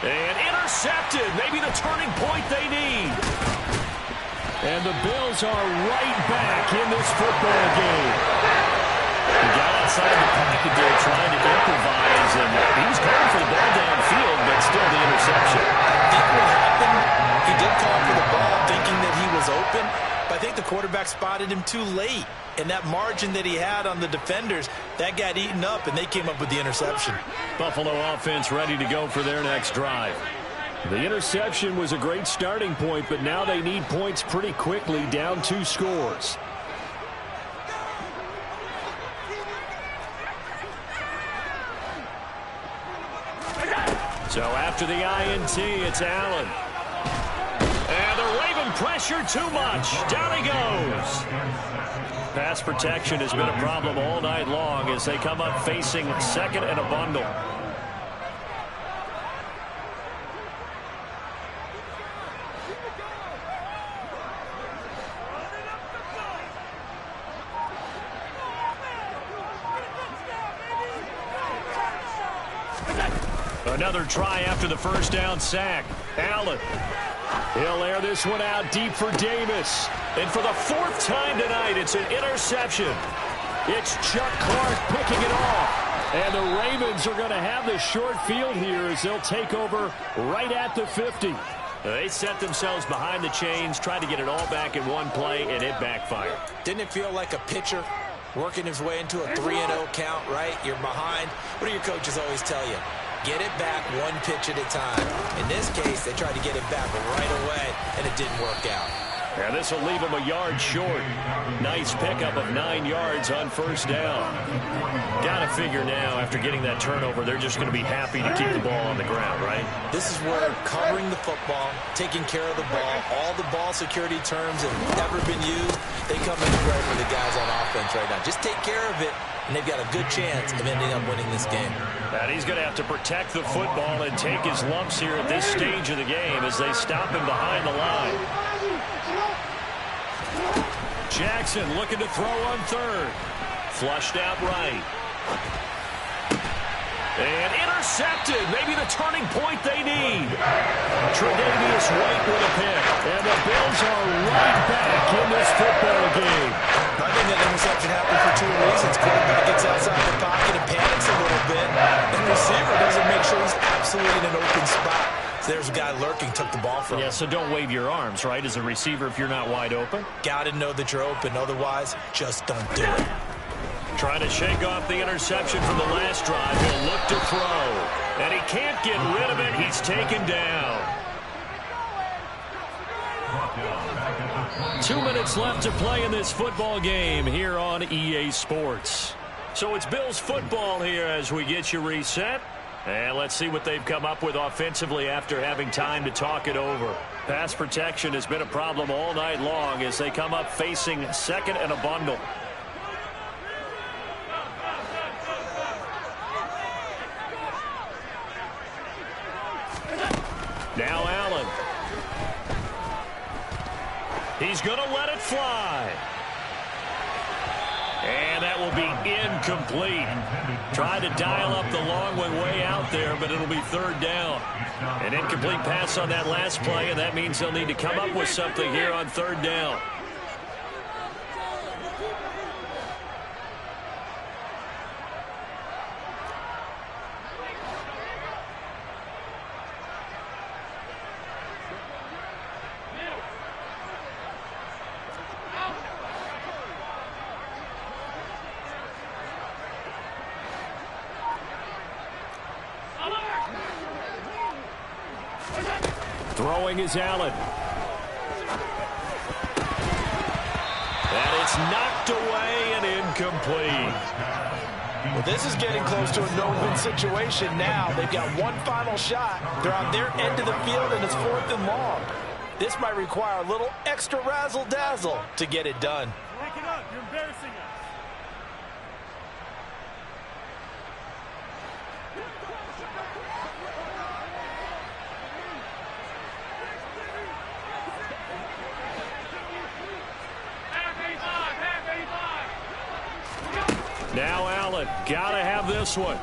And intercepted. Maybe the turning point they need. And the Bills are right back in this football game. He got outside the pocket there trying to improvise, and he was calling for the ball downfield, but still the interception. I think what happened, he did call for the ball thinking that he was open, but I think the quarterback spotted him too late. And that margin that he had on the defenders, that got eaten up, and they came up with the interception. Buffalo offense ready to go for their next drive. The interception was a great starting point, but now they need points pretty quickly, down 2 scores. So after the INT, it's Allen. And they're waving pressure too much. Down he goes. Pass protection has been a problem all night long as they come up facing second and a bundle. Another try after the first down sack. Allen. He'll air this one out deep for Davis. And for the 4th time tonight, it's an interception. It's Chuck Clark picking it off. And the Ravens are going to have the short field here as they'll take over right at the 50. They set themselves behind the chains, tried to get it all back in one play, and it backfired. Didn't it feel like a pitcher working his way into a 3-0 count, right? You're behind. What do your coaches always tell you? Get it back one pitch at a time. In this case, they tried to get it back right away, and it didn't work out. Yeah, this will leave them a yard short. Nice pickup of 9 yards on first down. Got to figure now, after getting that turnover, they're just going to be happy to keep the ball on the ground, right? This is where covering the football, taking care of the ball, all the ball security terms that have ever been used, they come into play for the guys on offense right now. Just take care of it, and they've got a good chance of ending up winning this game. And he's going to have to protect the football and take his lumps here at this stage of the game as they stop him behind the line. Jackson looking to throw on third. Flushed out right. And intercepted. Maybe the turning point they need. Tre'Davious White with a pick. And the Bills are right back in this football game. I think that interception happened for 2 reasons. Quarterback gets outside the pocket and panics a little bit. And the receiver doesn't make sure he's absolutely in an open spot. So there's a guy lurking, took the ball from him. Yeah, so don't wave your arms, right, as a receiver if you're not wide open. Got to know that you're open. Otherwise, just don't do it. Trying to shake off the interception from the last drive. He'll look to throw. And he can't get rid of it. He's taken down. 2 minutes left to play in this football game here on EA Sports. So it's Bills football here as we get you reset. And let's see what they've come up with offensively after having time to talk it over. Pass protection has been a problem all night long as they come up facing second and a bundle. Now Allen. He's going to let it fly. And that will be incomplete. Tried to dial up the long one way out there, but it'll be third down. An incomplete pass on that last play, and that means they'll need to come up with something here on third down. Throwing is Allen. And it's knocked away and incomplete. Well, this is getting close to a no-win situation now. They've got one final shot. They're on their end of the field, and it's 4th and long. This might require a little extra razzle-dazzle to get it done. Break it up. You're embarrassing us. Now Allen, gotta have this one.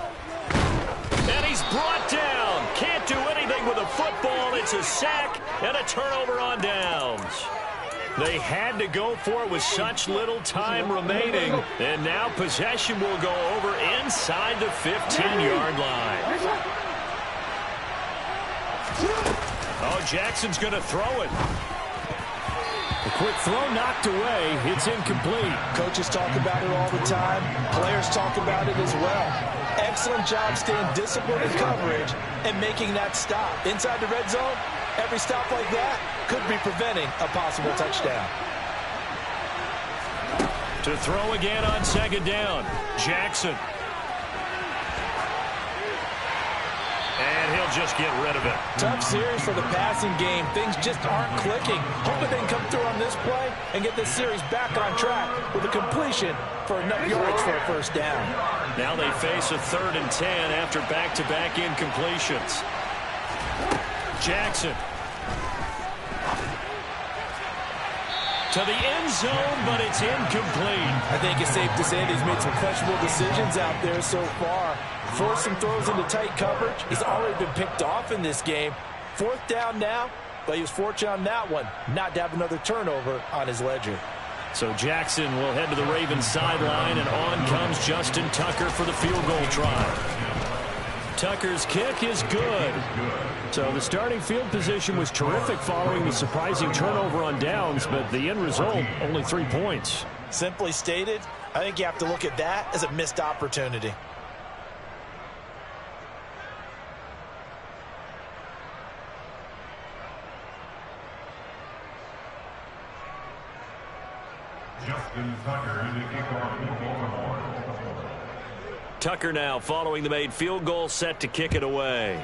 And he's brought down. Can't do anything with a football. It's a sack and a turnover on downs. They had to go for it with such little time remaining. And now possession will go over inside the 15-yard line. Oh, Jackson's going to throw it. A quick throw knocked away. It's incomplete. Coaches talk about it all the time. Players talk about it as well. Excellent job staying disciplined in coverage and making that stop. Inside the red zone, every stop like that could be preventing a possible touchdown. To throw again on second down, Jackson. And he'll just get rid of it. Tough series for the passing game. Things just aren't clicking. Hoping they can come through on this play and get this series back on track with a completion for enough yards for a first down. Now they face a 3rd and 10 after back-to-back incompletions. Jackson. To the end zone, but it's incomplete. I think it's safe to say that he's made some questionable decisions out there so far. Forced some throws into tight coverage. He's already been picked off in this game. 4th down now, but he was fortunate on that one not to have another turnover on his ledger. So Jackson will head to the Ravens sideline, and on comes Justin Tucker for the field goal try. Tucker's kick is good. So the starting field position was terrific following the surprising turnover on downs, but the end result, only 3 points. Simply stated, I think you have to look at that as a missed opportunity. Justin Tucker in the kickoff for Baltimore. Tucker now following the made field goal, set to kick it away.